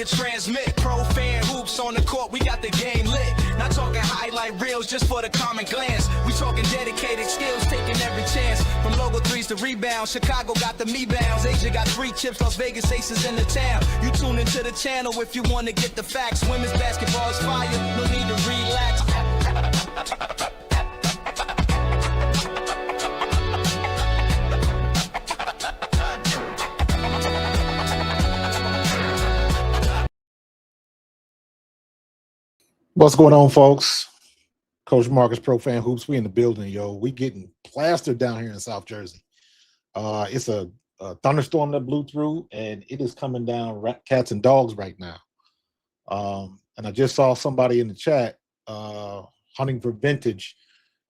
transmit. Pro fan hoops on the court, we got the game lit. Not talking highlight reels just for the common glance. We talking dedicated skills, taking every chance. From logo threes to rebounds, Chicago got the me-bounds. Asia got 3 chips, Las Vegas aces in the town. You tune into the channel if you want to get the facts. Women's basketball is fire, no need to relax. What's going on, folks? Coach Marcus, Pro Fan Hoops. We in the building, yo. We getting plastered down here in South Jersey. It's a thunderstorm that blew through, and it is coming down cats and dogs right now. And I just saw somebody in the chat, hunting for vintage,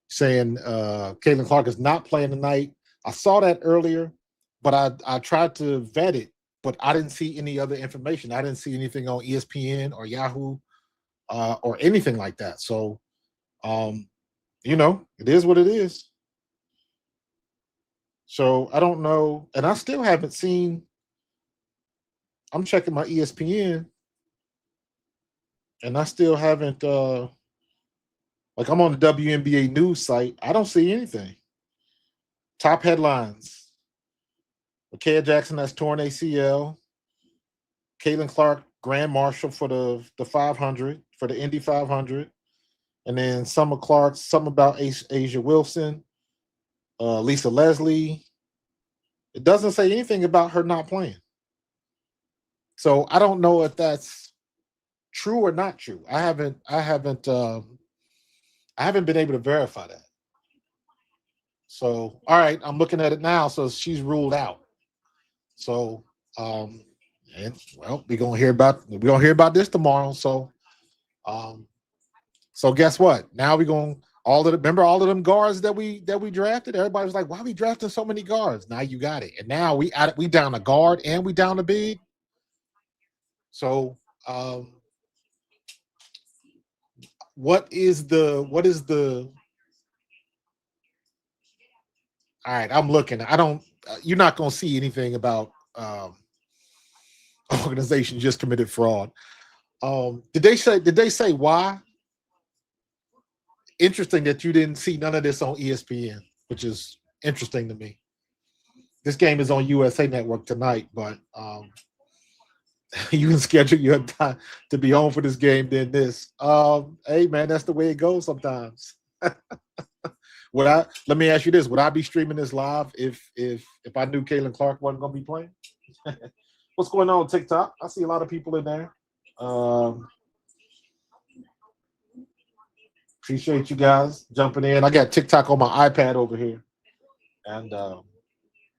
saying Caitlin Clark is not playing tonight. I saw that earlier, but I tried to vet it, but I didn't see any other information. I didn't see anything on ESPN or Yahoo. Or anything like that. So, you know, it is what it is. So I don't know. And I still haven't seen, I'm checking my ESPN and I still haven't, like I'm on the WNBA news site. I don't see anything. Top headlines. Micaiah Jackson has torn ACL. Caitlin Clark, Grand Marshal for the 500. For the Indy 500, and then Summer Clark, something about Asia Wilson, Lisa Leslie. It doesn't say anything about her not playing. So I don't know if that's true or not true. I haven't been able to verify that. So all right, I'm looking at it now. So she's ruled out. So and well, we're gonna hear about this tomorrow. So guess what? Now we're going remember all of them guards that we drafted? Everybody was like, why are we drafting so many guards? Now you got it. And now we down a guard and we down a big. So what is the all right, I'm looking. You're not gonna see anything about organization just committed fraud. Did they say why? Interesting that you didn't see none of this on ESPN, which is interesting to me. This game is on USA Network tonight, but you can schedule your time to be on for this game than this. Hey man, that's the way it goes sometimes. Let me ask you this: would I be streaming this live if I knew Caitlin Clark wasn't going to be playing? What's going on TikTok? I see a lot of people in there. Appreciate you guys jumping in. I got TikTok on my iPad over here. And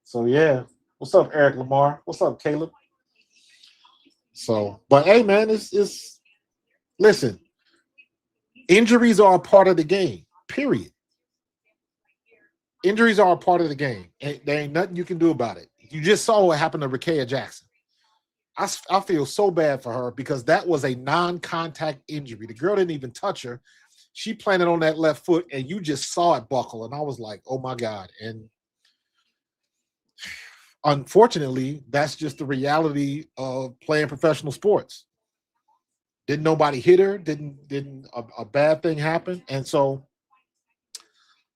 so yeah. What's up, Eric Lamar? What's up, Caleb? So, but hey man, it's listen, injuries are a part of the game, period. Injuries are a part of the game. There ain't nothing you can do about it. You just saw what happened to Micaiah Jackson. I feel so bad for her because that was a non-contact injury. The girl didn't even touch her. She planted on that left foot, and you just saw it buckle. And I was like, oh, my God. And unfortunately, that's just the reality of playing professional sports. Didn't nobody hit her? Didn't a bad thing happen? And so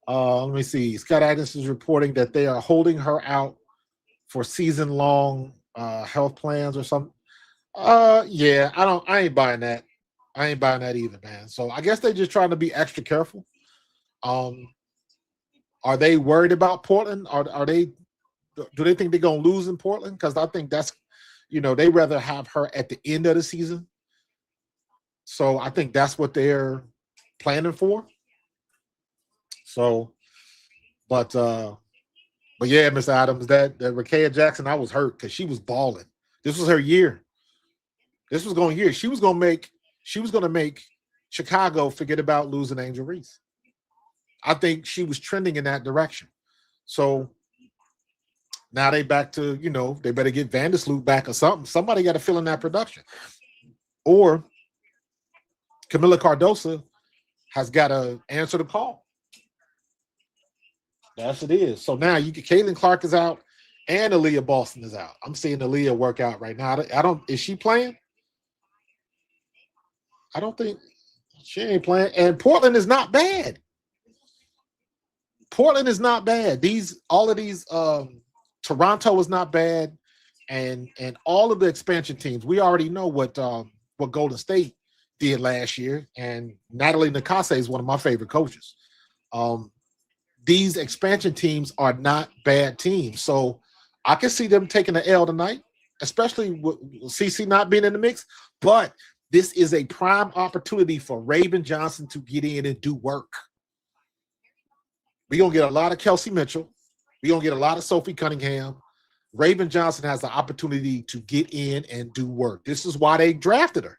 let me see. Scott Agnes is reporting that they are holding her out for season-long health plans or something. Yeah, I ain't buying that. I ain't buying that either, man. So I guess they're just trying to be extra careful. Are they worried about Portland? Do they think they're gonna lose in Portland? Because I think that's, they rather have her at the end of the season. So I think that's what they're planning for. So, but yeah, Mr. Adams, that Micaiah Jackson, I was hurt because she was balling. This was her year. This was going year. She was going to make Chicago forget about losing Angel Reese. I think she was trending in that direction. So now they back to, they better get Vandersloot back or something. Somebody got to fill in that production. Or Camila Cardoso has got to answer the call. That's it is. So now Caitlin Clark is out and Aaliyah Boston is out. I'm seeing Aaliyah work out right now. Is she playing? I don't think she ain't playing. And Portland is not bad. Portland is not bad. All of these Toronto is not bad, and all of the expansion teams. We already know what Golden State did last year, and Natalie Nakase is one of my favorite coaches. These expansion teams are not bad teams, so I can see them taking the L tonight, especially with CC not being in the mix. But this is a prime opportunity for Raven Johnson to get in and do work. We're going to get a lot of Kelsey Mitchell. We're going to get a lot of Sophie Cunningham. Raven Johnson has the opportunity to get in and do work. This is why they drafted her.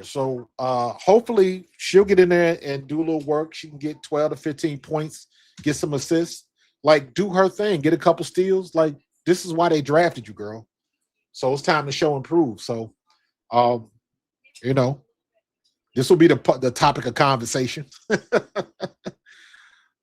So hopefully she'll get in there and do a little work. She can get 12 to 15 points, get some assists, like do her thing, get a couple steals. Like, this is why they drafted you, girl. So it's time to show and prove. So, this will be the topic of conversation.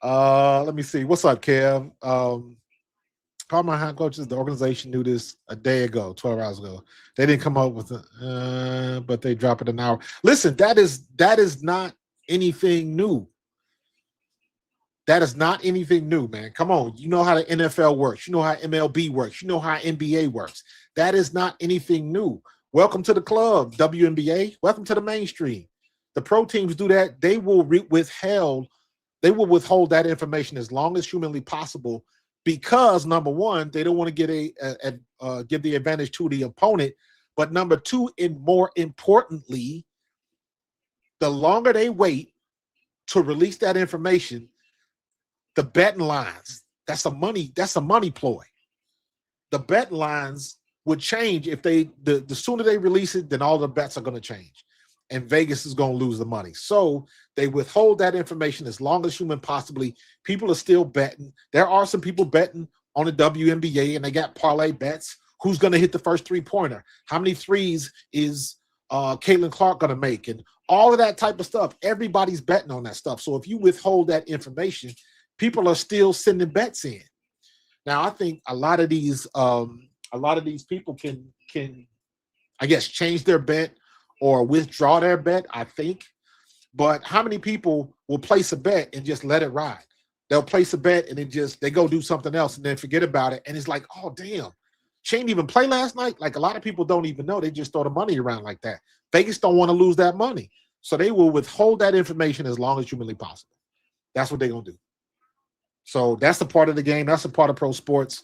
Let me see. What's up, Kev? Call my hand coaches. The organization knew this a day ago, 12 hours ago. They didn't come up with it, but they drop it an hour. Listen, that is not anything new. That is not anything new, man. Come on. You know how the NFL works. You know how MLB works. You know how NBA works. That is not anything new. Welcome to the club, WNBA. Welcome to the mainstream. The pro teams do that. They will withhold that information as long as humanly possible, because number one, they don't want to give the advantage to the opponent. But number two, and more importantly, the longer they wait to release that information, the betting lines, that's a money ploy. The betting lines would change if the sooner they release it, then all the bets are going to change. And Vegas is going to lose the money. So they withhold that information as long as human possibly. People are still betting. There are some people betting on the WNBA, and they got parlay bets. Who's going to hit the first three-pointer? How many threes is Caitlin Clark going to make? And all of that type of stuff. Everybody's betting on that stuff. So if you withhold that information, people are still sending bets in. Now, I think a lot of these people can, I guess, change their bet or withdraw their bet, I think. But how many people will place a bet and just let it ride? They'll place a bet and then they go do something else and then forget about it. And it's like, oh, damn, she didn't even play last night. Like, a lot of people don't even know. They just throw the money around like that. Vegas don't want to lose that money. So they will withhold that information as long as humanly possible. That's what they're going to do. So that's the part of the game. That's the part of pro sports.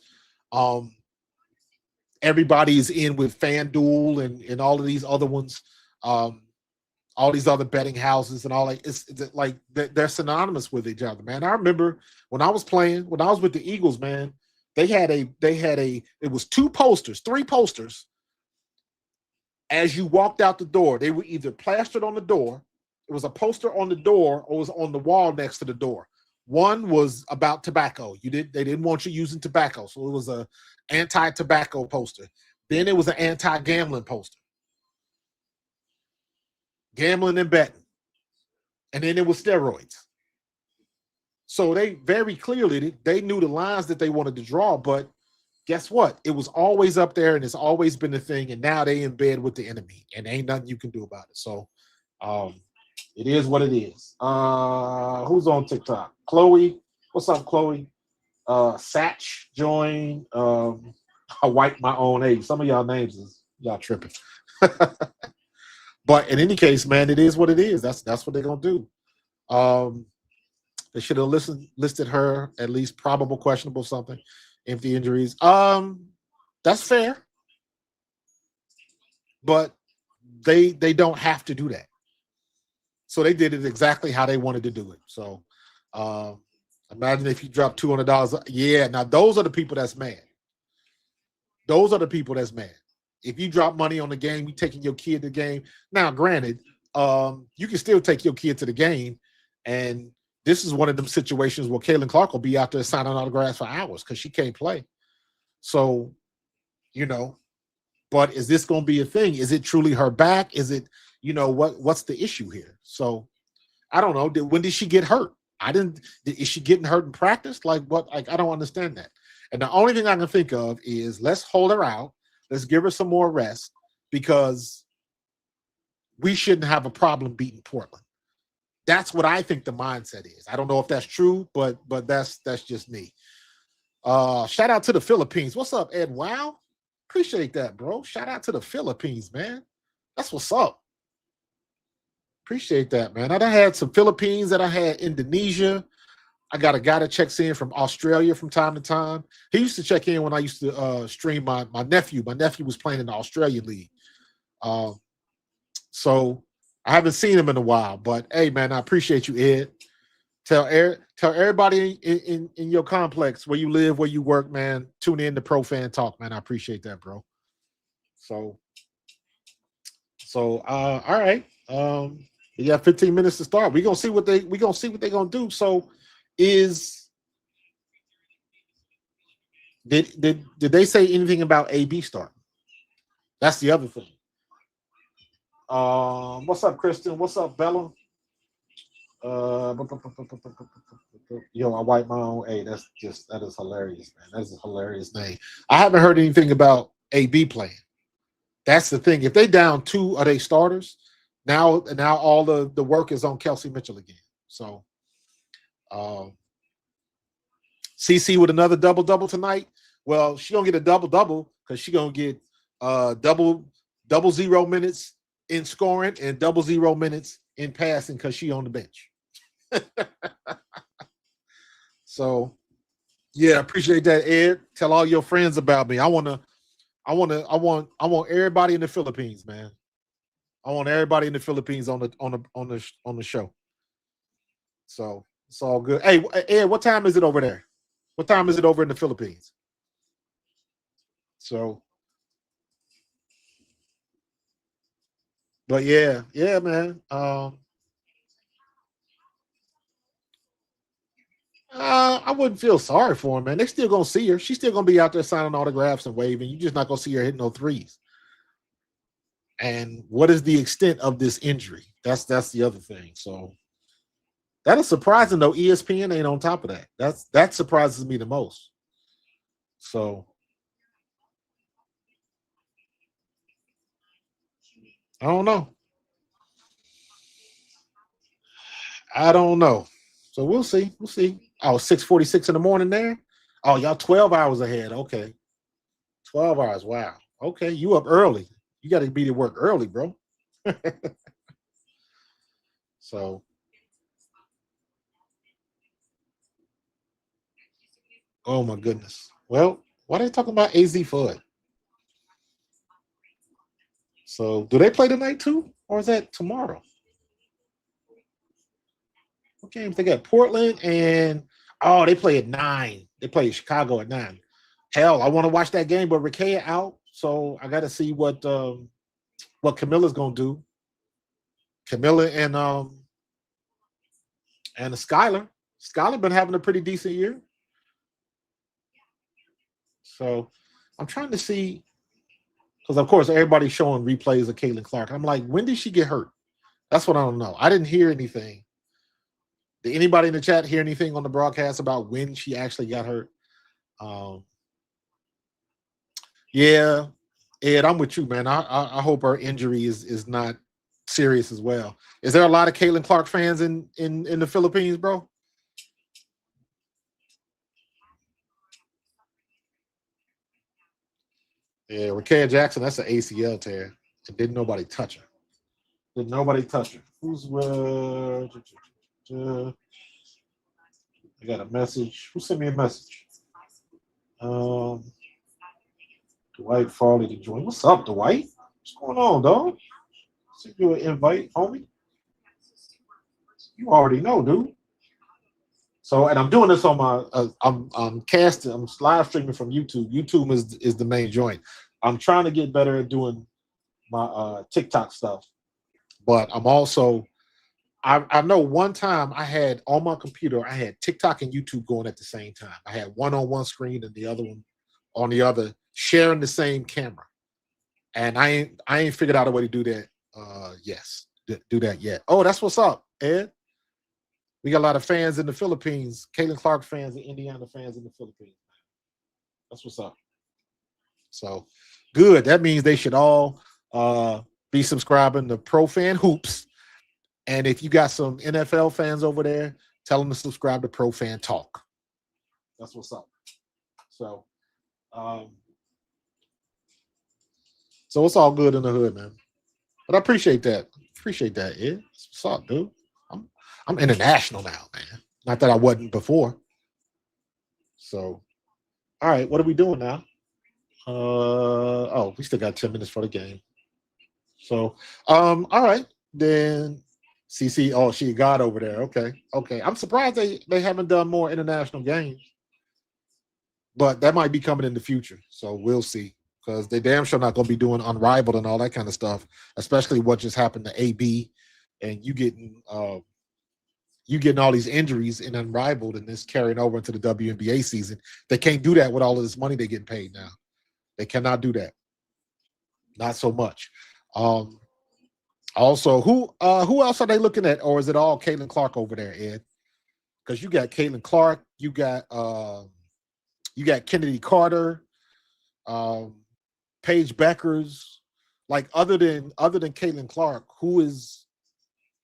Everybody's in with FanDuel and all of these other ones. All these other betting houses and all that. It's like they're synonymous with each other, man. I remember when I was with the Eagles, man, it was three posters. As you walked out the door, they were either plastered on the door. It was a poster on the door or it was on the wall next to the door. One was about tobacco. They didn't want you using tobacco. So it was a anti-tobacco poster. Then it was an anti-gambling poster. Gambling and betting. And then it was steroids. So they very clearly, they knew the lines that they wanted to draw, but guess what? It was always up there and it's always been a thing. And now they in bed with the enemy and ain't nothing you can do about it. So it is what it is. Who's on TikTok? Chloe. What's up, Chloe? Satch joined. I wiped my own age. Some of y'all names is y'all tripping. But in any case, man, it is what it is. That's what they're gonna do. They should have listed her at least probable, questionable, something, empty injuries. That's fair, but they don't have to do that. So they did it exactly how they wanted to do it. So imagine if you drop $200. Yeah, now those are the people that's mad. Those are the people that's mad. If you drop money on the game, you taking your kid to the game. Now, granted, you can still take your kid to the game, and this is one of them situations where Caitlin Clark will be out there signing autographs for hours because she can't play. So, but is this going to be a thing? Is it truly her back? Is it, what's the issue here? So, I don't know. When did she get hurt? Is she getting hurt in practice? Like what? Like, I don't understand that. And the only thing I can think of is let's hold her out. Let's give her some more rest. because we shouldn't have a problem beating Portland. That's what I think the mindset is. I don't know if that's true, but that's just me. Shout out to the Philippines. What's up, Ed? Wow. Appreciate that, bro. Shout out to the Philippines, man. That's what's up. Appreciate that, man. I done had some Philippines, that I had Indonesia. I got a guy that checks in from Australia from time to time. He used to check in when I used to stream my nephew. My nephew was playing in the Australian League. So I haven't seen him in a while, but hey, man, I appreciate you, Ed. Tell everybody in your complex, where you live, where you work, man, tune in to Pro Fan Talk, man. I appreciate that, bro. So all right. We got 15 minutes to start. We're gonna see what they're gonna do. So did they say anything about AB starting? That's the other thing. What's up, Kristen? What's up, Bella? Yo, I wipe my own. Hey, that is hilarious, man. That's a hilarious name. I haven't heard anything about AB playing. That's the thing. If they down 2, are they starters? Now all the work is on Kelsey Mitchell again. So CC with another double tonight. Well, she gonna get a double because she gonna get double 0 minutes in scoring and 0 minutes in passing because she on the bench. So yeah, appreciate that, Ed. Tell all your friends about me. I want everybody in the Philippines, man. I want everybody in the Philippines on the show. So it's all good. Hey, Ed, what time is it over there? What time is it over in the Philippines? So, but yeah, man. I wouldn't feel sorry for him, man. They're still gonna see her. She's still gonna be out there signing autographs and waving. You're just not gonna see her hitting no threes. And what is the extent of this injury? That's the other thing. So that is surprising, though. ESPN ain't on top of that. That surprises me the most. So I don't know. So we'll see. Oh, 6:46 in the morning there. Oh, y'all 12 hours ahead. Okay. 12 hours. Wow. Okay. You up early. You got to be to work early, bro. So. Oh, my goodness. Well, why are they talking about AZ Fudd? So do they play tonight too? Or is that tomorrow? What games they got? Portland and they play at 9. They play Chicago at 9. Hell, I want to watch that game, but Rakea out, so I got to see what Camilla's gonna do. Camilla and Skylar. Skylar been having a pretty decent year. So I'm trying to see, because of course everybody's showing replays of Caitlin Clark. I'm like, when did she get hurt? That's what I don't know. I didn't hear anything. Did anybody in the chat hear anything on the broadcast about when she actually got hurt? Yeah, Ed, I'm with you, man. I hope her injury is not serious as well. Is there a lot of Caitlin Clark fans in the Philippines, bro? Yeah, Rakea Jackson, that's an ACL tear. And didn't nobody touch her. Who's I got a message. Who sent me a message? Dwight Farley to join. What's up, Dwight? What's going on, dog? Send you an invite, homie. You already know, dude. So, and I'm doing this on my. I'm casting. I'm live streaming from YouTube. YouTube is the main joint. I'm trying to get better at doing my TikTok stuff, but I'm also. I know one time I had on my computer, I had TikTok and YouTube going at the same time. I had one on one screen and the other one on the other, sharing the same camera. And I ain't figured out a way to do that. Do that yet. Oh, that's what's up, Ed. We got a lot of fans in the Philippines, Caitlin Clark fans and Indiana fans in the Philippines. That's what's up. So good. That means they should all Be subscribing to Pro Fan Hoops. And if you got some NFL fans over there, tell them to subscribe to Pro Fan Talk. That's what's up. So, so it's all good in the hood, man. But I appreciate that. Appreciate that, yeah. What's up, dude? I'm international now, man. Not that I wasn't before. So, all right, what are we doing now? We still got 10 minutes for the game. So, all right, then CC. Oh, she got over there. Okay. I'm surprised they haven't done more international games, but that might be coming in the future. So we'll see, because they damn sure not going to be doing Unrivaled and all that kind of stuff, especially what just happened to AB, and you getting all these injuries in Unrivaled and this carrying over into the WNBA season. They can't do that with all of this money they're getting paid now. They cannot do that. Not so much. Also, who else are they looking at, or is it all Caitlin Clark over there, Ed? Because you got Caitlin Clark, you got Kennedy Carter, Paige Beckers. Like other than Caitlin Clark, who is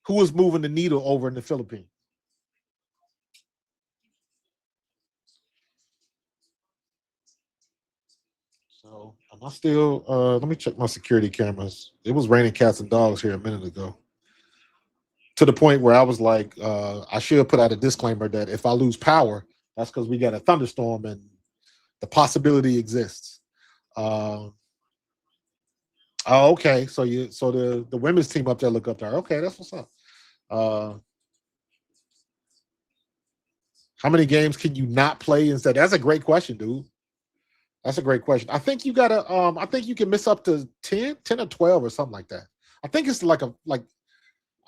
moving the needle over in the Philippines? So am I still? Let me check my security cameras. It was raining cats and dogs here a minute ago, to the point where I was like, I should put out a disclaimer that if I lose power, that's because we got a thunderstorm and the possibility exists. Oh, okay. So the women's team up there look up there. Okay, that's what's up. How many games can you not play instead? That's a great question, dude. That's a great question. I think you gotta I think you can miss up to 10 or 12 or something like that. I think it's like I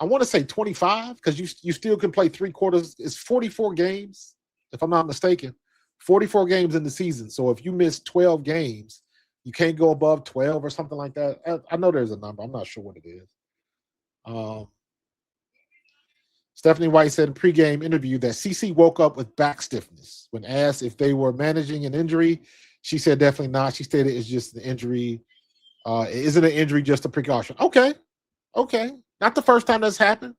want to say 25, because you still can play 3/4. It's 44 games, if I'm not mistaken. 44 games in the season. So if you miss 12 games, you can't go above 12 or something like that. I know there's a number. I'm not sure what it is. Stephanie White said in pregame interview that CC woke up with back stiffness. When asked if they were managing an injury, she said definitely not. She stated it's just an injury. Isn't an injury just a precaution? Okay. Not the first time that's happened,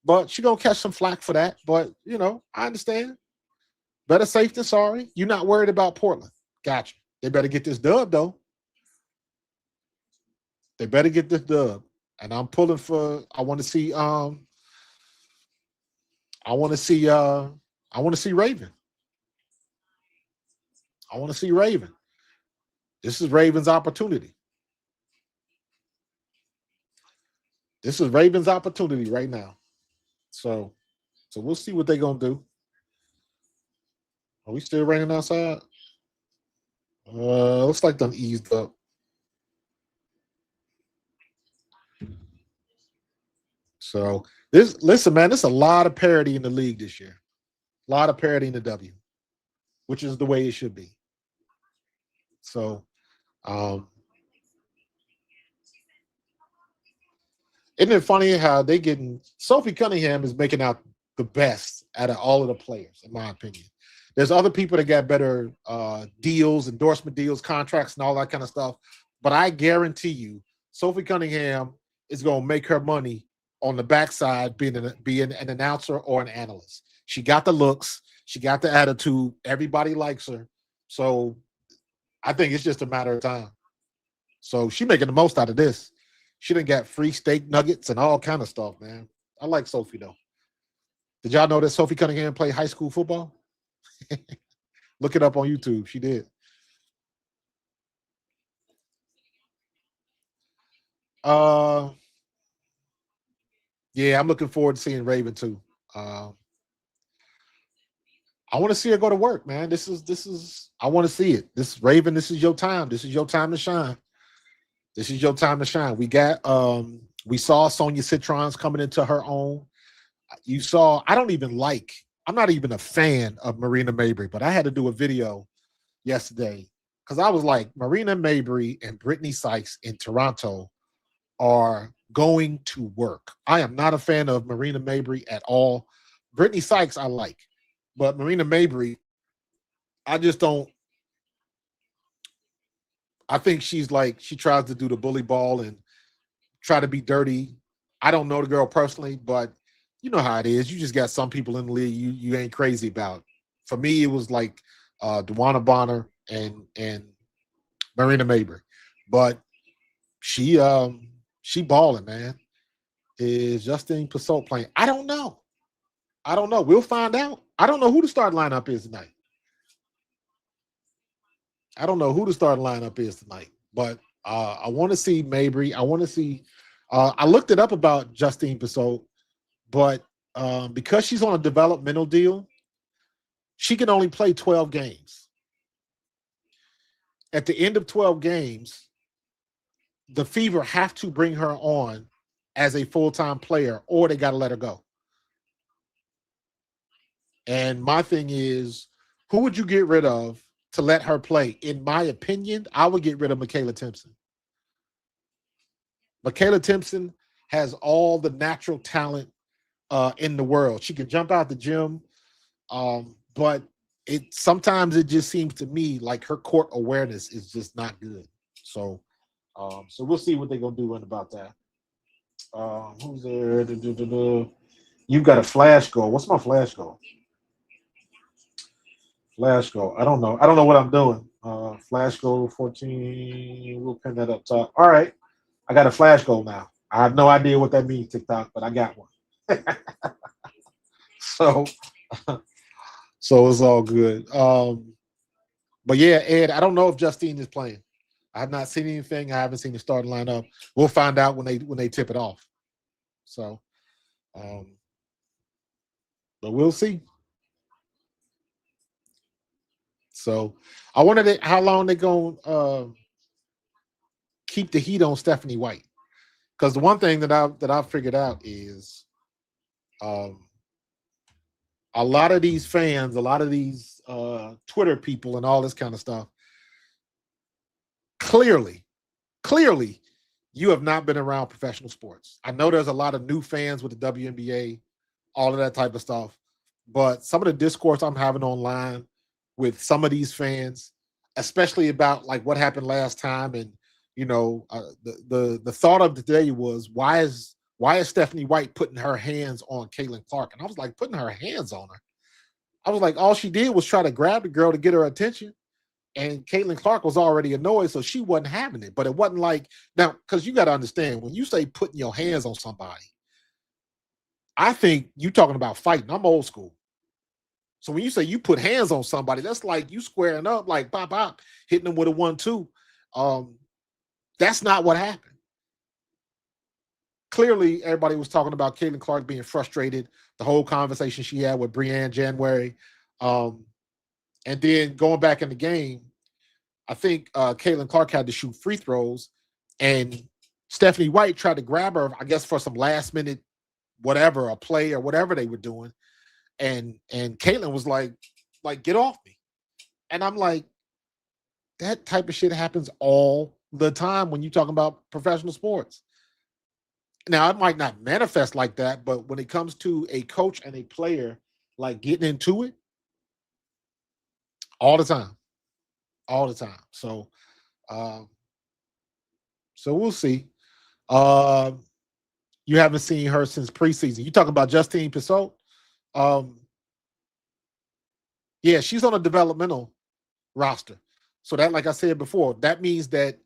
but she's going to catch some flack for that. But, I understand. Better safe than sorry. You're not worried about Portland. Gotcha. They better get this dub, though. They better get this dub. And I'm pulling for, I want to see Raven. I want to see Raven. This is Raven's opportunity. This is Raven's opportunity right now. So we'll see what they're going to do. Are we still raining outside? Looks like them eased up. So listen, man, there's a lot of parity in the league this year. A lot of parity in the W, which is the way it should be. So, isn't it funny how Sophie Cunningham is making out the best out of all of the players, in my opinion. There's other people that got better deals, endorsement deals, contracts, and all that kind of stuff. But I guarantee you, Sophie Cunningham is going to make her money on the backside being an announcer or an analyst. She got the looks. She got the attitude. Everybody likes her. So I think it's just a matter of time. So she's making the most out of this. She done got free steak nuggets and all kind of stuff, man. I like Sophie, though. Did y'all know that Sophie Cunningham played high school football? Look it up on YouTube. She did. Yeah, I'm looking forward to seeing Raven too. I want to see her go to work, man. This is I want to see it. This Raven, this is your time. This is your time to shine. This is your time to shine. We saw Sonia Citrons coming into her own. I'm not even a fan of Marina Mabry, but I had to do a video yesterday because I was like, Marina Mabry and Brittany Sykes in Toronto are going to work. I am not a fan of Marina Mabry at all. Brittany Sykes I like, but Marina Mabry, I just don't. I think she tries to do the bully ball and try to be dirty. I don't know the girl personally, but you know how it is. You just got some people in the league you ain't crazy about. For me, it was like Dewana Bonner and Marina Mabry. But she balling, man. Is Justine Passot playing? I don't know. We'll find out. I don't know who the starting lineup is tonight. But I want to see Mabry. I want to see. I looked it up about Justine Passot, but because she's on a developmental deal, she can only play 12 games. At the end of 12 games, the Fever have to bring her on as a full-time player, or they got to let her go. And my thing is, who would you get rid of to let her play? In my opinion, I would get rid of Michaela Timpson. Michaela Timpson has all the natural talent in the world. She can jump out the gym, but sometimes it just seems to me like her court awareness is just not good. So we'll see what they're gonna do about that. Who's there? You've got a flash goal. What's my flash goal? Flash goal. I don't know. I don't know what I'm doing. Flash goal 14. We'll pin that up top. All right. I got a flash goal now. I have no idea what that means, TikTok, but I got one. So it's all good. But yeah, Ed, I don't know if Justine is playing. I have not seen anything. I haven't seen the starting lineup. We'll find out when they tip it off. So, but we'll see. So I wondered how long they're going to keep the heat on Stephanie White. Because the one thing that I've figured out is a lot of these fans, a lot of these Twitter people and all this kind of stuff, clearly, you have not been around professional sports. I know there's a lot of new fans with the WNBA, all of that type of stuff. But some of the discourse I'm having online with some of these fans, especially about like what happened last time, and the thought of the day was why is Stephanie White putting her hands on Caitlin Clark? And I was like, putting her hands on her. I was like, all she did was try to grab the girl to get her attention, and Caitlin Clark was already annoyed, so she wasn't having it. But it wasn't like now, because you got to understand when you say putting your hands on somebody, I think you talking about fighting. I'm old school. So when you say you put hands on somebody, that's like you squaring up, like pop, pop, hitting them with a 1-2. That's not what happened. Clearly, everybody was talking about Caitlin Clark being frustrated, the whole conversation she had with Breanne January. And then going back in the game, I think Caitlin Clark had to shoot free throws, and Stephanie White tried to grab her, I guess, for some last minute whatever, a play or whatever they were doing. And Caitlin was like, get off me. And I'm like, that type of shit happens all the time when you talk about professional sports. Now, it might not manifest like that, but when it comes to a coach and a player, like getting into it all the time. So we'll see. You haven't seen her since preseason. You talking about Justine Passot? Yeah, she's on a developmental roster. So that, like I said before, that means that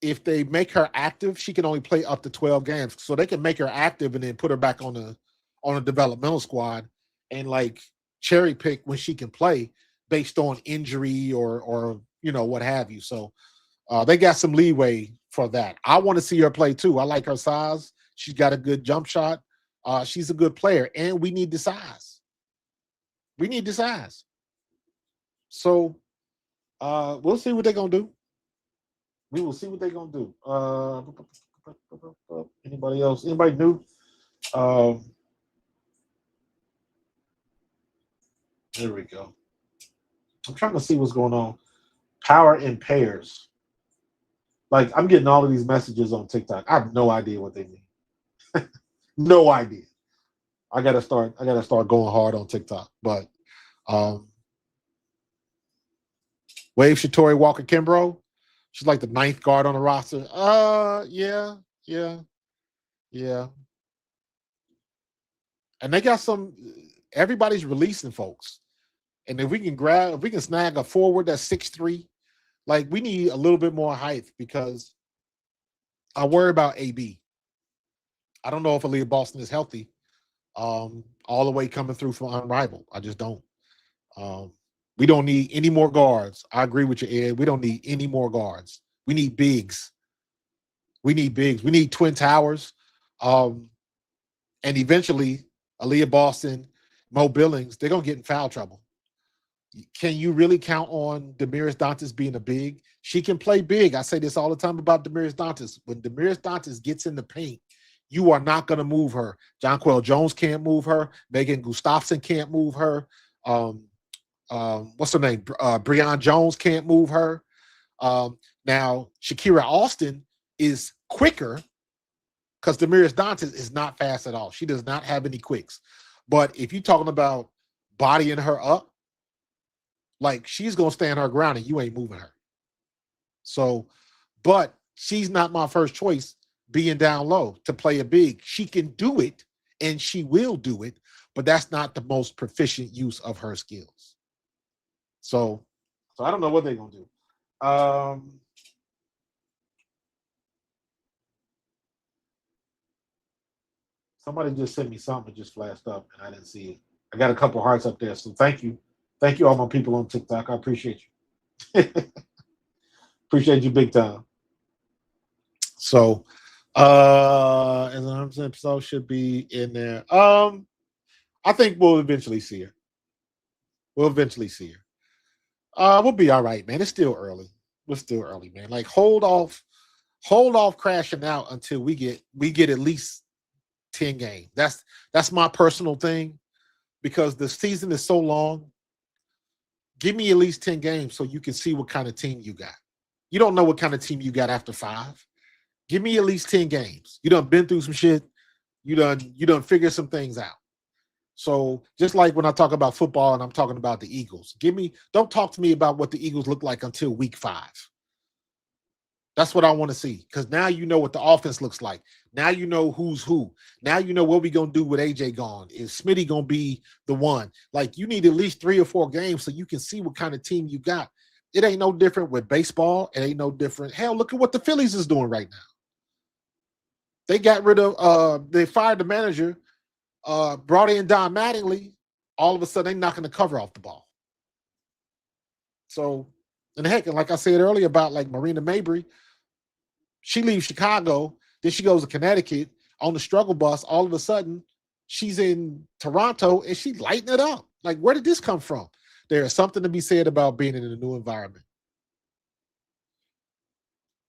if they make her active, she can only play up to 12 games. So they can make her active and then put her back on a developmental squad and like cherry pick when she can play based on injury or what have you. So they got some leeway for that. I want to see her play too. I like her size. She's got a good jump shot. She's a good player, and we need the size. So we'll see what they're gonna do. We will see what they're gonna do. Anybody else? Anybody new? There we go. I'm trying to see what's going on. Power in pairs. Like, I'm getting all of these messages on TikTok. I have no idea what they mean. No idea. I gotta start going hard on TikTok. But Wave Shatori Walker Kimbrough. She's like the ninth guard on the roster. Yeah. Yeah. And they got some, everybody's releasing folks. And if we can snag a forward that's 6'3", like we need a little bit more height because I worry about AB. I don't know if Aaliyah Boston is healthy, all the way coming through from Unrivaled. I just don't. Um, we don't need any more guards. I agree with you, Ed. We don't need any more guards. We need bigs. We need bigs. We need twin towers. Um, and eventually, Aaliyah Boston, Mo Billings, they're gonna get in foul trouble. Can you really count on Damiris Dantas being a big? She can play big. I say this all the time about Damiris Dantas. When Damiris Dantas gets in the paint, you are not going to move her. Jonquel Jones can't move her. Megan Gustafson can't move her. Um, what's her name? Breon Jones can't move her. Now, Shakira Austin is quicker because Damiris Dantas is not fast at all. She does not have any quicks. But if you're talking about bodying her up, like she's gonna stand her ground and you ain't moving her. So, but she's not my first choice being down low to play a big. She can do it and she will do it, but that's not the most proficient use of her skills. So I don't know what they're gonna do. Somebody just sent me something that just flashed up and I didn't see it. I got a couple hearts up there, so thank you. Thank you, all my people on TikTok. I appreciate you. Appreciate you big time. So, as an episode should be in there. I think we'll eventually see her. We'll eventually see her. We'll be all right, man. It's still early. We're still early, man. Like hold off crashing out until we get at least 10 games. That's my personal thing because the season is so long. Give me at least 10 games so you can see what kind of team you got. You don't know what kind of team you got after 5. Give me at least 10 games. You done been through some shit. You done figured some things out. So just like when I talk about football and I'm talking about the Eagles, don't talk to me about what the Eagles look like until week 5. That's what I want to see because now you know what the offense looks like. Now you know who's who. Now you know what we going to do with AJ gone. Is Smitty going to be the one? Like you need at least 3 or 4 games so you can see what kind of team you got. It ain't no different with baseball. It ain't no different. Hell, look at what the Phillies is doing right now. They got rid of, they fired the manager, brought in Don Mattingly. All of a sudden, they're knocking the cover off the ball. So, and heck, and like I said earlier about like Marina Mabry, she leaves Chicago, then she goes to Connecticut on the struggle bus. All of a sudden, she's in Toronto and she's lighting it up. Like, where did this come from? There is something to be said about being in a new environment.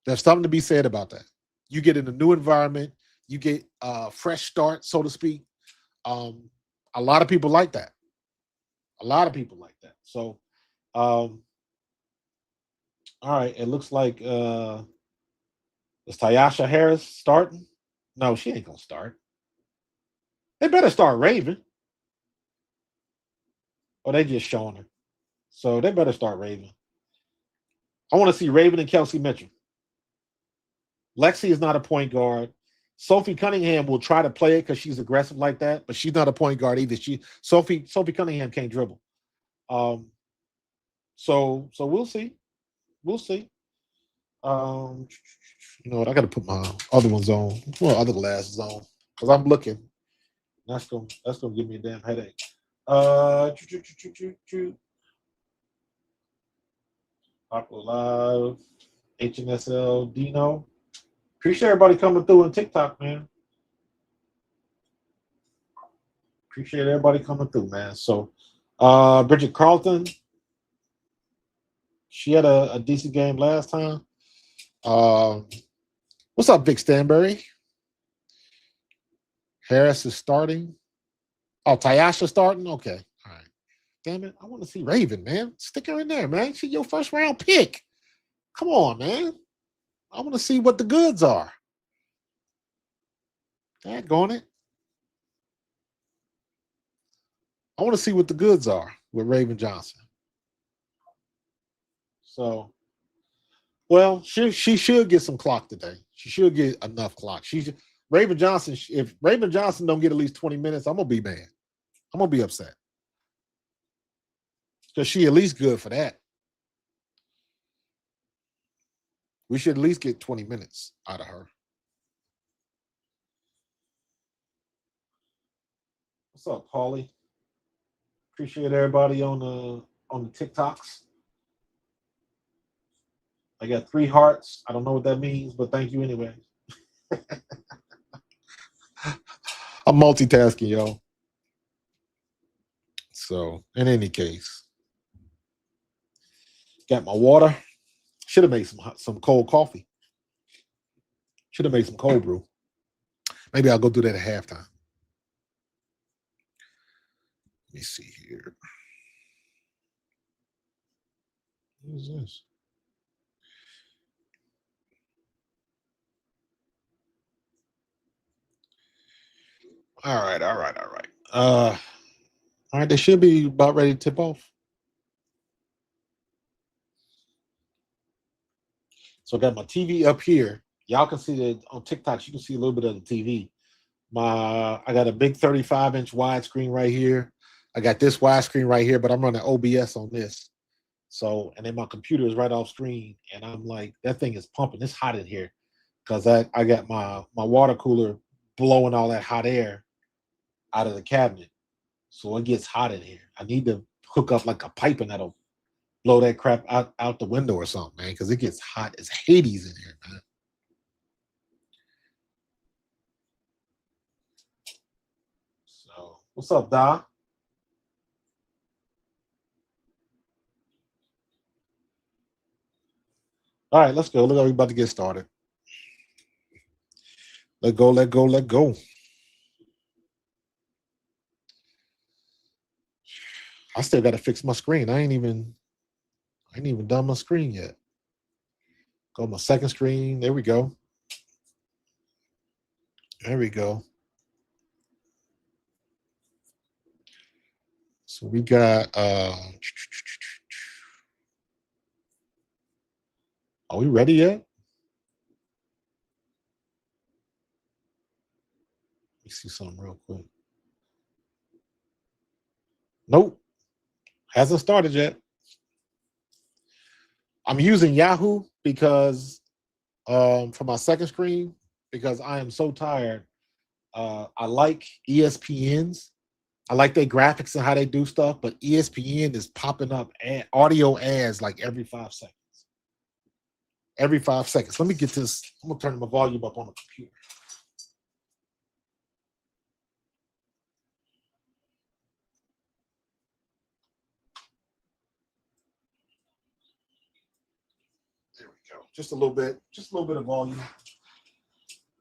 There's something to be said about that. You get in a new environment, you get a fresh start, so to speak. A lot of people like that. A lot of people like that. So, all right, it looks like is Tyasha Harris starting? No, she ain't gonna start. They better start Raven. Or they just showing her. So they better start Raven. I want to see Raven and Kelsey Mitchell. Lexi is not a point guard. Sophie Cunningham will try to play it because she's aggressive like that, but she's not a point guard either. Sophie Cunningham can't dribble. So we'll see. We'll see. You know what? I got to put my other ones on. Well, other glasses on because I'm looking. That's gonna give me a damn headache. Aqua Live, HNSL, Dino. Appreciate everybody coming through on TikTok, man. Appreciate everybody coming through, man. So, Bridget Carlton, she had a decent game last time. What's up, Vic Stanbury? Harris is starting. Oh, Tyasha starting? Okay. All right. Damn it. I want to see Raven, man. Stick her in there, man. She's your first round pick. Come on, man. I want to see what the goods are. Daggone it. I want to see what the goods are with Raven Johnson. So, well, she should get some clock today. She should get enough clock. Raven Johnson, if Raven Johnson don't get at least 20 minutes, I'm gonna be mad. I'm gonna be upset. Because she at least good for that. We should at least get 20 minutes out of her. What's up, Paulie? Appreciate everybody on the TikToks. I got 3 hearts. I don't know what that means, but thank you anyway. I'm multitasking, y'all. So, in any case, got my water. Should have made some cold coffee. Should have made some cold brew. Maybe I'll go do that at halftime. Let me see here. What is this? All right. All right, they should be about ready to tip off. So I got my TV up here. Y'all can see that on TikTok. You can see a little bit of the TV. I got a big 35-inch widescreen right here. I got this widescreen right here, but I'm running OBS on this. So, and then my computer is right off screen, and I'm like, that thing is pumping. It's hot in here because I got my water cooler blowing all that hot air out of the cabinet. So it gets hot in here. I need to hook up like a pipe and that'll blow that crap out the window or something, man, because it gets hot as Hades in here, man. So, what's up, Da? All right, let's go. Look, we're about to get started. Let go. I still got to fix my screen. I ain't even done my screen yet. Go my second screen. There we go. So we got are we ready yet? Let me see something real quick. Nope. Hasn't started yet. I'm using Yahoo because for my second screen because I am so tired. I like ESPN's. I like their graphics and how they do stuff, but ESPN is popping up audio ads like every 5 seconds. Every 5 seconds. Let me get this. I'm gonna turn my volume up on the computer. There we go. Just a little bit of volume.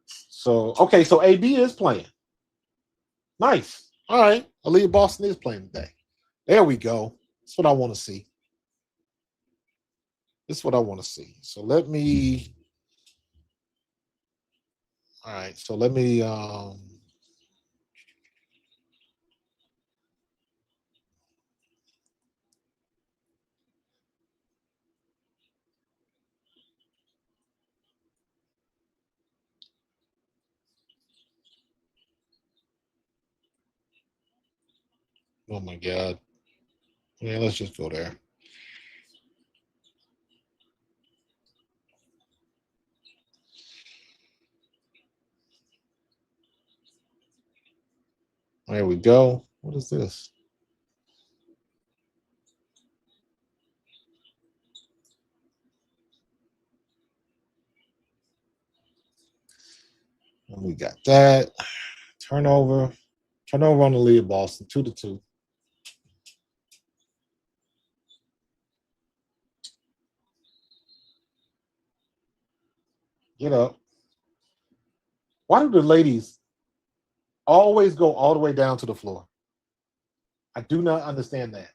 So okay, so AB is playing. Nice. All right. Aaliyah Boston is playing today. There we go. That's what I want to see. So let me. All right. So let me. Oh my God. Yeah, let's just go there. There we go. What is this? And we got that. Turnover on the lead, Boston, 2-2. You know, why do the ladies always go all the way down to the floor? I do not understand that.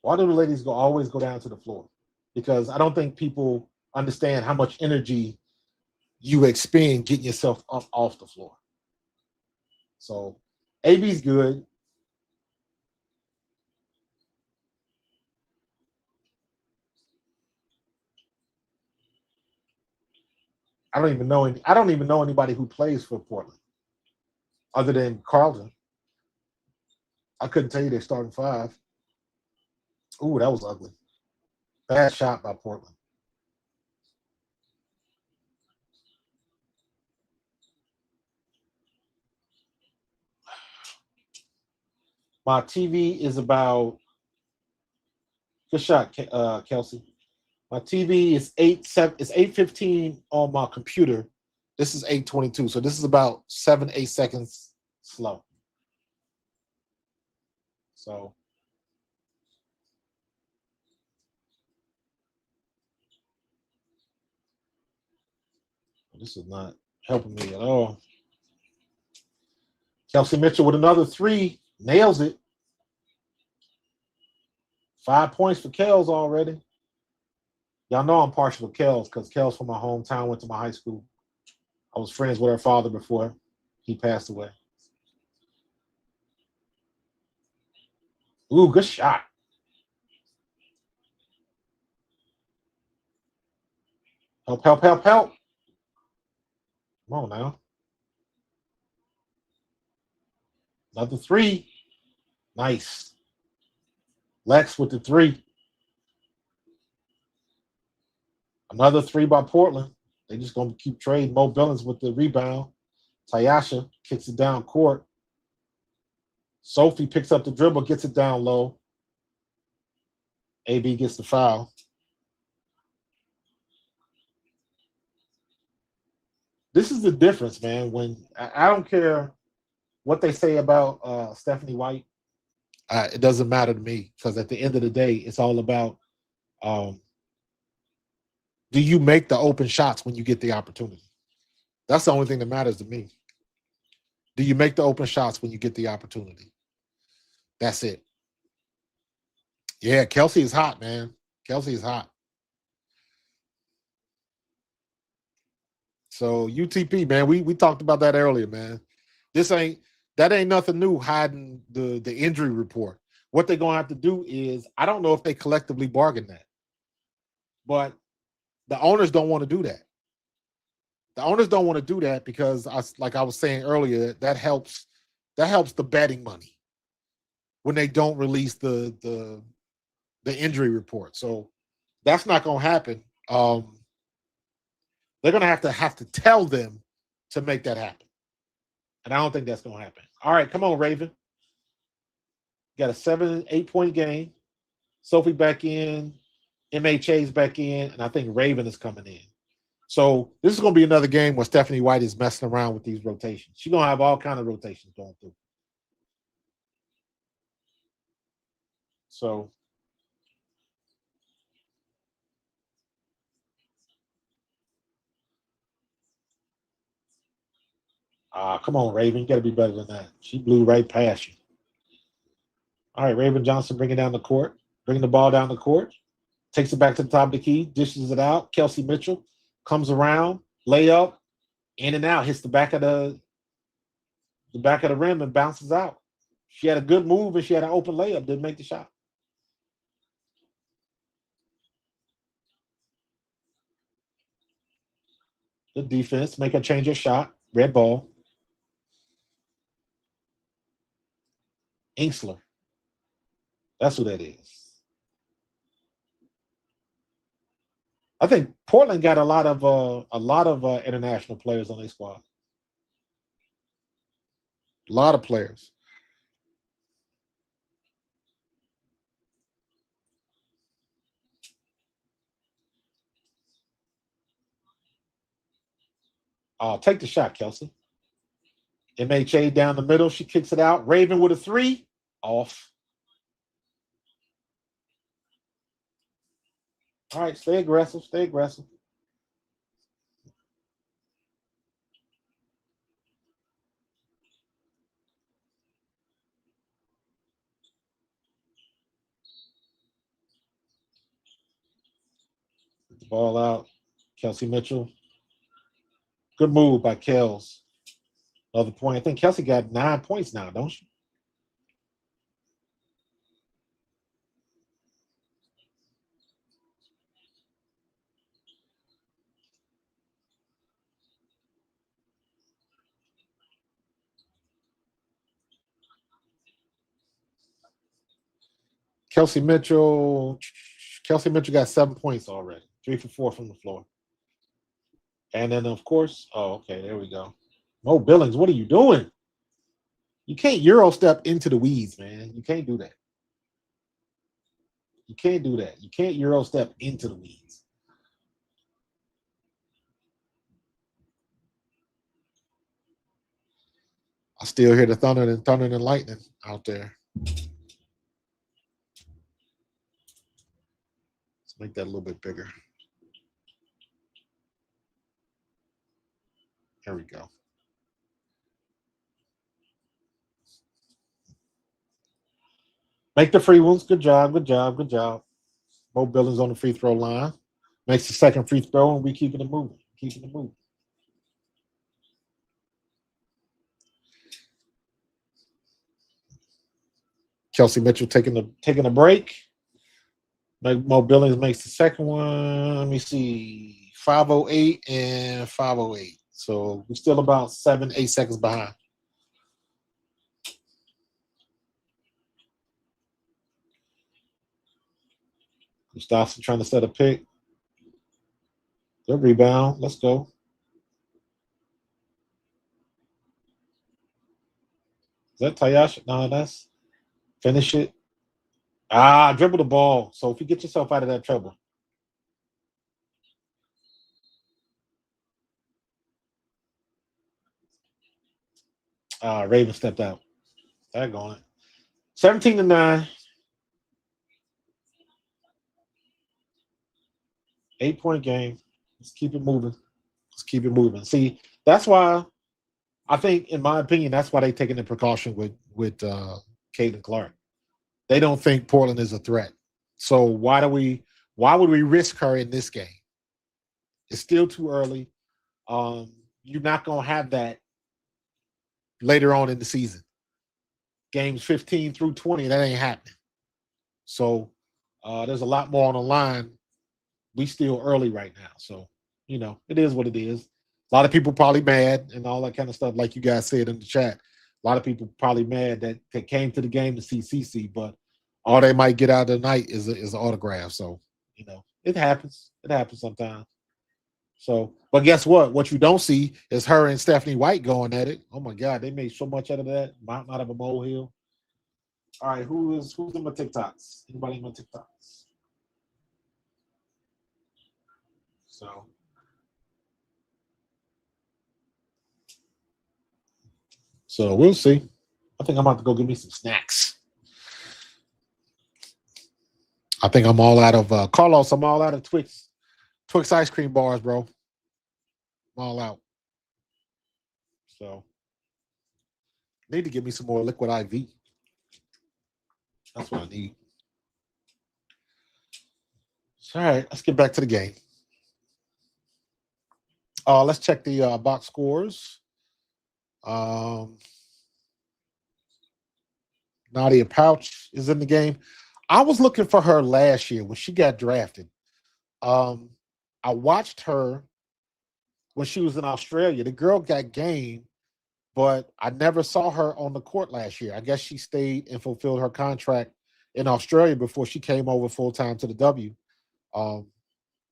Why do the ladies always go down to the floor? Because I don't think people understand how much energy you expend getting yourself up off the floor. So AB's good. I don't even know anybody who plays for Portland other than Carlton. I couldn't tell you they're starting five. Ooh, that was ugly. Bad shot by Portland. My TV is about good shot, Kelsey. My TV is 8:15 on my computer. This is 8:22, so this is about 7-8 seconds slow. So this is not helping me at all. Kelsey Mitchell with another three, nails it. 5 points for Kels already. Y'all know I'm partial to Kels because Kels from my hometown, went to my high school. I was friends with her father before he passed away. Ooh, good shot. Help, help, help, help. Come on now. Another three. Nice. Lex with the three. Another three by Portland. They just going to keep trading. Mo Billings with the rebound. Tyasha kicks it down court. Sophie picks up the dribble, gets it down low. AB gets the foul. This is the difference, man. When I don't care what they say about Stephanie White, it doesn't matter to me because at the end of the day, it's all about do you make the open shots when you get the opportunity? That's the only thing that matters to me. Do you make the open shots when you get the opportunity? That's it. Yeah, Kelsey is hot, man. Kelsey is hot. So UTP, man, we talked about that earlier, man. That ain't nothing new hiding the injury report. What they're gonna have to do is, I don't know if they collectively bargain that, but the owners don't want to do that. The owners don't want to do that because, like I was saying earlier, that helps the betting money when they don't release the injury report. So that's not going to happen. They're going to have to tell them to make that happen, and I don't think that's going to happen. All right, come on, Raven. Got a 7-8 point game. Sophie back in, MHA's back in, and I think Raven is coming in. So this is going to be another game where Stephanie White is messing around with these rotations. She's going to have all kinds of rotations going through. So come on, Raven. You got to be better than that. She blew right past you. All right, Raven Johnson bringing down the court, bringing the ball down the court, takes it back to the top of the key, dishes it out. Kelsey Mitchell comes around, layup, in and out, hits the back of the rim and bounces out. She had a good move and she had an open layup, didn't make the shot. Good defense, make her change her shot. Red ball. Inksler. That's who that is. I think Portland got a lot of international players on their squad. A lot of players. Take the shot, Kelsey. MHA down the middle. She kicks it out. Raven with a three. Off. All right, stay aggressive. Stay aggressive. Get the ball out. Kelsey Mitchell. Good move by Kels. Another point. I think Kelsey got 9 points now, don't she? Kelsey Mitchell. Kelsey Mitchell got 7 points already. 3 for 4 from the floor. And then, of course, okay, there we go. Mo Billings, what are you doing? You can't Euro step into the weeds, man. You can't do that. You can't do that. You can't Euro step into the weeds. I still hear the thunder and lightning out there. Let's make that a little bit bigger. There we go. Make the free ones. Good job, good job, good job. Mo Billings on the free throw line. Makes the second free throw, and we keeping it moving. Keeping it moving. Kelsey Mitchell taking a break. Mo Billings makes the second one. Let me see. 5:08 and 5:08. So we're still about 7-8 seconds behind. Gustafson trying to set a pick. Good rebound. Let's go. Is that Tayashi? No, that's finish it. Dribble the ball. So if you get yourself out of that trouble. Raven stepped out. That going. 17-9. 8-point game. Let's keep it moving. Let's keep it moving. See, that's why I think, in my opinion, that's why they're taking the precaution with Caitlin Clark. They don't think Portland is a threat. So why would we risk her in this game? It's still too early. You're not gonna have that later on in the season. Games 15 through 20, that ain't happening. So there's a lot more on the line. We still early right now. So, it is what it is. A lot of people probably mad and all that kind of stuff, like you guys said in the chat. A lot of people probably mad that they came to the game to see CC, but all they might get out of the night is an autograph. So, it happens. It happens sometimes. So, but guess what? What you don't see is her and Stephanie White going at it. Oh my God, they made so much out of that. Mountain out of a molehill. All right, who's in my TikToks? Anybody in my TikToks? So we'll see. I think I'm about to go get me some snacks. I think I'm all out of Carlos. I'm all out of Twix ice cream bars, bro. I'm all out. So need to get me some more liquid IV. That's what I need. All right, let's get back to the game. Let's check the box scores. Nadia Pouch is in the game. I was looking for her last year when she got drafted. I watched her when she was in Australia. The girl got game, but I never saw her on the court last year. I guess she stayed and fulfilled her contract in Australia before she came over full-time to the W.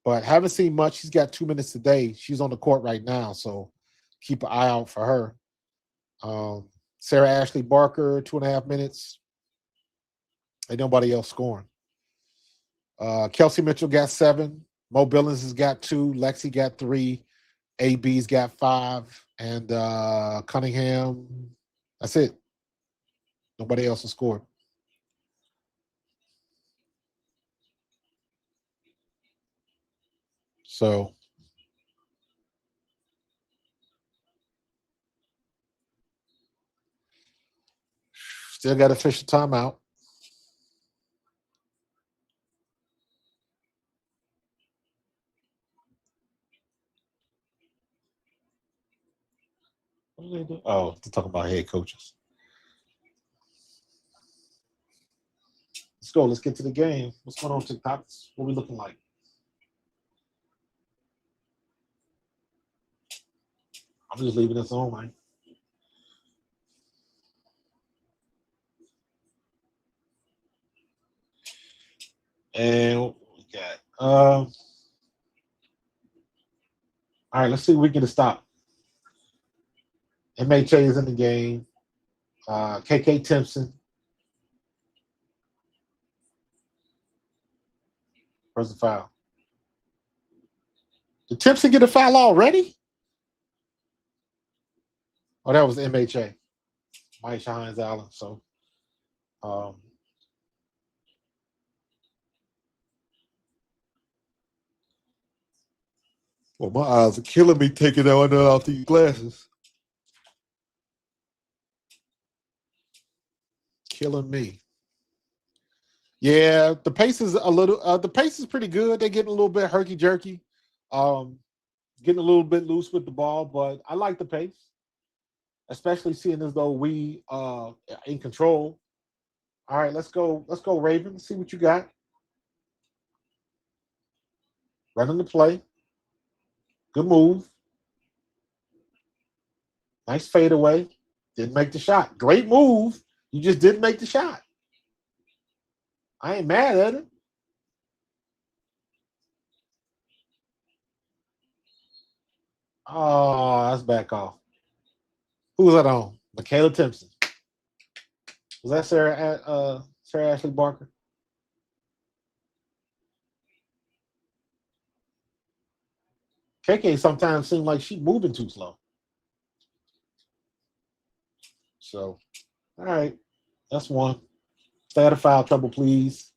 But haven't seen much. She's got 2 minutes today. She's on the court right now, so keep an eye out for her. Sarah Ashley Barker, 2.5 minutes. Ain't nobody else scoring. Kelsey Mitchell got 7. Mo Billings has got 2. Lexi got 3. AB's got 5. And Cunningham, that's it. Nobody else has scored. So still got to fish the timeout. What do they do? Oh, they're talking about head coaches. Let's go. Let's get to the game. What's going on, TikToks? What are we looking like? I'm just leaving this on, man. And what we got all right, let's see if we can get a stop. MHA is in the game. KK Timpson. Where's the foul? Did Timpson get a foul already? Oh, that was MHA. Mike Hines Allen. So well, my eyes are killing me taking off these glasses. Killing me. Yeah, the pace is a little. The pace is pretty good. They're getting a little bit herky jerky, getting a little bit loose with the ball. But I like the pace, especially seeing as though we in control. All right, let's go. Let's go, Raven. Let's see what you got. Running the play. Good move. Nice fadeaway. Didn't make the shot. Great move. You just didn't make the shot. I ain't mad at it. Oh, that's back off. Who was that on? Michaela Timpson. Was that Sarah Ashley Barker? KK sometimes seems like she's moving too slow. So, all right. That's one. Stay out of foul trouble, please.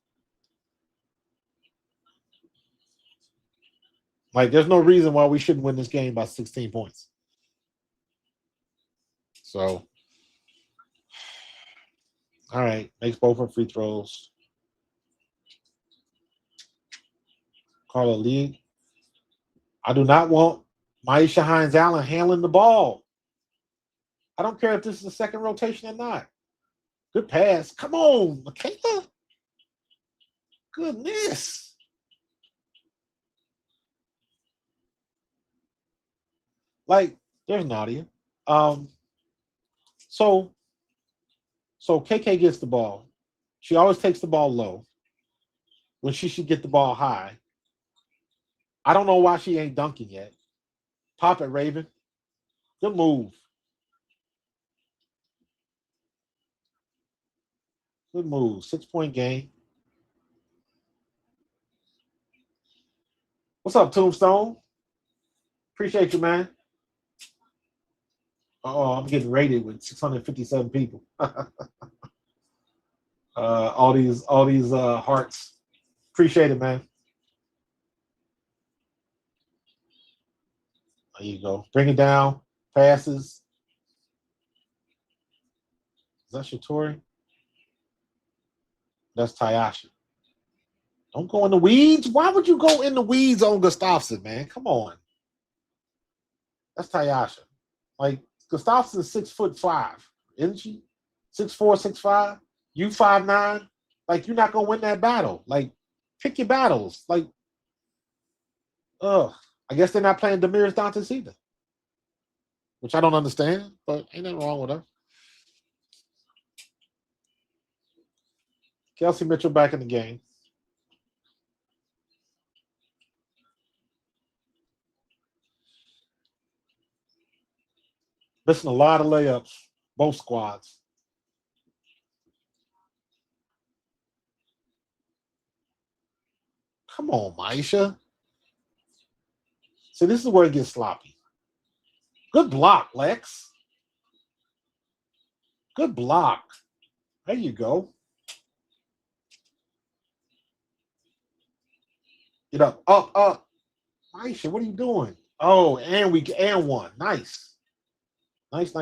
Like, there's no reason why we shouldn't win this game by 16 points. So, all right. Makes both her free throws. Carla Lee. I do not want Maisha Hines Allen handling the ball. I don't care if this is the second rotation or not. Good pass. Come on, Michaela. Goodness. Like, there's Nadia. So KK gets the ball. She always takes the ball low when she should get the ball high. I don't know why she ain't dunking yet. Pop it, Raven. Good move. Good move. 6-point game. What's up, Tombstone? Appreciate you, man. Oh, I'm getting rated with 657 people. All these hearts. Appreciate it, man. There you go. Bring it down. Passes. Is that Shatori? That's Tyasha. Don't go in the weeds. Why would you go in the weeds on Gustafson, man? Come on. That's Tyasha. Like, Gustafson's 6'5", isn't she? 6'4", 6'5". You 5'9". Like, you're not gonna win that battle. Like, pick your battles. Like, I guess they're not playing Damiris Dantas either, which I don't understand, but ain't nothing wrong with her. Kelsey Mitchell back in the game. Missing a lot of layups, both squads. Come on, Maisha. See, this is where it gets sloppy. Good block, Lex. Good block. There you go. Get up. Maisha, what are you doing? Oh, and one. Nice. Nice.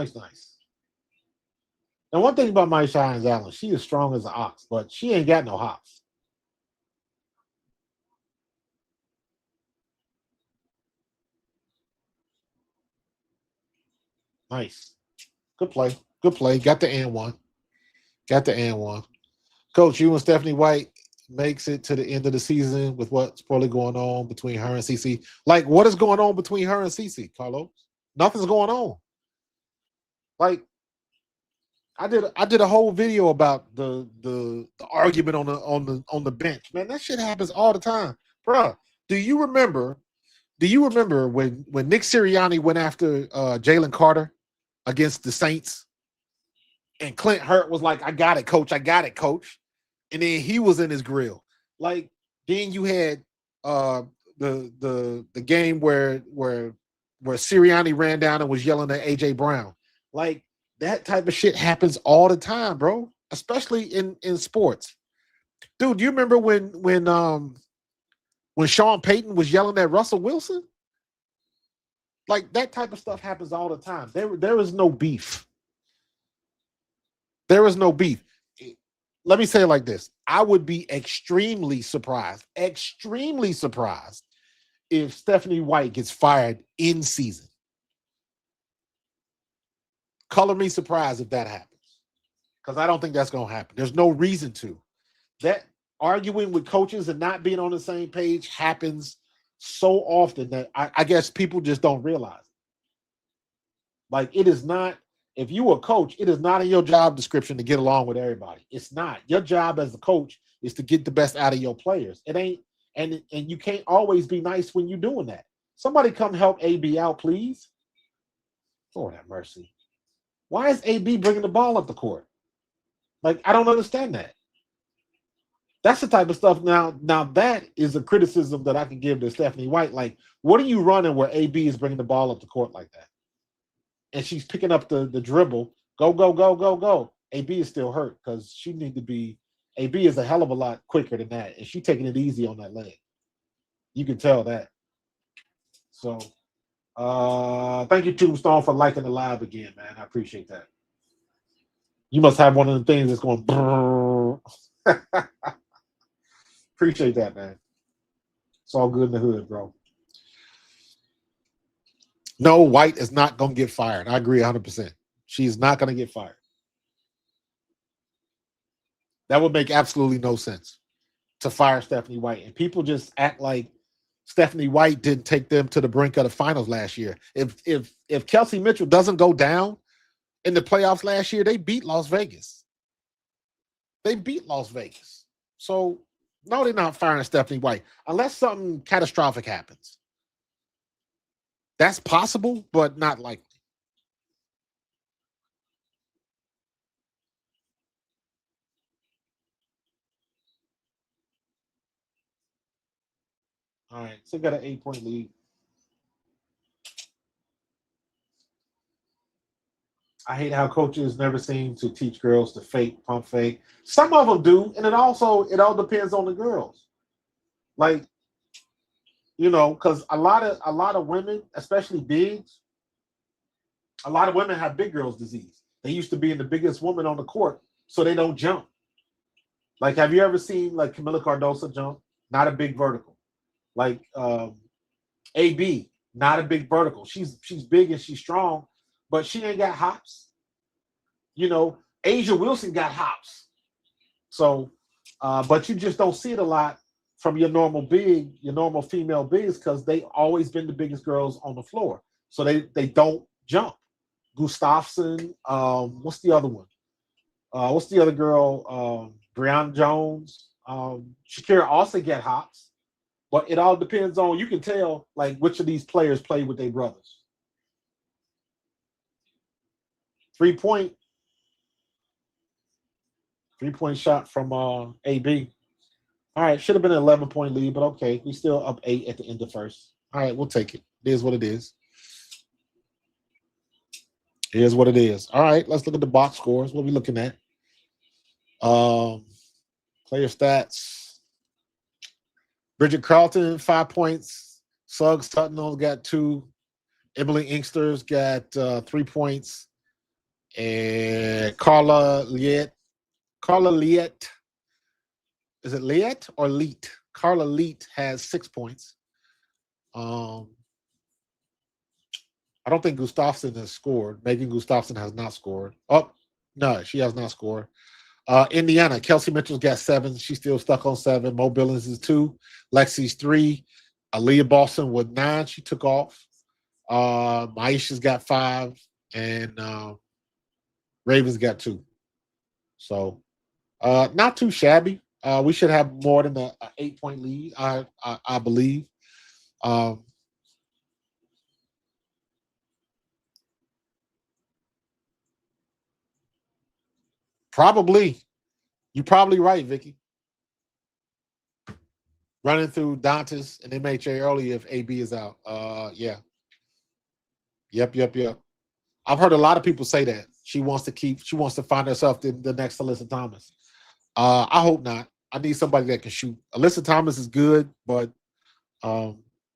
Now, one thing about Maisha Hines Allen, she is strong as an ox, but she ain't got no hops. Nice. Good play. Got the and one. Coach, you and Stephanie White makes it to the end of the season with what's probably going on between her and CC. Like, what is going on between her and CC, Carlos? Nothing's going on. Like, I did a whole video about the argument on the bench. Man, that shit happens all the time, bro. Do you remember? Do you remember when Nick Sirianni went after Jalen Carter against the Saints, and Clint Hurt was like, "I got it, coach. I got it, coach," and then he was in his grill. Like then you had uh, the game where Sirianni ran down and was yelling at AJ Brown. Like that type of shit happens all the time, bro. Especially in sports. Dude, do you remember when Sean Payton was yelling at Russell Wilson? Like that type of stuff happens all the time. There is no beef. There is no beef. Let me say it like this. I would be extremely surprised if Stephanie White gets fired in season. Color me surprised if that happens. Because I don't think that's going to happen. There's no reason to. That arguing with coaches and not being on the same page happens so often that I guess people just don't realize it. Like it is not, if you a coach, it is not in your job description to get along with everybody. It's not. Your job as a coach is to get the best out of your players. It ain't, and you can't always be nice when you're doing that. Somebody come help AB out, please. Lord have mercy. Why is AB bringing the ball up the court? Like, I don't understand that. That's the type of stuff. Now that is a criticism that I can give to Stephanie White. Like, what are you running where AB is bringing the ball up the court like that? And she's picking up the dribble. Go, go, go, go, go. AB is still hurt because she need to be. AB is a hell of a lot quicker than that. And she's taking it easy on that leg. You can tell that. So, thank you, Tombstone, for liking the live again, man. I appreciate that. You must have one of the things that's going. Appreciate that, man. It's all good in the hood, bro. No, White is not going to get fired. I agree 100%. She's not going to get fired. That would make absolutely no sense to fire Stephanie White. And people just act like Stephanie White didn't take them to the brink of the finals last year. If Kelsey Mitchell doesn't go down in the playoffs last year, they beat Las Vegas. They beat Las Vegas. So, no, they're not firing Stephanie White unless something catastrophic happens. That's possible, but not likely. All right, so got an 8-point lead. I hate how coaches never seem to teach girls to fake, pump fake. Some of them do, and it all depends on the girls. Like, you know, because a lot of women, especially bigs, a lot of women have big girls disease. They used to be the biggest woman on the court, so they don't jump. Like, have you ever seen like Camila Cardoso jump? Not a big vertical. Like AB, not a big vertical. She's big and she's strong, but she ain't got hops. You know, Asia Wilson got hops. So, but you just don't see it a lot from your normal female bigs because they always been the biggest girls on the floor. So they don't jump. Gustafson, what's the other one? What's the other girl? Breonna Jones. Shakira also get hops. But it all depends on, you can tell like which of these players play with their brothers. 3-point shot from AB. All right, should have been an 11-point lead, but okay, we still up 8 at the end of first. All right, we'll take it. It is what it is. It is what it is. All right, let's look at the box scores. What are we looking at? Player stats. Bridget Carlton, 5 points. Suggs Sutton only got 2. Emily Inkster's got 3 points. And Carla Liet. Is it Liet or Leet? Carla Leet has 6 points. I don't think Gustafson has scored. Megan Gustafson has not scored. Oh, no, she has not scored. Indiana, Kelsey Mitchell's got 7. She's still stuck on 7. Mo Billings is 2. Lexi's 3. Aaliyah Boston with 9. She took off. Maisha's got 5. And Ravens got 2. So not too shabby. We should have more than a 8-point lead, I believe. Um, probably. You're probably right, Vicky. Running through Dantas and MHA early if AB is out. Yeah. Yep. I've heard a lot of people say that. She wants to find herself the next Alyssa Thomas. I hope not. I need somebody that can shoot. Alyssa Thomas is good, but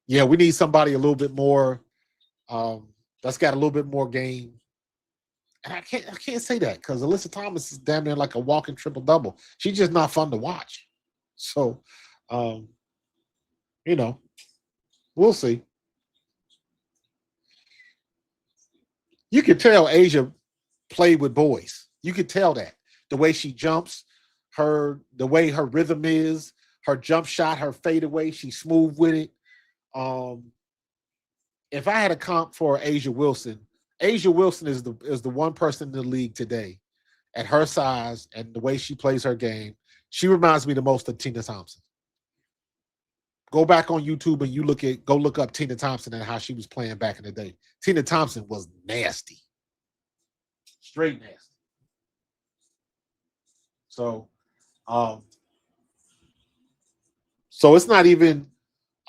yeah, we need somebody a little bit more that's got a little bit more game. And I can't say that because Alyssa Thomas is damn near like a walking triple double. She's just not fun to watch. So, um, you know, we'll see. You could tell Asia played with boys. You could tell that the way she jumps, the way her rhythm is, her jump shot, her fadeaway, she's smooth with it. If I had a comp for Asia Wilson is the one person in the league today at her size and the way she plays her game. She reminds me the most of Tina Thompson. Go back on YouTube and go look up Tina Thompson and how she was playing back in the day. Tina Thompson was nasty. Straight nasty. So it's not even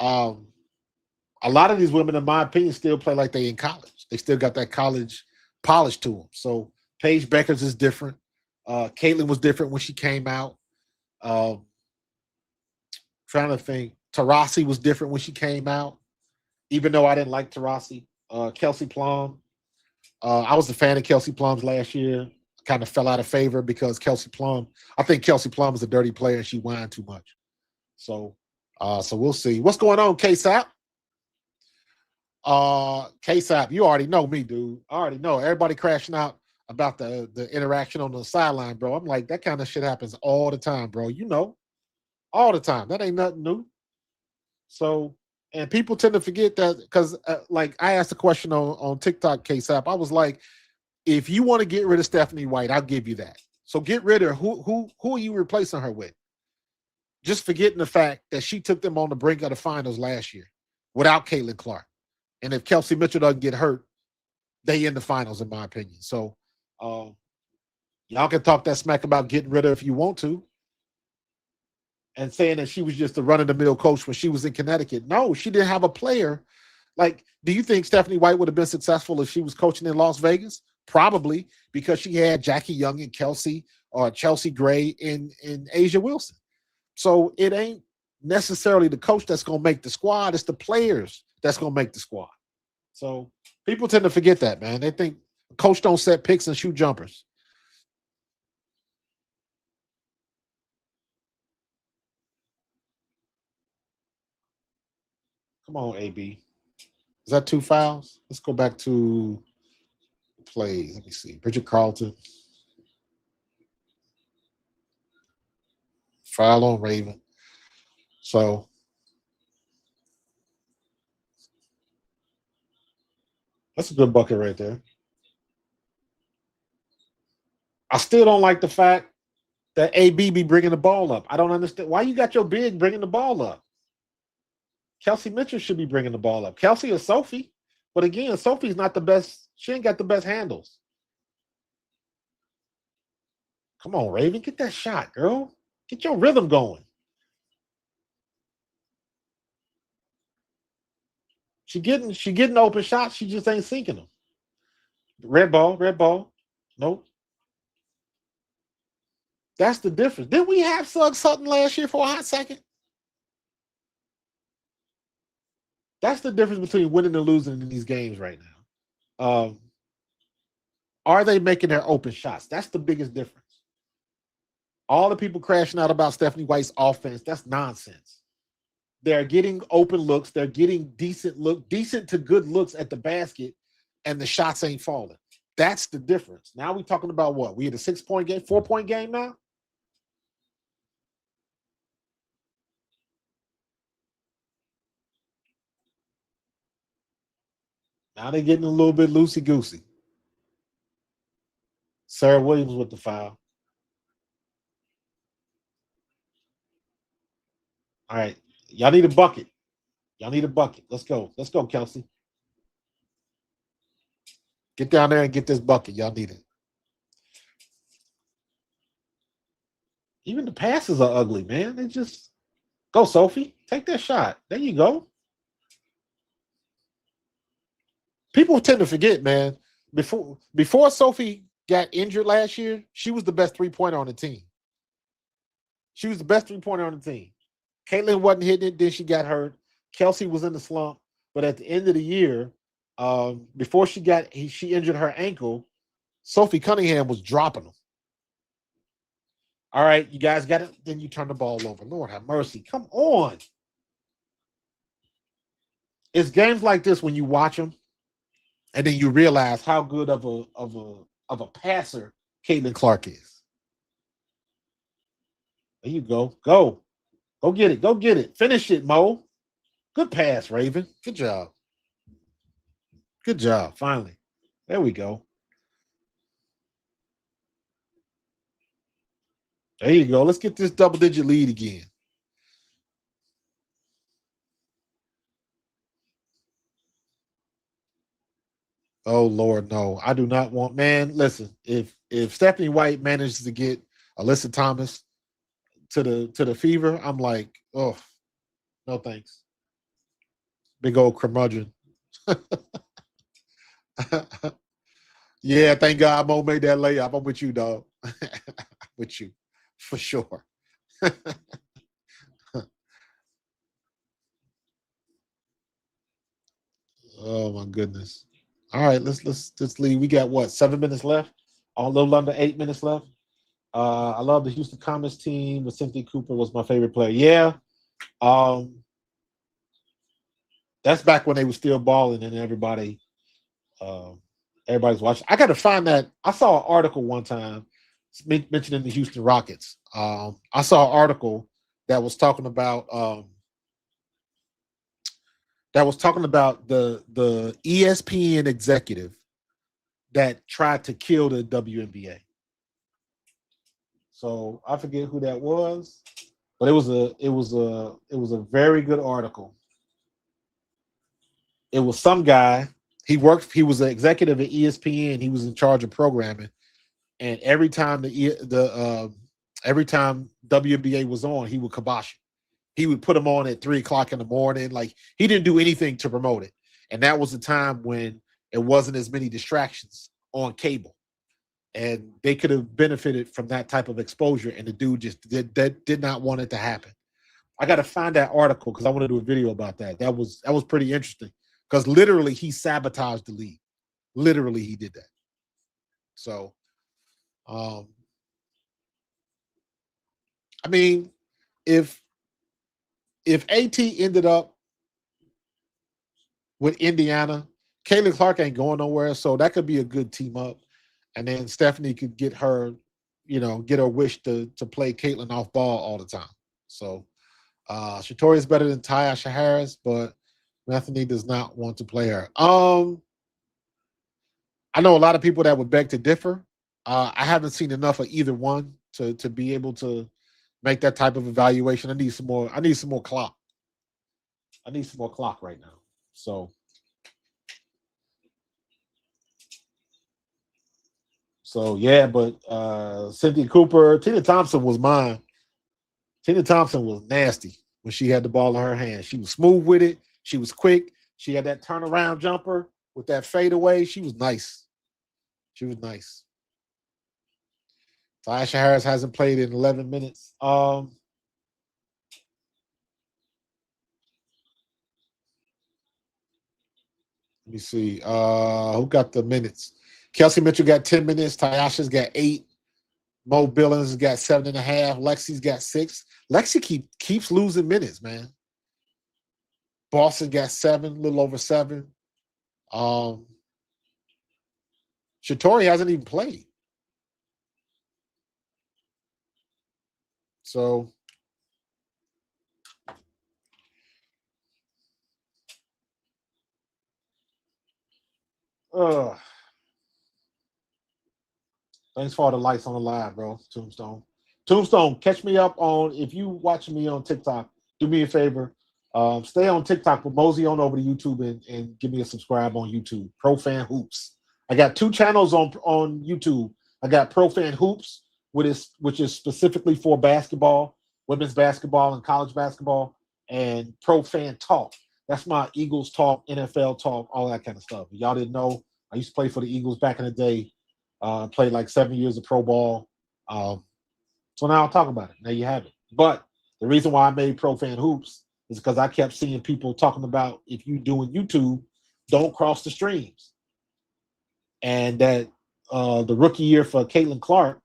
a lot of these women, in my opinion, still play like they in college. They still got that college polish to them. So Paige Beckers is different. Caitlin was different when she came out. Trying to think. Taurasi was different when she came out, even though I didn't like Taurasi. Kelsey Plum. I was a fan of Kelsey Plum's last year. Kind of fell out of favor because I think Kelsey Plum is a dirty player and she whined too much. So we'll see. What's going on, K-Sap? K-Sap, you already know me, dude. I already know. Everybody crashing out about the interaction on the sideline, bro. I'm like, that kind of shit happens all the time, bro. You know, all the time. That ain't nothing new. So, and people tend to forget that because, like, I asked a question on TikTok, K-Sap. I was like, if you want to get rid of Stephanie White, I'll give you that. So get rid of her. Who are you replacing her with? Just forgetting the fact that she took them on the brink of the finals last year without Caitlin Clark. And if Kelsey Mitchell doesn't get hurt, they in the finals, in my opinion. So y'all can talk that smack about getting rid of her if you want to. And saying that she was just a run-of-the-mill coach when she was in Connecticut. No, she didn't have a player. Like, do you think Stephanie White would have been successful if she was coaching in Las Vegas? Probably, because she had Jackie Young and Chelsea Gray in Asia Wilson. So it ain't necessarily the coach that's going to make the squad. It's the players that's going to make the squad. So people tend to forget that, man. They think coach don't set picks and shoot jumpers. Come on, AB. Is that 2 fouls? Let's go back to plays. Let me see. Bridget Carlton. Foul on Raven. So that's a good bucket right there. I still don't like the fact that AB be bringing the ball up. I don't understand. Why you got your big bringing the ball up? Kelsey Mitchell should be bringing the ball up. Kelsey or Sophie. But again, Sophie's not the best. She ain't got the best handles. Come on, Raven. Get that shot, girl. Get your rhythm going. She getting open shots. She just ain't sinking them. Red ball. Nope. That's the difference. Didn't we have Sugg Sutton last year for a hot second? That's the difference between winning and losing in these games right now. Are they making their open shots? That's the biggest difference. All the people crashing out about Stephanie White's offense, that's nonsense. They're getting open looks. They're getting decent to good looks at the basket, and the shots ain't falling. That's the difference. Now we're talking about what? We had a 6-point game, 4-point game now? Now they're getting a little bit loosey-goosey. Sarah Williams with the foul. All right. Y'all need a bucket. Y'all need a bucket. Let's go. Let's go, Kelsey. Get down there and get this bucket. Y'all need it. Even the passes are ugly, man. They just go, Sophie. Take that shot. There you go. People tend to forget, man. Before Sophie got injured last year, she was the best 3-pointer on the team. She was the best 3-pointer on the team. Caitlin wasn't hitting it, then she got hurt. Kelsey was in the slump. But at the end of the year, before she injured her ankle, Sophie Cunningham was dropping them. All right, you guys got it. Then you turn the ball over. Lord have mercy. Come on. It's games like this when you watch them, and then you realize how good of a passer Caitlin Clark is. There you go. Go get it. Go get it. Finish it, Mo. Good pass, Raven. Good job. Good job. Finally. There we go. There you go. Let's get this double-digit lead again. Oh Lord, no. I do not want, man. Listen, if Stephanie White manages to get Alyssa Thomas to the fever, I'm like, oh, no thanks. Big old curmudgeon. Yeah, thank God Mo made that layup. I'm with you, dog. With you, for sure. Oh my goodness. All right, let's leave. We got what, 7 minutes left? A little under 8 minutes left. I love the Houston Comets team with Cynthia Cooper was my favorite player. Yeah. Um, that's back when they were still balling and everybody's watching. I gotta find that. I saw an article one time mentioning the Houston Rockets. I saw an article that was talking about the ESPN executive that tried to kill the WNBA. So I forget who that was, but it was a very good article. It was some guy. He was an executive at ESPN. He was in charge of programming, and every time every time WNBA was on, he would kibosh it. He would put them on at 3:00 in the morning. Like, he didn't do anything to promote it. And that was the time when it wasn't as many distractions on cable. And they could have benefited from that type of exposure. And the dude just did not want it to happen. I got to find that article because I want to do a video about that. That was pretty interesting because literally he sabotaged the league. Literally, he did that. So, I mean, if AT ended up with Indiana, Caitlin Clark ain't going nowhere, so that could be a good team up. And then Stephanie could get her wish to play Caitlin off ball all the time. So Shatori is better than Tyasha Harris, but Bethany does not want to play her. I know a lot of people that would beg to differ. I haven't seen enough of either one to be able to make that type of evaluation. I need some more clock. I need some more clock right now. So yeah, but Cynthia Cooper, Tina Thompson was mine. Tina Thompson was nasty when she had the ball in her hand. She was smooth with it. She was quick. She had that turnaround jumper with that fadeaway. She was nice. She was nice. Tyasha Harris hasn't played in 11 minutes. Let me see. Who got the minutes? Kelsey Mitchell got 10 minutes. Tyasha's got 8. Mo Billings has got 7.5. Lexi's got 6. Lexi keeps losing minutes, man. Boston got 7, a little over 7. Shatori hasn't even played. So Thanks for all the lights on the live, bro. Tombstone. Tombstone, catch me up on if you watching me on TikTok. Do me a favor. Stay on TikTok, but mosey on over to YouTube and give me a subscribe on YouTube. Pro Fan Hoops. I got 2 channels on YouTube. I got Pro Fan Hoops, which is specifically for basketball, women's basketball, and college basketball, and Pro Fan Talk. That's my Eagles talk, NFL talk, all that kind of stuff. If y'all didn't know, I used to play for the Eagles back in the day. Played like 7 years of pro ball. So now I'll talk about it. Now you have it. But the reason why I made Pro Fan Hoops is because I kept seeing people talking about if you doing YouTube, don't cross the streams. And that the rookie year for Caitlin Clark,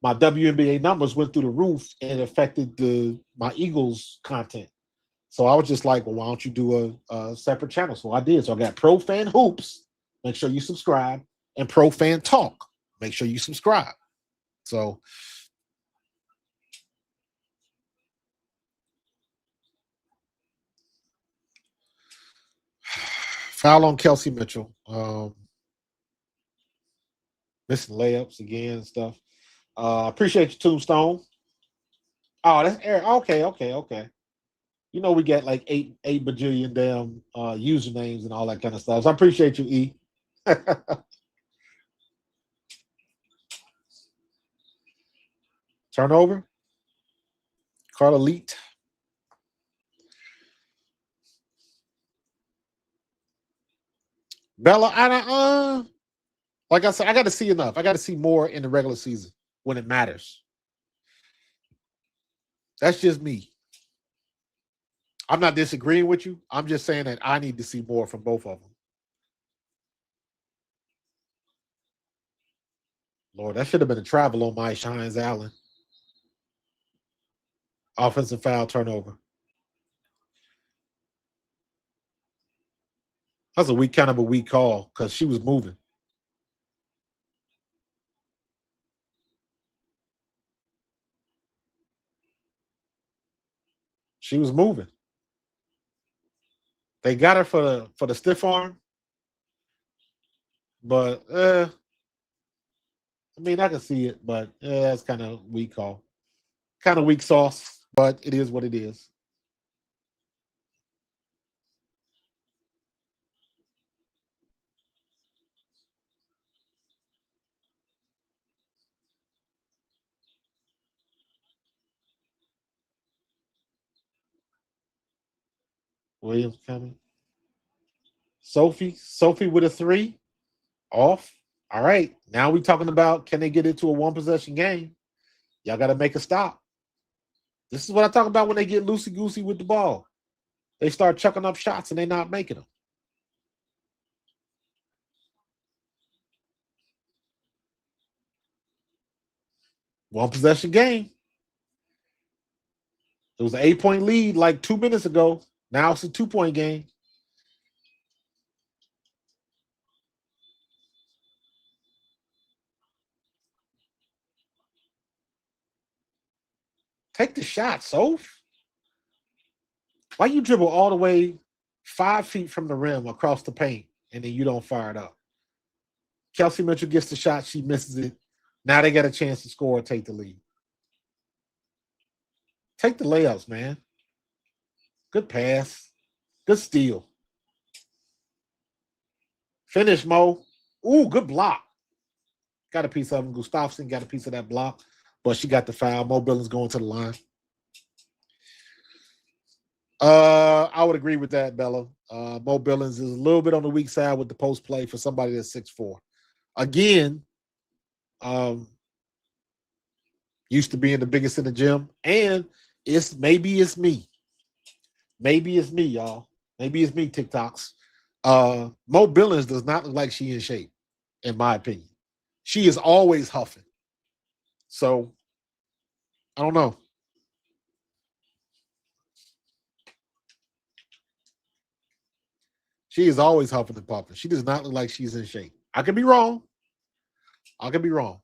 my WNBA numbers went through the roof and it affected my Eagles content. So I was just like, well, why don't you do a separate channel? So I did. So I got Pro Fan Hoops. Make sure you subscribe. And Pro Fan Talk. Make sure you subscribe. So foul on Kelsey Mitchell. Missing layups again and stuff. Appreciate you, Tombstone. Oh, that's Eric. Okay. You know we got like eight bajillion damn usernames and all that kind of stuff. So I appreciate you, E. Turnover. Carl Elite. Bella, like I said, I got to see enough. I got to see more in the regular season when it matters. That's just me. I'm not disagreeing with you. I'm just saying that I need to see more from both of them. Lord, that should have been a travel on my Shines Allen. Offensive foul turnover. That's a kind of a weak call because she was moving. She was moving. They got her for the stiff arm, but I mean I can see it, but that's kind of weak call, kind of weak sauce, but it is what it is. Williams coming. Sophie with a 3 off. All right, now we're talking about can they get into a 1-possession game? Y'all got to make a stop. This is what I talk about when they get loosey goosey with the ball. They start chucking up shots and they're not making them. One possession game. It was an 8-point lead like 2 minutes ago. Now it's a 2-point game. Take the shot, Soph. Why you dribble all the way 5 feet from the rim across the paint and then you don't fire it up? Kelsey Mitchell gets the shot. She misses it. Now they got a chance to score and take the lead. Take the layups, man. Good pass. Good steal. Finish, Mo. Ooh, good block. Got a piece of him. Gustafson got a piece of that block, but she got the foul. Mo Billings going to the line. I would agree with that, Bella. Mo Billings is a little bit on the weak side with the post play for somebody that's 6'4". Again, used to being the biggest in the gym, and maybe it's me. Maybe it's me, y'all. Maybe it's me, TikToks. Mo Billings does not look like she in shape, in my opinion. She is always huffing. So, I don't know. She is always huffing and puffing. She does not look like she's in shape. I could be wrong. I could be wrong.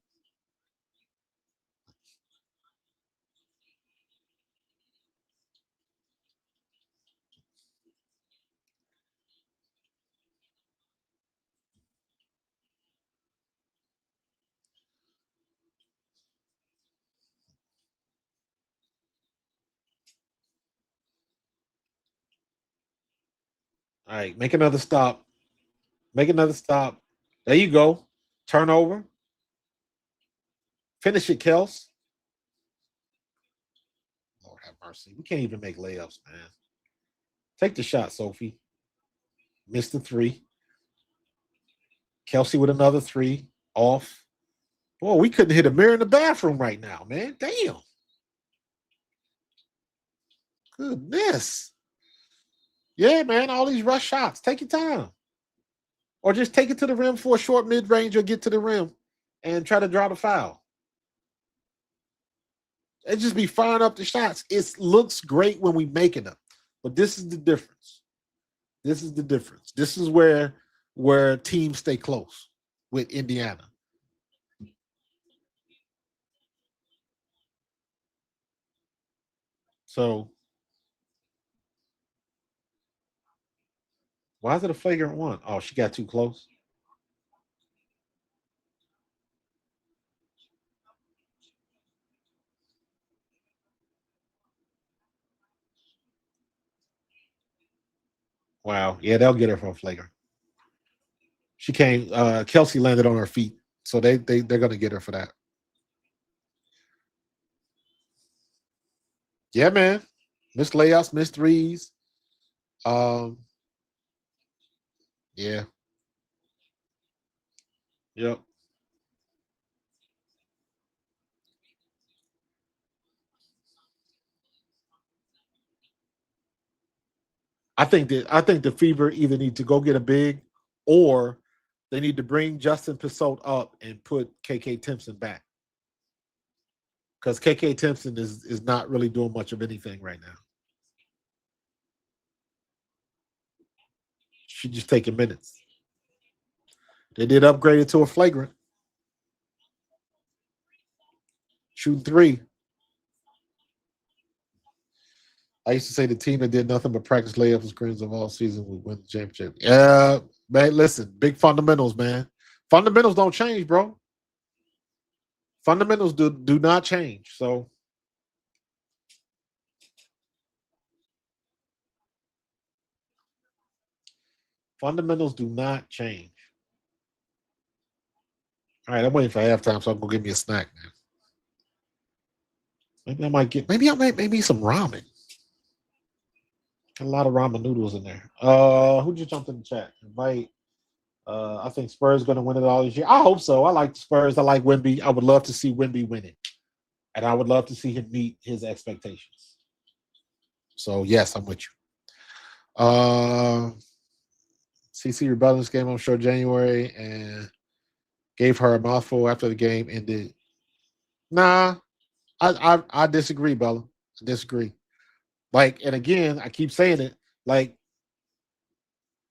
All right, make another stop. Make another stop. There you go. Turnover. Finish it, Kels. Lord have mercy. We can't even make layups, man. Take the shot, Sophie. Missed the three. Kelsey with another three. Off. Boy, we couldn't hit a mirror in the bathroom right now, man. Damn. Goodness. Yeah, man. All these rush shots. Take your time. Or just take it to the rim for a short mid-range or get to the rim and try to draw the foul. It just be firing up the shots. It looks great when we making them. But this is the difference. This is the difference. This is where teams stay close with Indiana. So why is it a flagrant one? Oh, she got too close. Wow. Yeah, they'll get her for a flagrant. She came. Kelsey landed on her feet, so they're gonna get her for that. Yeah, man. Missed layups, missed threes. Yeah. Yep. I think the Fever either need to go get a big, or they need to bring Justin Pissolt up and put KK Timpson back, because KK Timpson is not really doing much of anything right now. She's just taking minutes. They did upgrade it to a flagrant. Shooting three. I used to say the team that did nothing but practice layups and screens of all season would win the championship. Yeah, man. Listen, big fundamentals, man. Fundamentals don't change, bro. Fundamentals do not change. So fundamentals do not change. All right, I'm waiting for halftime, so I'm gonna give me a snack, man. Maybe I might get. Maybe I might maybe some ramen. Got a lot of ramen noodles in there. Who just jumped in the chat? Invite. I think Spurs going to win it all this year. I hope so. I like Spurs. I like Wemby. I would love to see Wemby win it, and I would love to see him meet his expectations. So yes, I'm with you. CC rebelled this game, I'm sure, January, and gave her a mouthful after the game ended. Nah, I disagree, Bella. I disagree. Like, and again, I keep saying it. Like,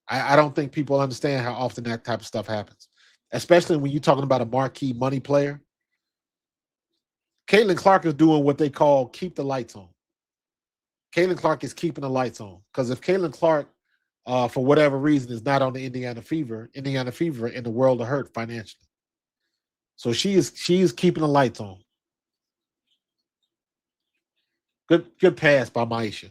I don't think people understand how often that type of stuff happens, especially when you're talking about a marquee money player. Caitlin Clark is doing what they call keep the lights on. Caitlin Clark is keeping the lights on, because if Caitlin Clark, for whatever reason, is not on the Indiana Fever in the world of hurt financially. So she is keeping the lights on. Good pass by Maisha.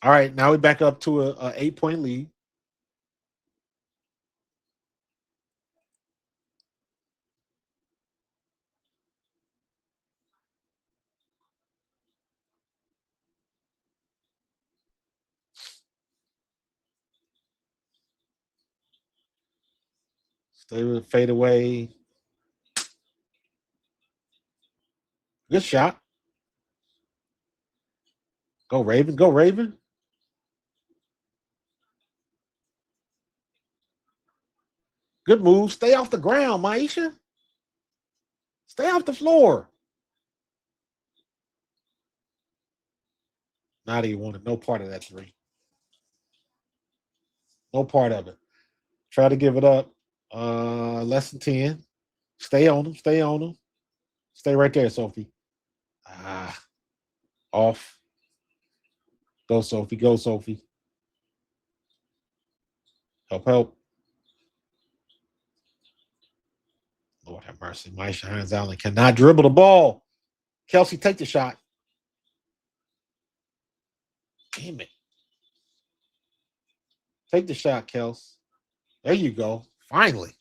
All right, now we're back up to a 8-point lead. Stay with fade away. Good shot. Go Raven. Go Raven. Good move. Stay off the ground, Maisha. Stay off the floor. Nadia wanted no part of that three. No part of it. Try to give it up. Less than 10. Stay on them. Stay on them. Stay right there, Sophie. Off. Go, Sophie. Go, Sophie. Help. Lord have mercy. Maisha Hines Allen cannot dribble the ball. Kelsey, take the shot. Damn it. Take the shot, Kels. There you go. Finally.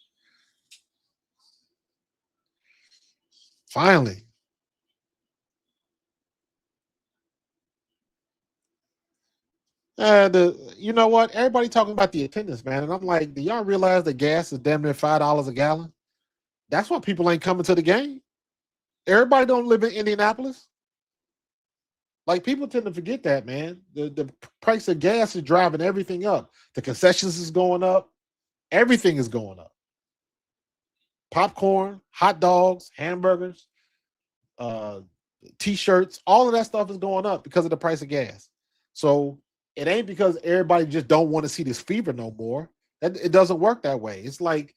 Finally. You know what? Everybody talking about the attendance, man. And I'm like, do y'all realize that gas is damn near $5 a gallon? That's why people ain't coming to the game. Everybody don't live in Indianapolis. Like, people tend to forget that, man. The price of gas is driving everything up. The concessions is going up. Everything is going up. Popcorn, hot dogs, hamburgers, T-shirts, all of that stuff is going up because of the price of gas. So it ain't because everybody just don't want to see this fever no more. It doesn't work that way. It's like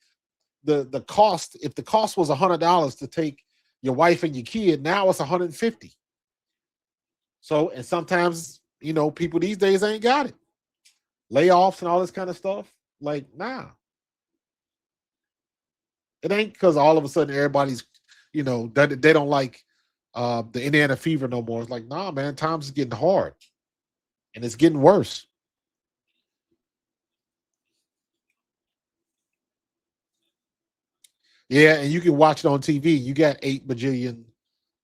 the cost. If the cost was $100 to take your wife and your kid, now it's $150. So, and sometimes, people these days ain't got it. Layoffs and all this kind of stuff. Like, nah. It ain't because all of a sudden everybody's, that they don't like the Indiana fever no more. It's like, nah, man, times is getting hard. And it's getting worse. Yeah, and you can watch it on TV. You got 8 bajillion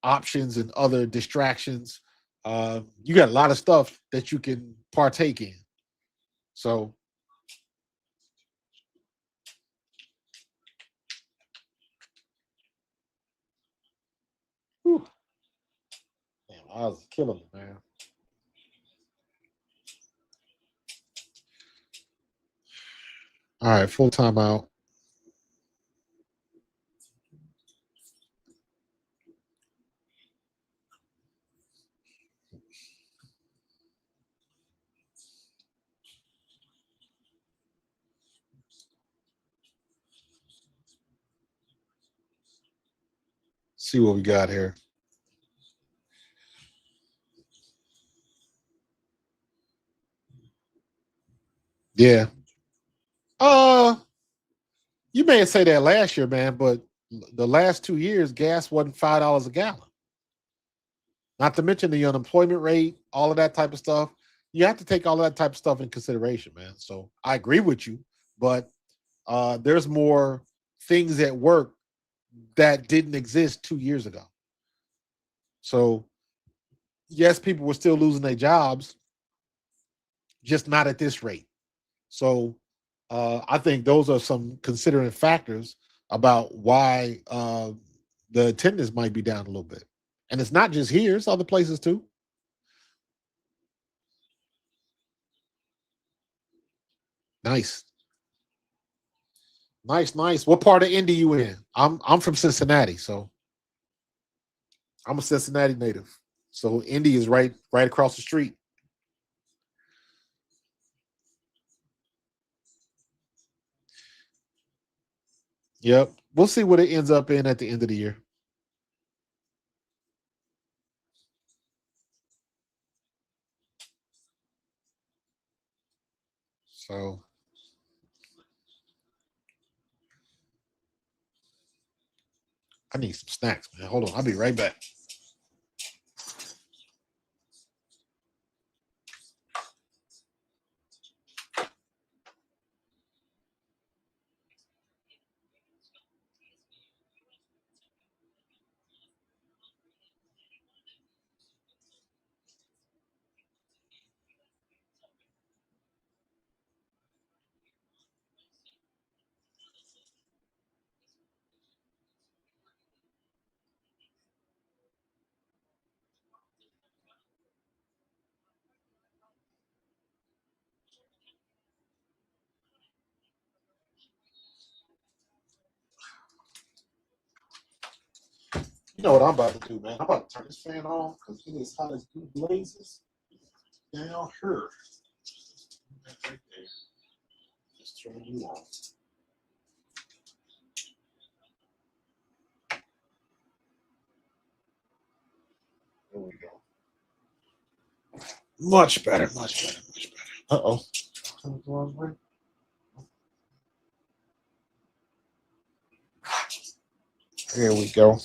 options and other distractions. You got a lot of stuff that you can partake in. So, whew. Damn, I was killing it, man. All right, full timeout. See what we got here. Yeah. You may say that last year, man, but the last 2 years, gas wasn't $5 a gallon. Not to mention the unemployment rate, all of that type of stuff. You have to take all of that type of stuff in consideration, man. So I agree with you, but there's more things at work that didn't exist 2 years ago. So yes, people were still losing their jobs, just not at this rate. So I think those are some considering factors about why the attendance might be down a little bit. And it's not just here, it's other places too. Nice. Nice. What part of Indy you in? I'm from Cincinnati, so I'm a Cincinnati native. So Indy is right across the street. Yep. We'll see what it ends up in at the end of the year. So I need some snacks, man. Hold on. I'll be right back. You know what I'm about to do, man? I'm about to turn this fan on because it is hot as blue blazes down here. Right there. Just turn you on. There we go. Much better. Uh-oh. Here we go.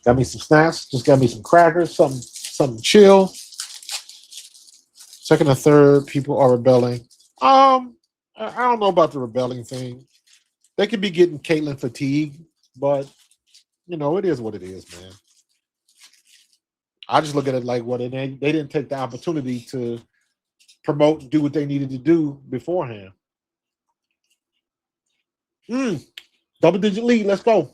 Got me some snacks. Just got me some crackers, something chill. Second and third, people are rebelling. I don't know about the rebelling thing. They could be getting Caitlin fatigue, but it is what it is, man. I just look at it like what they didn't take the opportunity to promote and do what they needed to do beforehand. Double-digit lead. Let's go.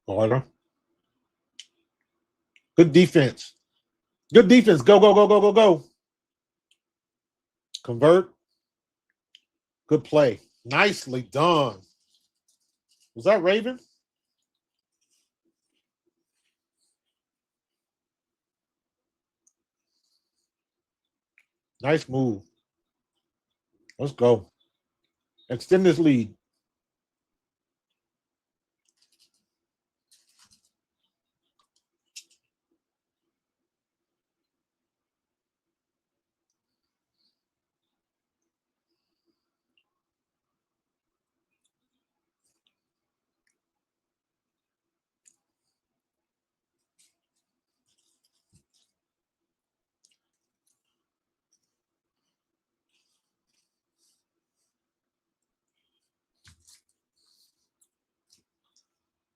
Order. Good defense. Good defense. Go, go, go, go, go, go. Convert. Good play. Nicely done. Was that Raven? Nice move. Let's go. Extend this lead.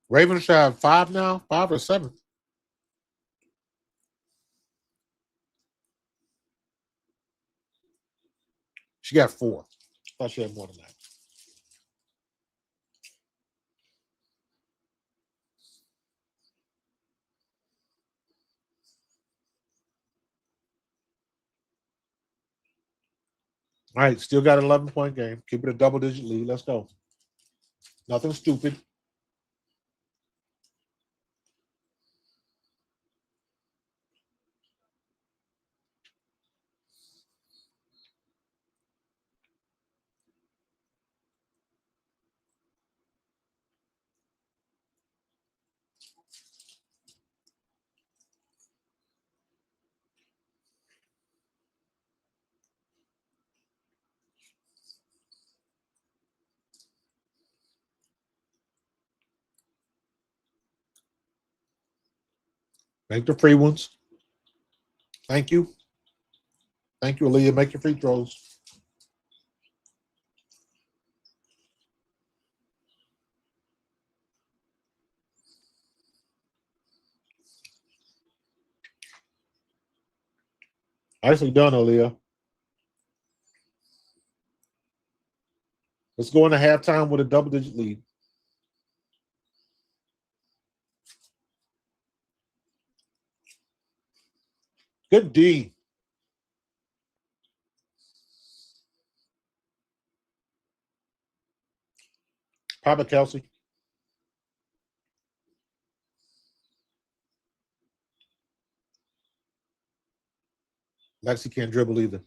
Ravens should have 5 now, 5 or 7. She got 4. Thought she had more than that. All right, still got an 11-point game. Keep it a double-digit lead. Let's go. Nothing stupid. Make the free ones. Thank you. Thank you, Aaliyah. Make your free throws. Nicely done, Aaliyah. Let's go into halftime with a double-digit lead. Good D. Papa Kelsey. Lexi can't dribble either.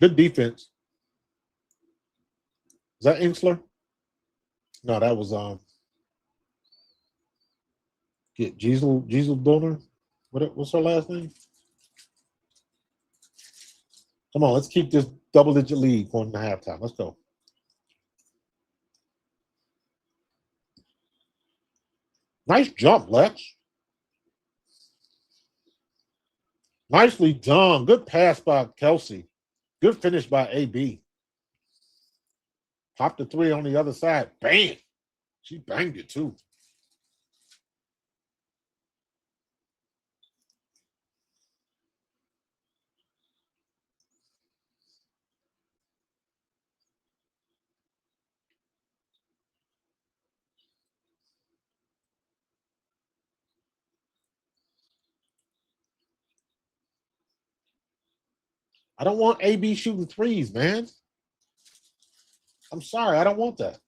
Good defense. Is that Inksler? No, that was get Gisel Donor. What's her last name? Come on, let's keep this double-digit lead going to halftime. Let's go. Nice jump, Lex. Nicely done. Good pass by Kelsey. Good finish by AB. Popped the 3 on the other side. Bam. She banged it too. I don't want AB shooting threes, man. I'm sorry. I don't want that.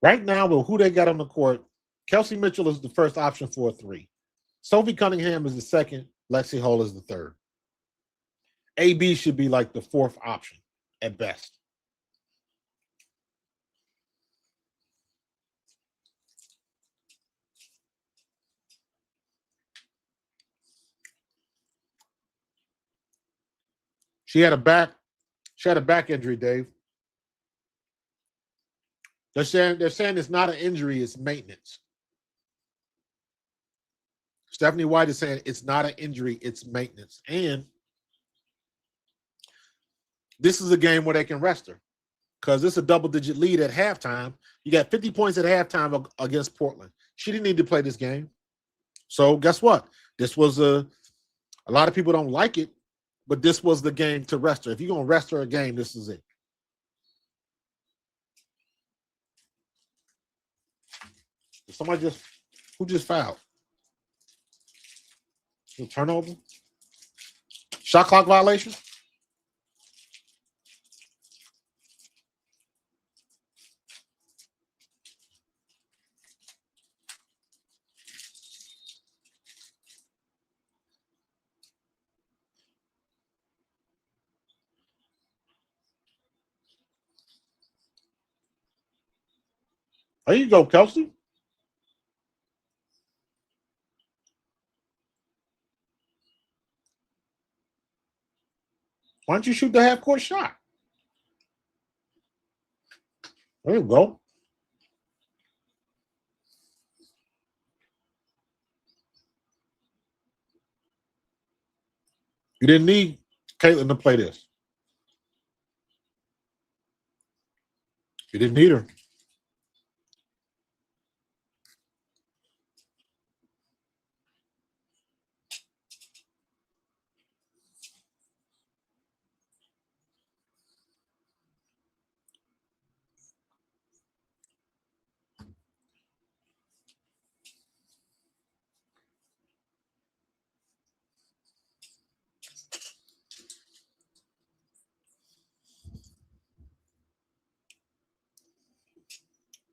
Right now, with who they got on the court, Kelsey Mitchell is the first option for a 3. Sophie Cunningham is the second. Lexi Hall is the third. AB should be like the 4th option at best. She had a back injury, Dave. They're saying it's not an injury, it's maintenance. Stephanie White is saying it's not an injury, it's maintenance. And this is a game where they can rest her because this is a double-digit lead at halftime. You got 50 points at halftime against Portland. She didn't need to play this game. So guess what? This was a lot of people don't like it, but this was the game to rest her. If you're going to rest her a game, this is it. Who just fouled? A turnover? Shot clock violation? There you go, Kelsey. Why don't you shoot the half-court shot? There you go. You didn't need Caitlin to play this. You didn't need her.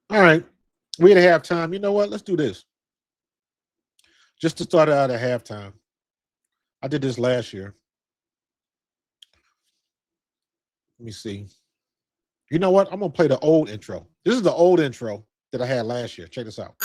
All right. We at halftime. You know what? Let's do this. Just to start out at halftime. I did this last year. Let me see. You know what? I'm going to play the old intro. This is the old intro that I had last year. Check this out.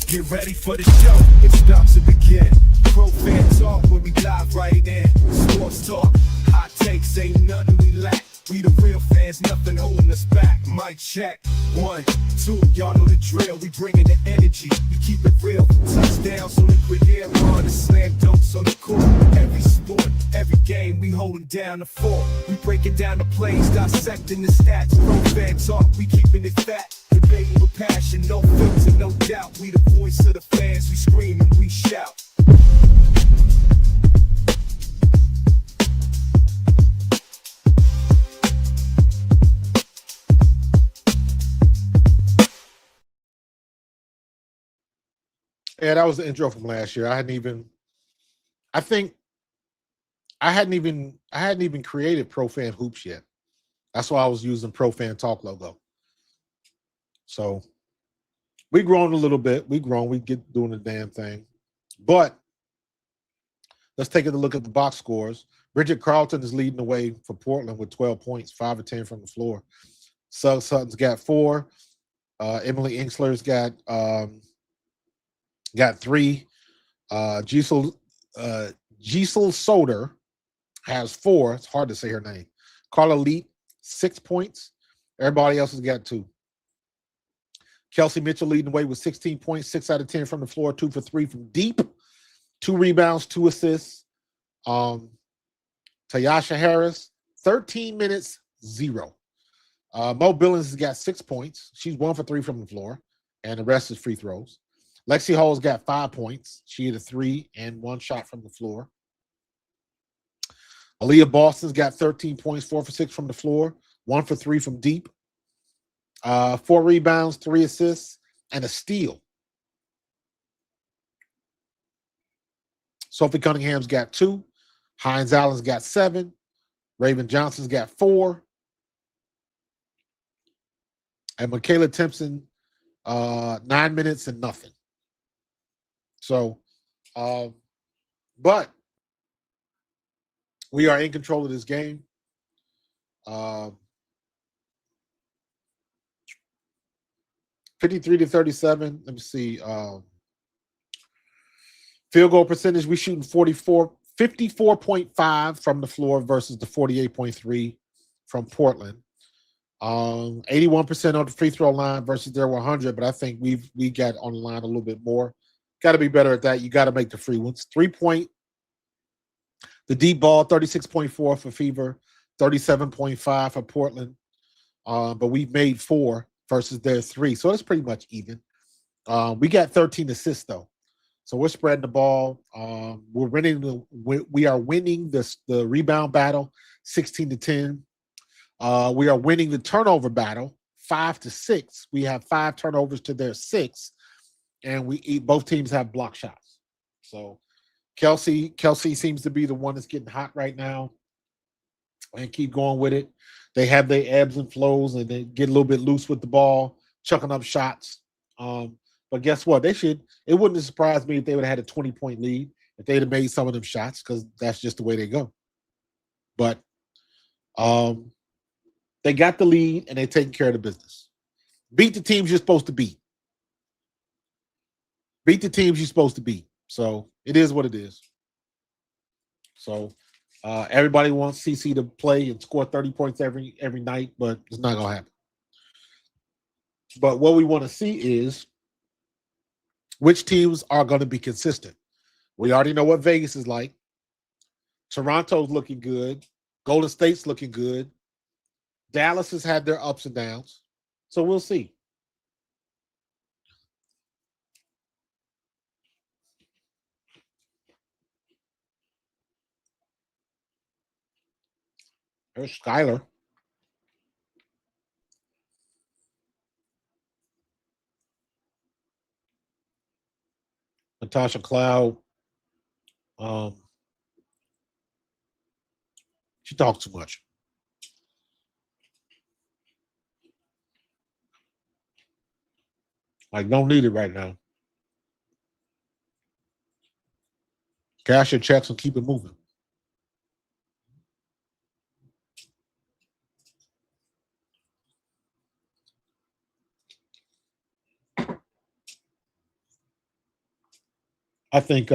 Get ready for the show. It's about to begin. Pro fan talk when we dive right in. Sports talk. Hot takes ain't nothing we lack. We the real fans, nothing holding us back. Mic check. 1, 2, y'all know the drill. We bringing the energy. We keep it real. Touchdowns on liquid air. On the slam dunks on the court. Every sport, every game, we holding down the fort. We breaking down the plays, dissecting the stats. Pro fan talk, we keeping it fat. Debating with passion, no filter, no doubt. We the voice of the fans, we scream and we shout. Yeah, that was the intro from last year. I hadn't even created Pro Fan Hoops yet. That's why I was using Pro Fan Talk logo. So we grown a little bit. We get doing the damn thing. But let's take a look at the box scores. Bridget Carlton is leading the way for Portland with 12 points, 5 of 10 from the floor. Sutton's got 4. Emily Inksler's got 3. Giselle Soder has 4. It's hard to say her name. Carla Leet, 6 points. Everybody else has got 2. Kelsey Mitchell leading the way with 16 points, 6 out of 10 from the floor, 2 for 3 from deep, 2 rebounds, 2 assists. Tayasha Harris, 13 minutes, 0. Mo Billings has got 6 points. She's 1 for 3 from the floor, and the rest is free throws. Lexi Hall's got 5 points. She hit a 3 and 1 shot from the floor. Aaliyah Boston's got 13 points, 4 for 6 from the floor, 1 for 3 from deep. 4 rebounds, 3 assists, and a steal. Sophie Cunningham's got 2. Hines Allen's got 7. Raven Johnson's got 4. And Michaela Timpson, 9 minutes and nothing. So, but we are in control of this game. 53-37. Let me see. Field goal percentage, we shooting 44% 54.5 from the floor versus the 48.3 from Portland. 81% on the free throw line versus their 100, but I think we got on the line a little bit more. Got to be better at that. You got to make the free ones. 3-point, the deep ball, 36.4 for Fever, 37.5 for Portland. But we've made 4 versus their 3, so it's pretty much even. We got 13 assists though, so we're spreading the ball. We are winning the rebound battle, 16-10. We are winning the turnover battle, 5-6. We have 5 turnovers to their 6, and both teams have block shots. So Kelsey seems to be the one that's getting hot right now, and keep going with it. They have their ebbs and flows, and they get a little bit loose with the ball, chucking up shots. But guess what? It wouldn't have surprised me if they would have had a 20-point lead if they'd have made some of them shots, because that's just the way they go. But they got the lead, and they're taking care of the business. Beat the teams you're supposed to beat. Beat the teams you're supposed to beat. So it is what it is. So everybody wants CC to play and score 30 points every night, but it's not going to happen. But what we want to see is which teams are going to be consistent. We already know what Vegas is like. Toronto's looking good. Golden State's looking good. Dallas has had their ups and downs. So we'll see. There's Skyler. Natasha Cloud. She talks too much. Like, don't need it right now. Cash your checks and keep it moving. I think,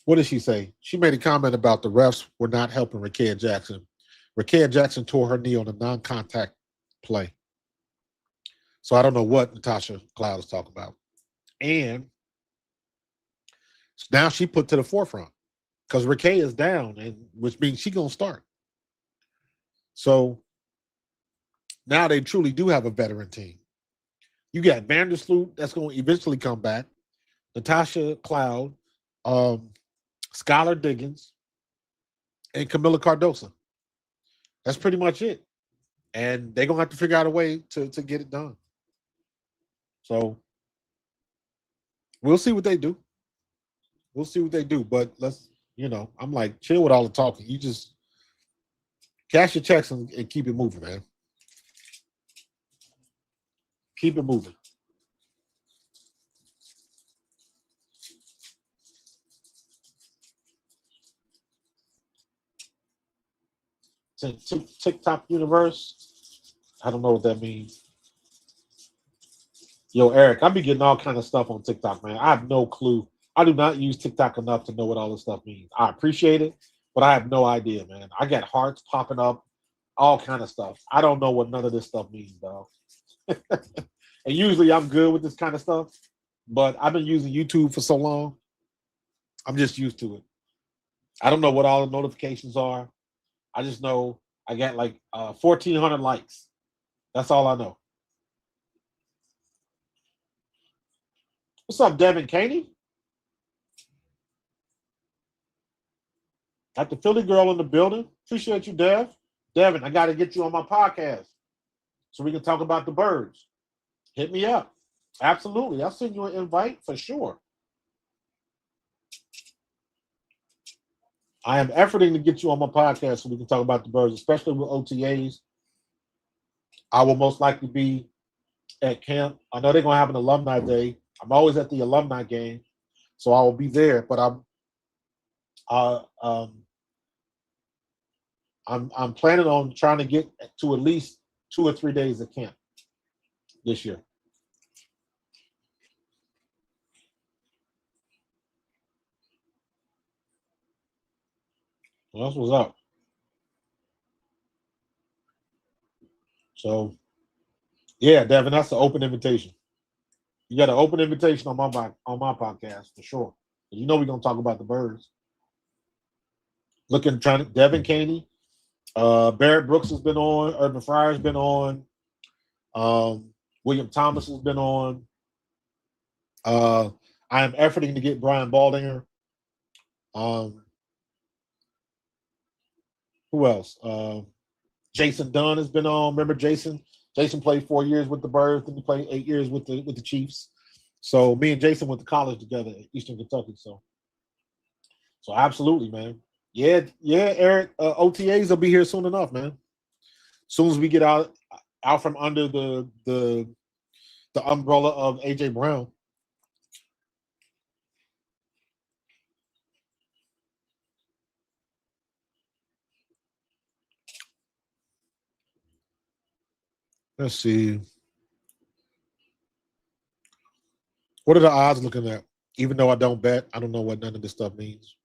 what did she say? She made a comment about the refs were not helping Rakia Jackson. Rakia Jackson tore her knee on a non-contact play. So I don't know what Natasha Cloud is talking about. And now she put to the forefront because Rakia is down, and which means she's going to start. So now they truly do have a veteran team. You got Vandersloot that's going to eventually come back, Natasha Cloud, Skylar Diggins, and Camila Cardosa. That's pretty much it. And they're going to have to figure out a way to get it done. So we'll see what they do. We'll see what they do. But let's, I'm like, chill with all the talking. You just cash your checks and keep it moving, man. Keep it moving. TikTok universe. I don't know what that means. Yo, Eric, I be getting all kind of stuff on TikTok, man. I have no clue. I do not use TikTok enough to know what all this stuff means. I appreciate it, but I have no idea, man. I got hearts popping up, all kind of stuff. I don't know what none of this stuff means, dog. And usually I'm good with this kind of stuff, but I've been using YouTube for so long. I'm just used to it. I don't know what all the notifications are. I just know I got like 1,400 likes. That's all I know. What's up, Devin Caney? Got the Philly girl in the building. Appreciate you, Dev. Devin, I got to get you on my podcast so we can talk about the birds. Hit me up. Absolutely. I'll send you an invite for sure. I am efforting to get you on my podcast so we can talk about the birds, especially with OTAs. I will most likely be at camp. I know they're going to have an alumni day. I'm always at the alumni game, so I will be there. But I'm planning on trying to get to at least 2 or 3 days of camp this year. Well, that's what's up. So, yeah, Devin, that's the open invitation. You got an open invitation on my podcast for sure. You know we're gonna talk about the birds. Trying to Devin Caney, Barrett Brooks has been on, Urban Fryer's been on, William Thomas has been on. I am efforting to get Brian Baldinger. Who else? Jason Dunn has been on. Remember Jason? Jason played 4 years with the Birds, and he played 8 years with the Chiefs. So me and Jason went to college together at Eastern Kentucky. So absolutely, man. Yeah, Eric. OTAs will be here soon enough, man. As soon as we get out from under the umbrella of AJ Brown. Let's see. What are the odds looking at? Even though I don't bet, I don't know what none of this stuff means.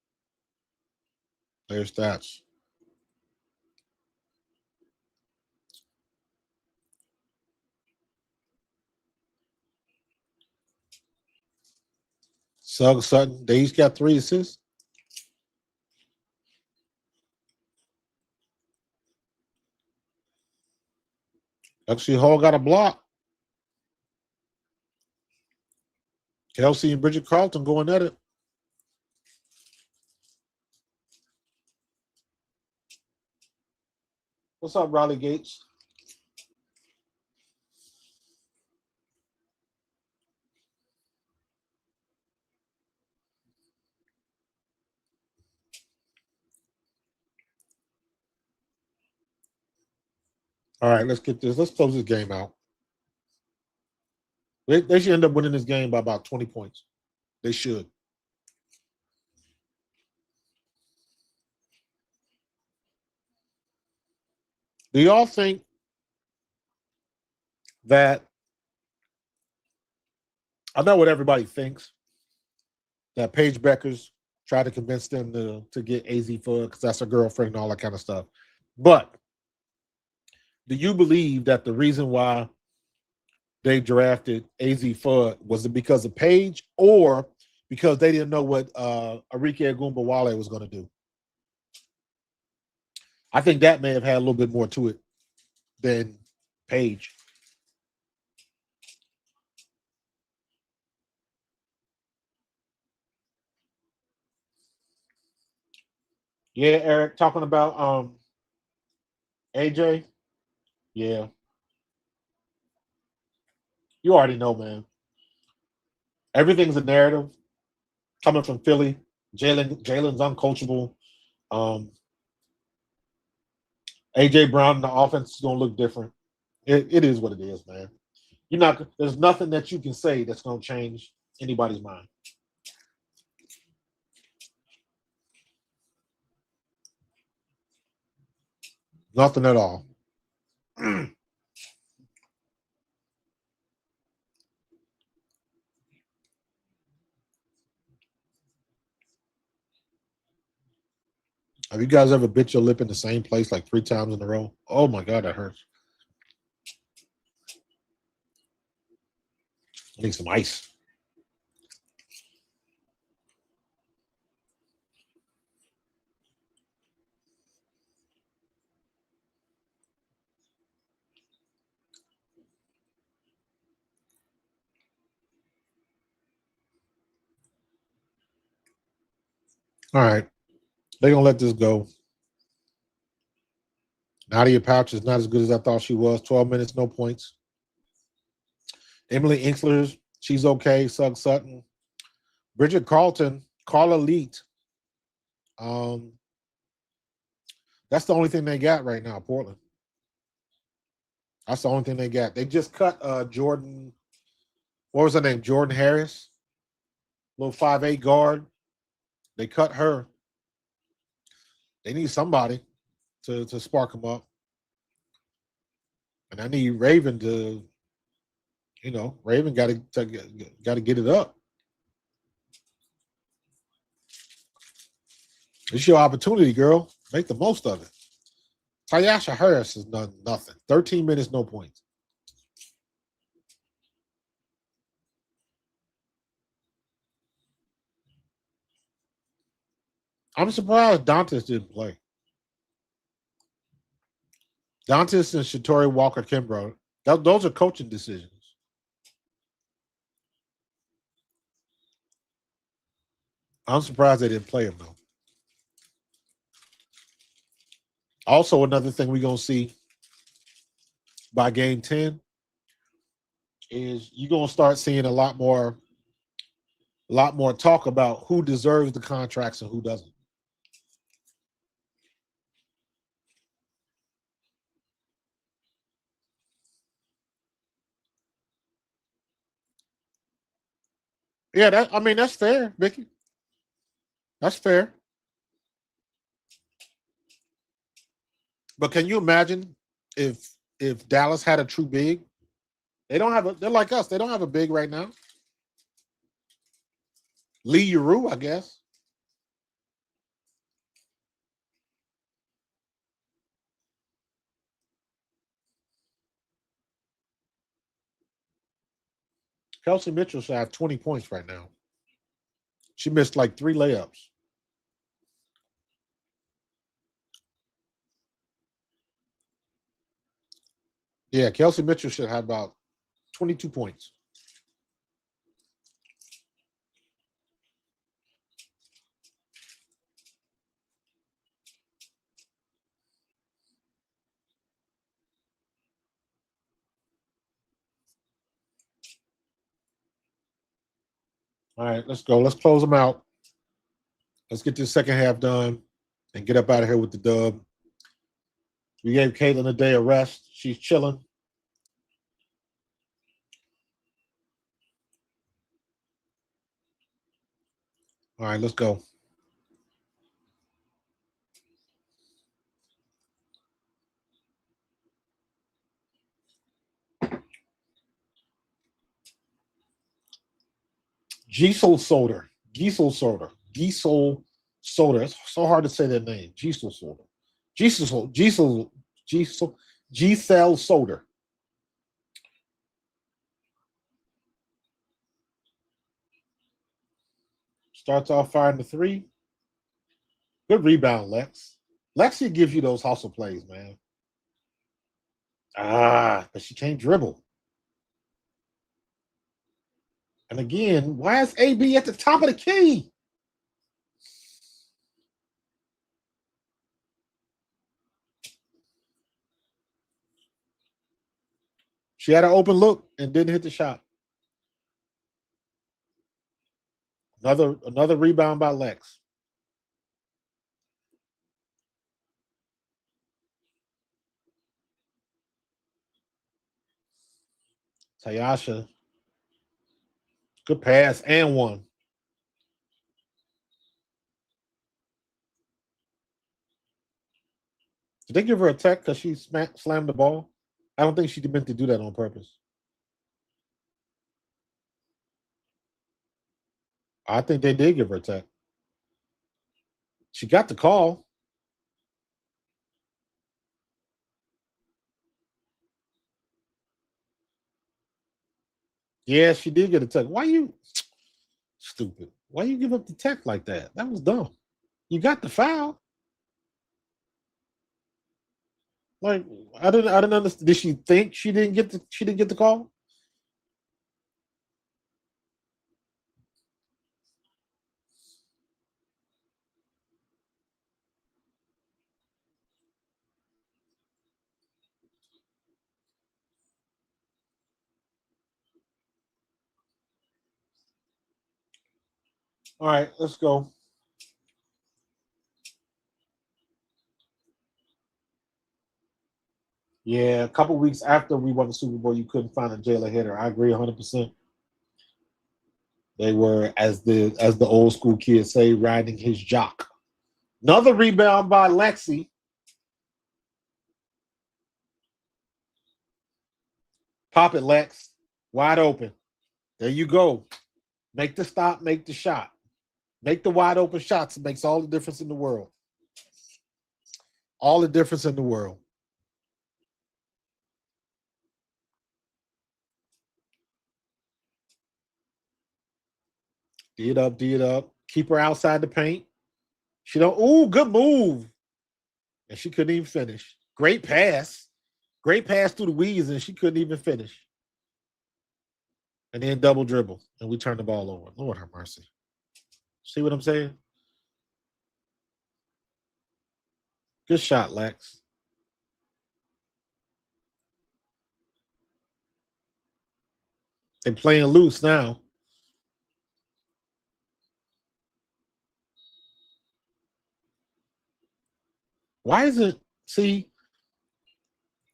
Their stats. Suggs Sutton, they each got 3 assists. Actually, Hall got a block. Kelsey and Bridget Carlton going at it. What's up, Riley Gates? All right, let's get this. Let's close this game out. They should end up winning this game by about 20 points. They should. Do y'all think that, I know what everybody thinks, that Paige Beckers tried to convince them to get AZ for because that's her girlfriend and all that kind of stuff. But do you believe that the reason why they drafted AZ Fudd was it because of Paige or because they didn't know what Arike Ogunbowale was going to do? I think that may have had a little bit more to it than Paige. Yeah, Eric, talking about AJ. Yeah. You already know, man. Everything's a narrative coming from Philly. Jalen's uncoachable. AJ Brown in the offense is gonna look different. It is what it is, man. There's nothing that you can say that's gonna change anybody's mind. Nothing at all. Have you guys ever bit your lip in the same place like 3 times in a row? Oh my God, that hurts. I need some ice. All right. They're going to let this go. Nadia Pouch is not as good as I thought she was. 12 minutes, no points. Emily Inksler, she's okay. Suggs Sutton. Bridget Carlton, Carla Leet. That's the only thing they got right now, Portland. That's the only thing they got. They just cut Jordan. What was her name? Jordan Harris. Little 5'8" guard. They cut her. They need somebody to spark them up. And I need Raven to, Raven got to get it up. It's your opportunity, girl. Make the most of it. Tyasha Harris has done nothing. 13 minutes, no points. I'm surprised Dantas didn't play. Dantas and Shatori Walker Kimbrough, those are coaching decisions. I'm surprised they didn't play him, though. Also, another thing we're going to see by game 10 is you're going to start seeing a lot more talk about who deserves the contracts and who doesn't. Yeah, that's fair, Vicky. That's fair. But can you imagine if Dallas had a true big? They're like us. They don't have a big right now. Lee Uru, I guess. Kelsey Mitchell should have 20 points right now. She missed like 3 layups. Yeah, Kelsey Mitchell should have about 22 points. All right, let's go. Let's close them out. Let's get this second half done and get up out of here with the dub. We gave Caitlin a day of rest. She's chilling. All right, let's go. Giesel Soder. It's so hard to say that name. Giselle Soder. Starts off firing the 3. Good rebound, Lex. Lexi gives you those hustle plays, man. But she can't dribble. And again, why is AB at the top of the key? She had an open look and didn't hit the shot. Another rebound by Lex. Tyasha. Good pass and one. Did they give her a tech because she slammed the ball? I don't think she meant to do that on purpose. I think they did give her a tech. She got the call. Yeah, she did get a tech. Why you stupid? Why you give up the tech like that? That was dumb. You got the foul. Like I didn't understand. Did she think she didn't get the call? All right, let's go. Yeah, a couple weeks after we won the Super Bowl, you couldn't find a Jayla hitter. I agree 100%. They were, as the old school kids say, riding his jock. Another rebound by Lexi. Pop it, Lex. Wide open. There you go. Make the stop, make the shot. Make the wide open shots. It makes all the difference in the world. All the difference in the world. D it up, D it up. Keep her outside the paint. She don't. Ooh, good move. And she couldn't even finish. Great pass. Great pass through the weeds, and she couldn't even finish. And then double dribble, and we turn the ball over. Lord have mercy. See what I'm saying? Good shot, Lex. They're playing loose now. Why is it? See,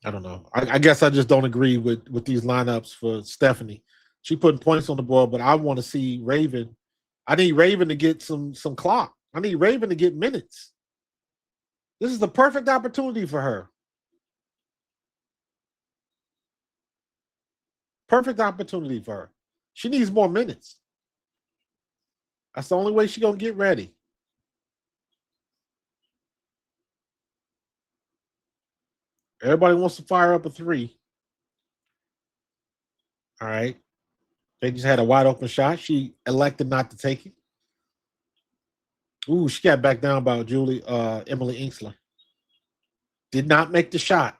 I don't know. I guess I just don't agree with these lineups for Stephanie. She putting points on the board, but I want to see Raven. I need Raven to get some clock. I need Raven to get minutes. This is the perfect opportunity for her. Perfect opportunity for her. She needs more minutes. That's the only way she's gonna get ready. Everybody wants to fire up a three. All right. They just had a wide open shot. She elected not to take it. Ooh, she got back down by Emily Ingsler. Did not make the shot.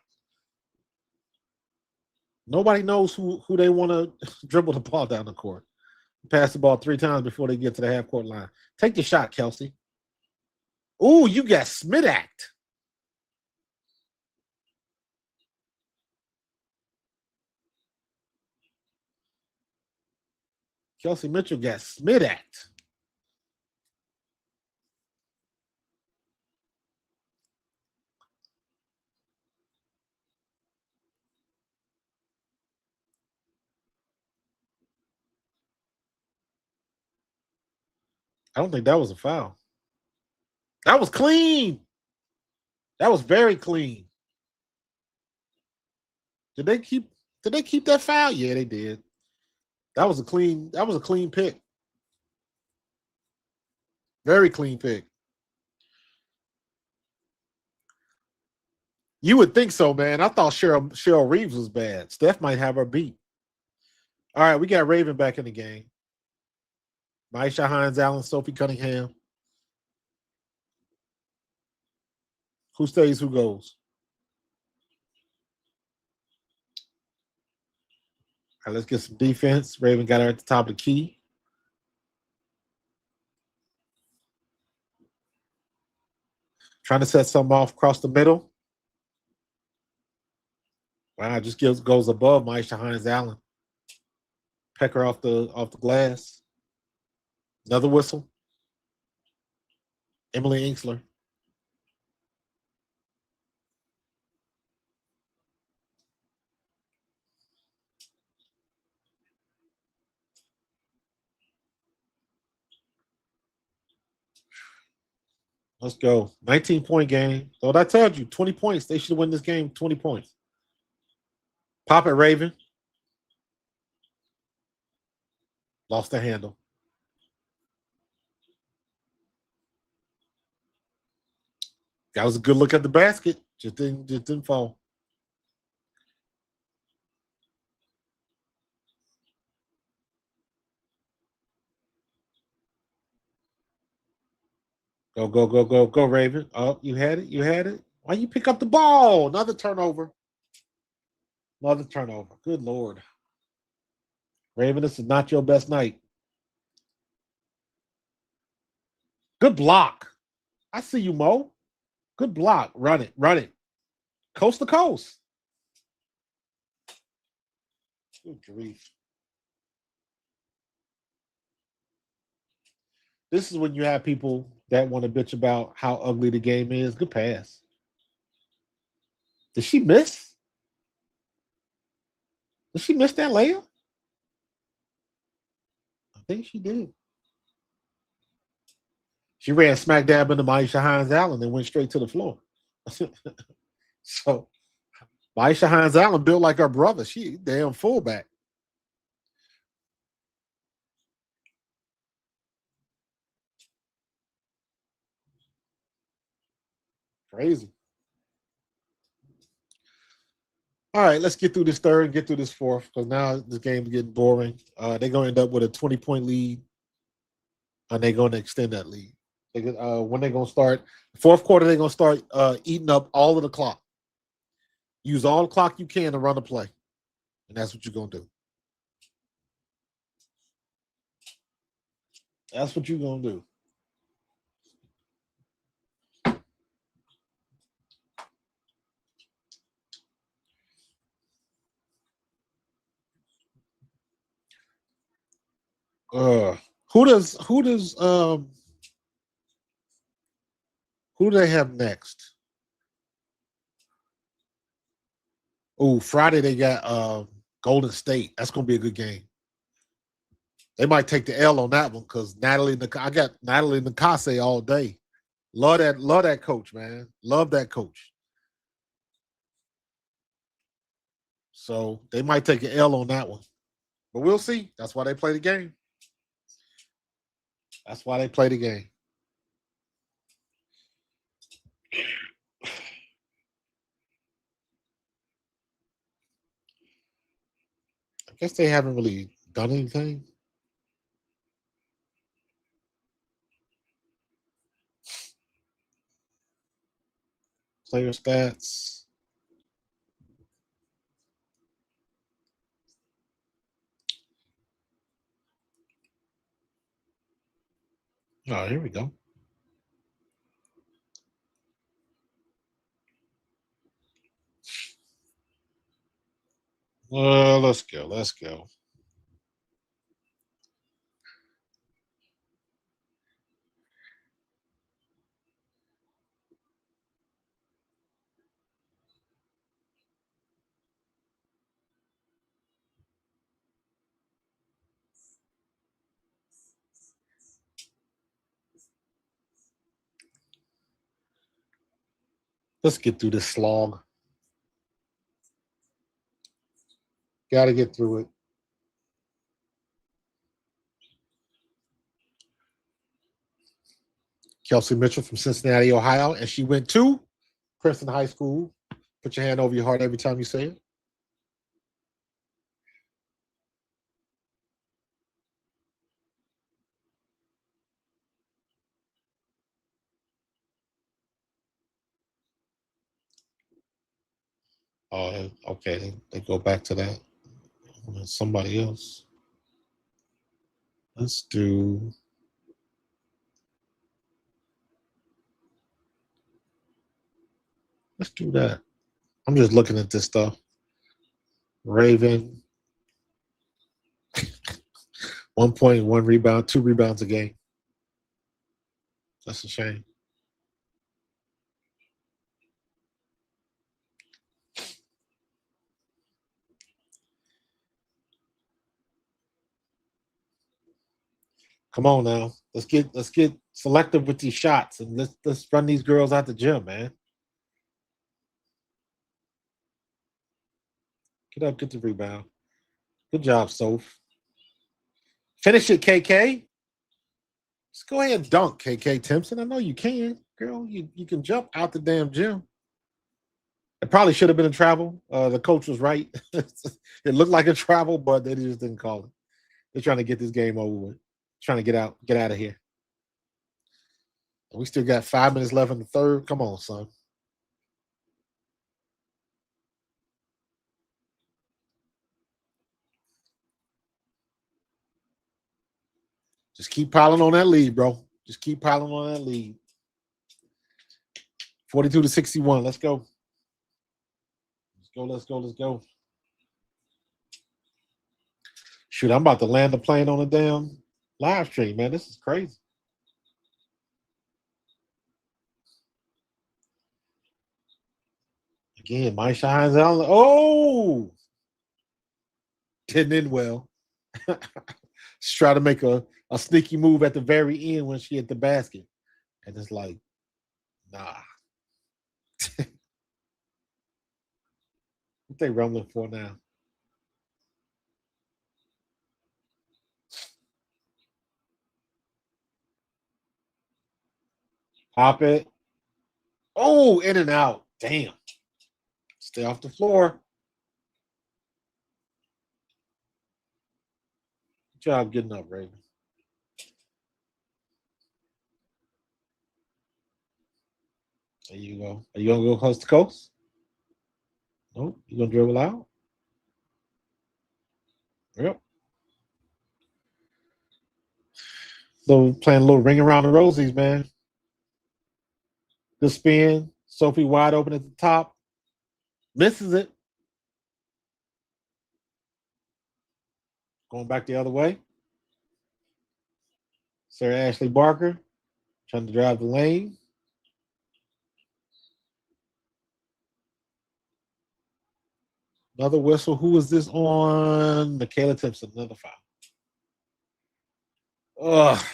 Nobody knows who they want to dribble the ball down the court. Pass the ball 3 times before they get to the half court line. Take the shot, Kelsey. Ooh, you got Smith-act. Kelsey Mitchell got Smith-act. I don't think that was a foul. That was clean. That was very clean. Did they keep that foul? Yeah, they did. That was a clean pick. Very clean pick. You would think so, man. I thought Cheryl Reeves was bad. Steph might have her beat. All right, we got Raven back in the game. Maisha Hines Allen, Sophie Cunningham. Who stays, who goes? All right, let's get some defense. Raven got her at the top of the key. Trying to set something off across the middle. Wow, just goes above Maisha Hines Allen. Peck her off the glass. Another whistle. Emily Ingsler. Let's go. 19-point game. So what I told you, 20 points. They should win this game 20 points. Pop it, Raven. Lost the handle. That was a good look at the basket. Just didn't fall. Go, Raven. Oh, you had it. Why you pick up the ball? Another turnover. Good Lord. Raven, this is not your best night. Good block. I see you, Mo. Good block. Run it. Coast to coast. Good grief. This is when you have people that want to bitch about how ugly the game is. Good pass. Did she miss? Did she miss that layup? I think she did. She ran smack dab into Maisha Hines Allen and went straight to the floor. So Maisha Hines Allen built like her brother. She damn fullback. Crazy. All right, let's get through this third and get through this fourth because now this game's getting boring. They're going to end up with a 20-point lead, and they're going to extend that lead. When they're going to start, fourth quarter, they're going to start eating up all of the clock. Use all the clock you can to run the play, and that's what you're going to do. That's what you're going to do. Who do they have next? Oh, Friday they got Golden State. That's gonna be a good game. They might take the L on that one because I got Natalie Nakase all day. Love that coach, man. Love that coach. So they might take an L on that one. But we'll see. That's why they play the game. That's why they play the game. I guess they haven't really done anything. Player stats. Oh, here we go. Let's go. Let's go. Let's get through this slog. Got to get through it. Kelsey Mitchell from Cincinnati, Ohio, and she went to Princeton High School. Put your hand over your heart every time you say it. Oh, okay. They go back to that. Somebody else. Let's do. Let's do that. I'm just looking at this stuff. Raven. 1.1 rebound, 2 rebounds a game. That's a shame. Come on now. Let's get selective with these shots and let's run these girls out the gym, man. Get up, get the rebound. Good job, Soph. Finish it, KK. Just go ahead and dunk, KK Timpson. I know you can, girl. You can jump out the damn gym. It probably should have been a travel. The coach was right. It looked like a travel, but they just didn't call it. They're trying to get this game over with. Trying to get out of here. We still got 5 minutes left in the third. Come on, son. Just keep piling on that lead, bro. Just keep piling on that lead. 42-61. Let's go. Let's go. Shoot, I'm about to land the plane on a damn live stream, man. This is crazy. Again, my shines out. Oh, didn't end well. She's trying to make a sneaky move at the very end when she hit the basket. And it's like, nah. What they rumbling for now? Hop it. Oh, in and out. Damn. Stay off the floor. Good job getting up, Raven. There you go. Are you gonna go coast to coast? Nope. You gonna dribble out? Yep. So playing a little ring around the rosies, man. Good spin. Sophie wide open at the top. Misses it. Going back the other way. Sarah Ashley Barker trying to drive the lane. Another whistle. Who is this on? Michaela Timpson. Another foul. Ugh.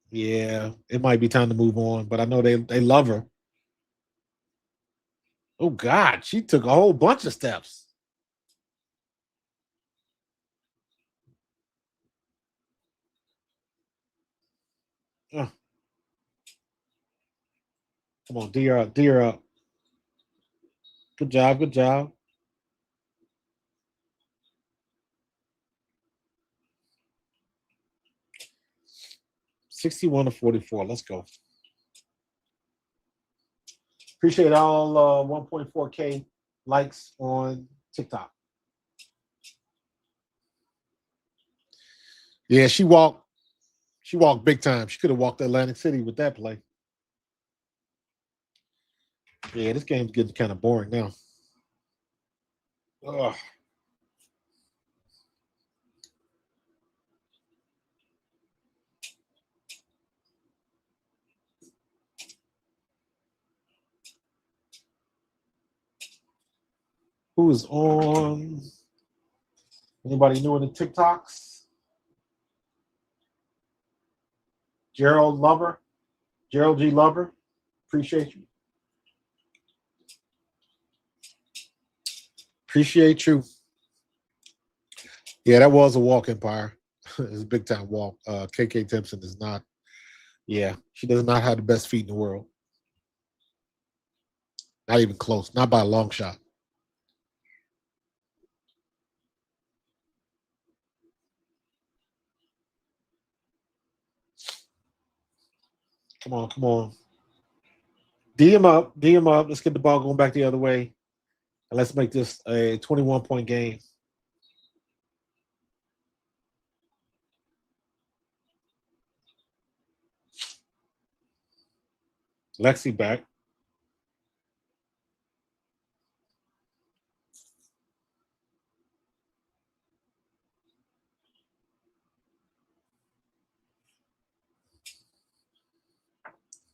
Yeah, it might be time to move on, but I know they love her. Oh, God. She took a whole bunch of steps. Ugh. Come on, D her up. D her up. Good job. Good job. 61-44. Let's go. Appreciate all 1.4K likes on TikTok. Yeah, she walked big time. She could have walked to Atlantic City with that play. Yeah, this game's getting kind of boring now. Ugh. Who is on? Anybody new in the TikToks? Gerald Lover. Gerald G. Lover. Appreciate you. Appreciate you. Yeah, that was a walk, Empire. It's a big time walk. KK Timpson is not. Yeah, she does not have the best feet in the world. Not even close. Not by a long shot. Come on, come on. D him up. D him up. Let's get the ball going back the other way. And let's make this a 21-point game. Lexi back.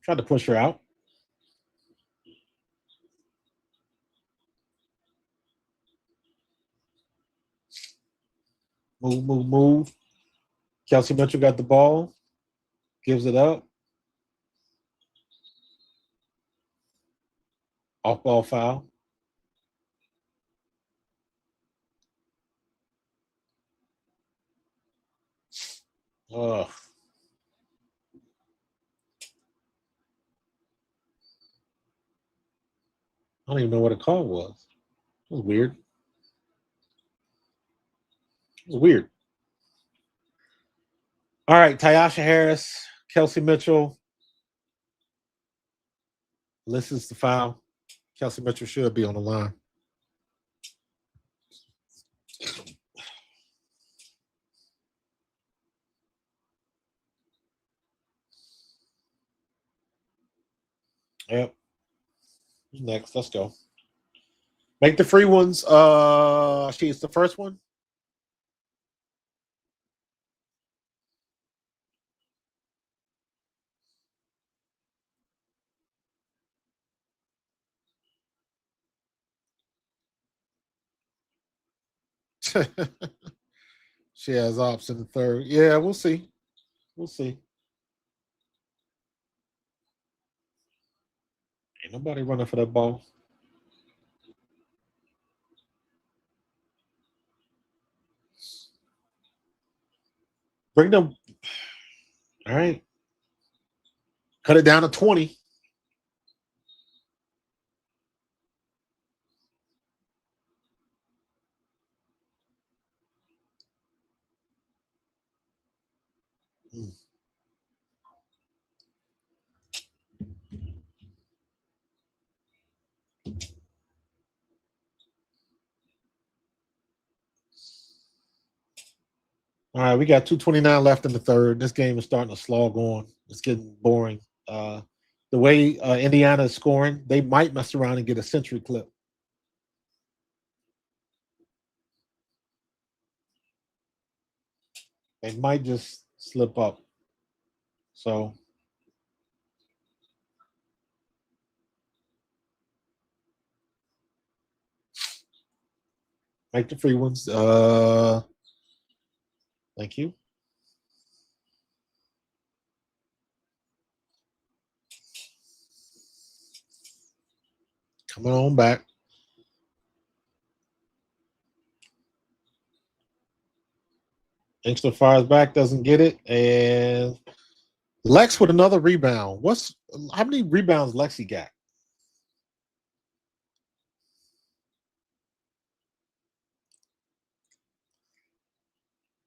Tried to push her out. Move, move, move. Kelsey Mitchell got the ball. Gives it up. Off ball foul. Ugh. I don't even know what a call was. It was weird. It was weird. All right, Tyasha Harris, Kelsey Mitchell. Listens to foul. Kelsey Mitchell should be on the line. Yep. Next, let's go. Make the free ones. She's the first one. She has ops in the third. Yeah, we'll see. We'll see. Ain't nobody running for that ball. Bring them. All right. Cut it down to 20. Mm. All right, we got 2:29 left in the third. This game is starting to slog on. It's getting boring. The way Indiana is scoring, they might mess around and get a century clip. They might just slip up. So make the free ones. Thank you. Coming on back. Inkster fires back, doesn't get it, and Lex with another rebound. How many rebounds Lexi got?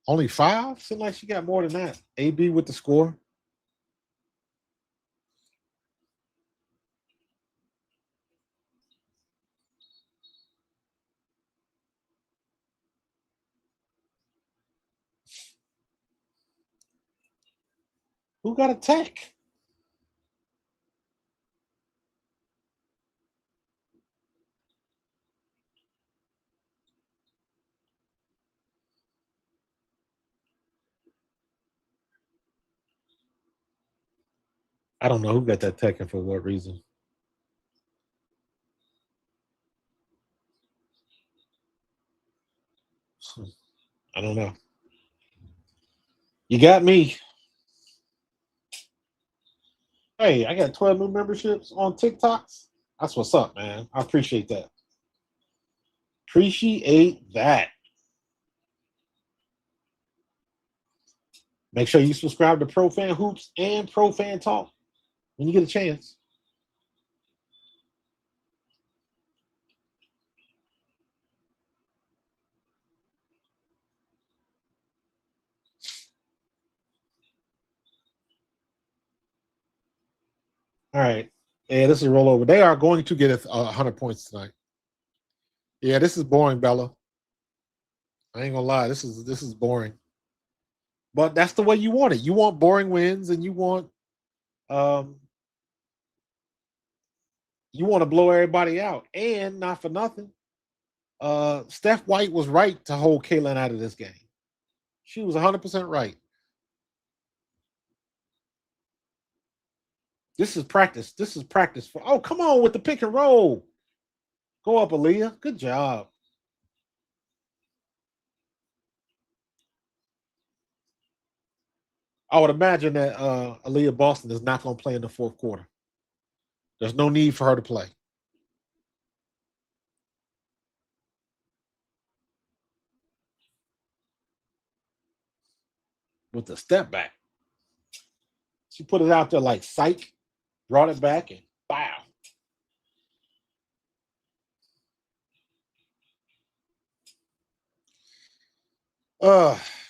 Only 5? Seems like she got more than that. AB with the score. Who got a tech? I don't know who got that tech and for what reason. I don't know. You got me. Hey, I got 12 new memberships on TikToks. That's what's up, man. I appreciate that. Appreciate that. Make sure you subscribe to Pro Fan Hoops and Pro Fan Talk when you get a chance. All right. Yeah, this is a rollover. They are going to get 100 points tonight. Yeah, this is boring, Bella. I ain't gonna lie. This is boring. But that's the way you want it. You want boring wins, and um you want to blow everybody out. And not for nothing, Steph White was right to hold Caitlin out of this game. She was 100% right. This is practice. This is practice for. Oh, come on with the pick and roll. Go up, Aaliyah. Good job. I would imagine that Aaliyah Boston is not going to play in the fourth quarter. There's no need for her to play. With the step back, she put it out there like psych, brought it back, and bow.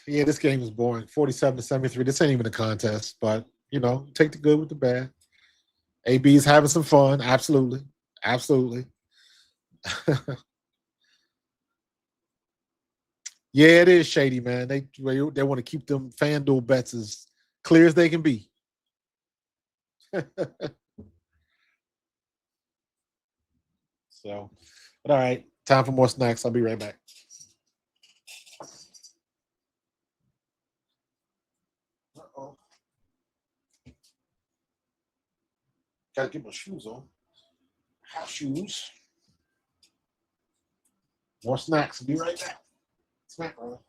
Yeah, this game is boring. 47-73. This ain't even a contest, but take the good with the bad. AB is having some fun. Absolutely. Absolutely. Yeah, it is shady, man. They want to keep them FanDuel bets as clear as they can be. So, but all right, time for more snacks. I'll be right back. Uh-oh. Gotta get my shoes on. House shoes. More snacks. I'll be right back. Snack roll.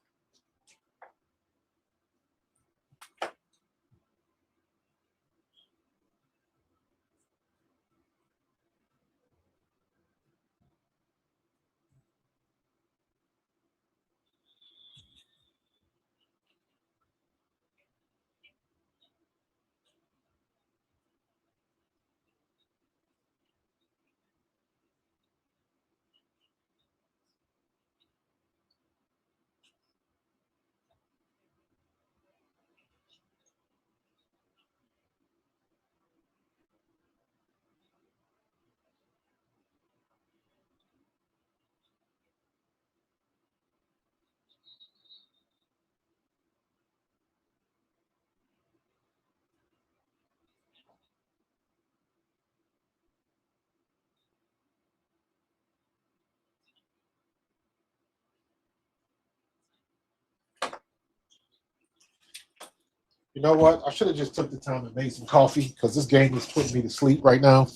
You know what? I should have just took the time and made some coffee because this game is putting me to sleep right now.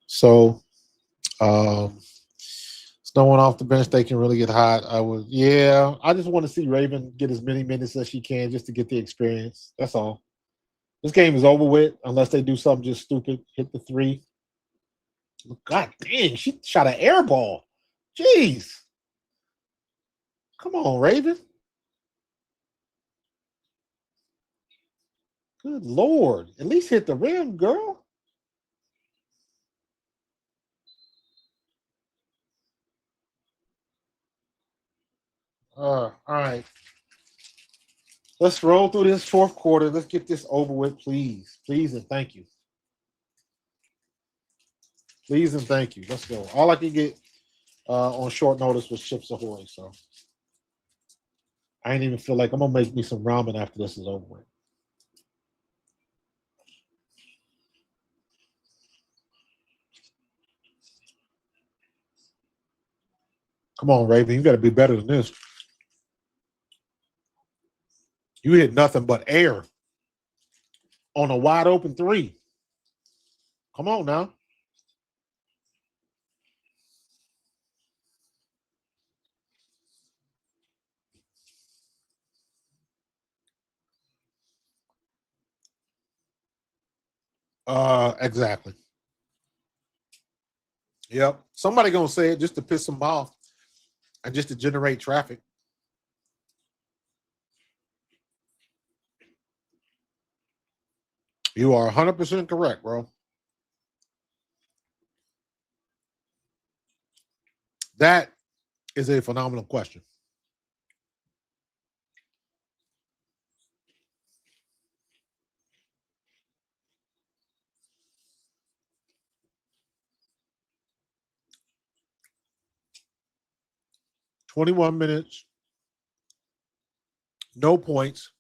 So, it's no one off the bench. They can really get hot. I just want to see Raven get as many minutes as she can just to get the experience. That's all. This game is over with unless they do something just stupid. Hit the three. God dang, she shot an air ball. Jeez. Come on, Raven. Good Lord. At least hit the rim, girl. All right. Let's roll through this fourth quarter. Let's get this over with, please. Please and thank you. Please and thank you. Let's go. All I could get on short notice was Chips Ahoy. So I ain't even feel like I'm going to make me some ramen after this is over with. Come on, Raven. You got to be better than this. You hit nothing but air on a wide open three. Come on now. Exactly. Yep. Somebody gonna say it just to piss them off and just to generate traffic. You are 100% correct, bro. That is a phenomenal question. "21 minutes, no points,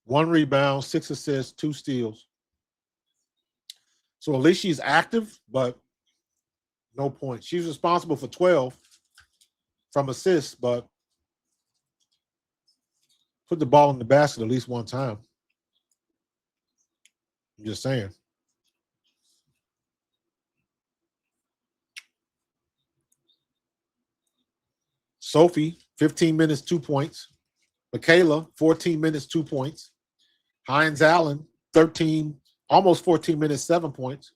1 rebound, 6 assists, 2 steals." So at least she's active, but no points. She's responsible for 12 from assists, but put the ball in the basket at least one time. I'm just saying. Sophie, 15 minutes, 2 points. Michaela, 14 minutes, 2 points. Hines Allen, 13, almost 14 minutes, 7 points.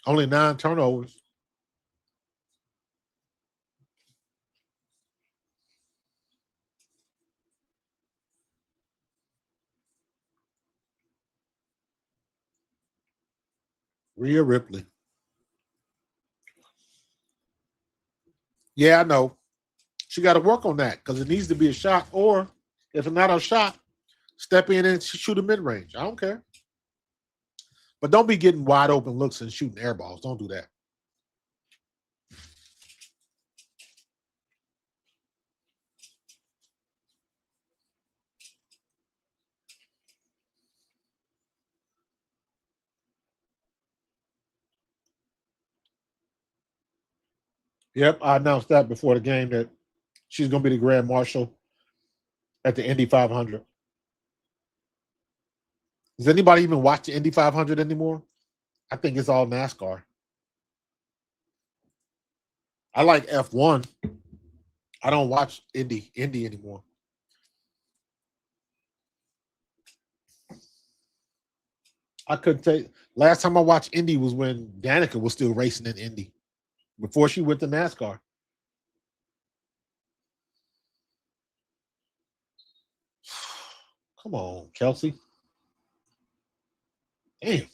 Only 9 turnovers. Rhea Ripley. Yeah, I know. She got to work on that because it needs to be a shot. Or if it's not a shot, step in and shoot a mid-range. I don't care. But don't be getting wide open looks and shooting air balls. Don't do that. Yep, I announced that before the game that she's going to be the Grand Marshal at the Indy 500. Does anybody even watch the Indy 500 anymore? I think it's all NASCAR. I like F1. I don't watch Indy anymore. I couldn't take. Last time I watched Indy was when Danica was still racing in Indy before she went to NASCAR. Come on, Kelsey. Damn.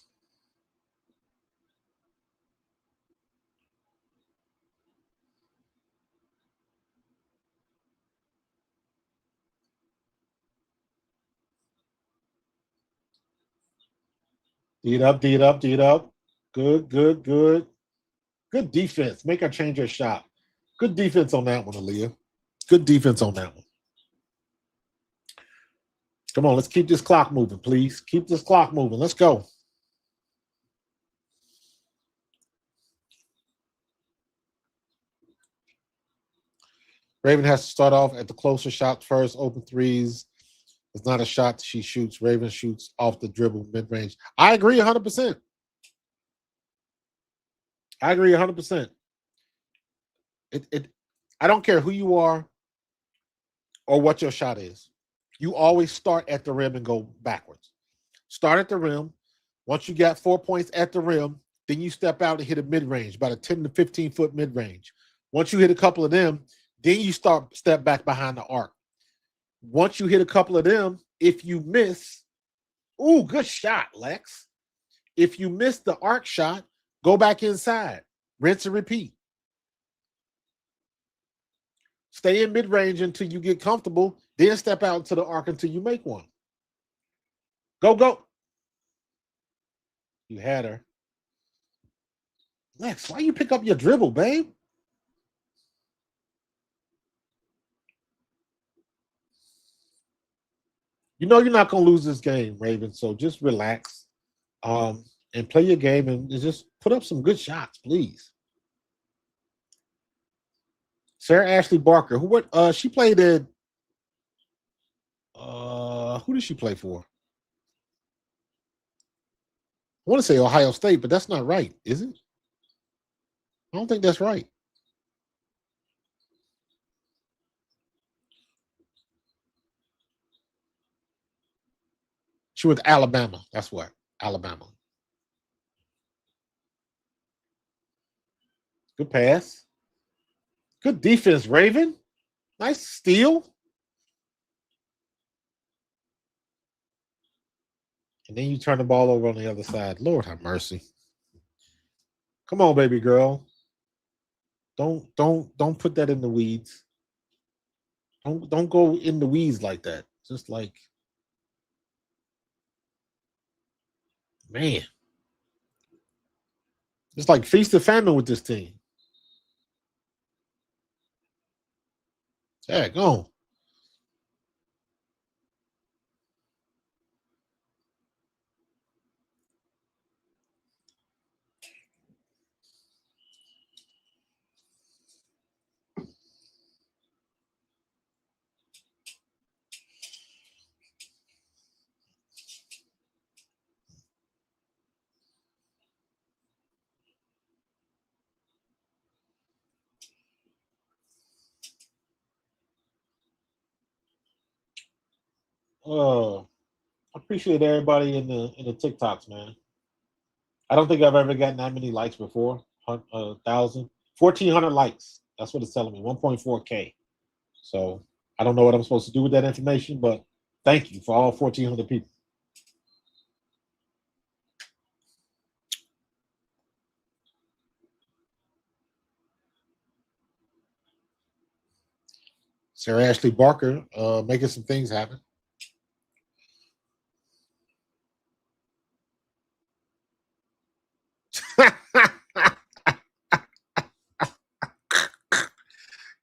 D it up, D it up, D it up. Good, good, good. Good defense. Make her change her shot. Good defense on that one, Aaliyah. Good defense on that one. Come on, let's keep this clock moving, please. Keep this clock moving. Let's go. Raven has to start off at the closer shot first. Open threes. It's not a shot she shoots. Raven shoots off the dribble mid-range. I agree 100%. I agree 100%. I don't care who you are or what your shot is. You always start at the rim and go backwards. Start at the rim. Once you got 4 points at the rim, then you step out and hit a mid-range, about a 10 to 15-foot mid-range. Once you hit a couple of them, then you step back behind the arc. Once you hit a couple of them, if you miss, ooh, good shot, Lex. If you miss the arc shot, go back inside. Rinse and repeat. Stay in mid-range until you get comfortable, then step out to the arc until you make one. Go, go. You had her. Lex, why you pick up your dribble, babe? You know you're not going to lose this game, Raven, so just relax and play your game and just put up some good shots, please. Sarah Ashley Barker, she played at who did she play for? I want to say Ohio State, but that's not right, is it? I don't think that's right. She went to Alabama. That's what. Alabama. Good pass. Good defense, Raven. Nice steal. And then you turn the ball over on the other side. Lord have mercy. Come on, baby girl. Don't put that in the weeds. Don't go in the weeds like that. Just like, man. It's like feast or famine with this team. Yeah, go on. I appreciate everybody in the TikToks, man. I don't think I've ever gotten that many likes before. 1,400 likes. That's what it's telling me. 1.4K. So I don't know what I'm supposed to do with that information, but thank you for all 1,400 people. Sarah Ashley Barker making some things happen.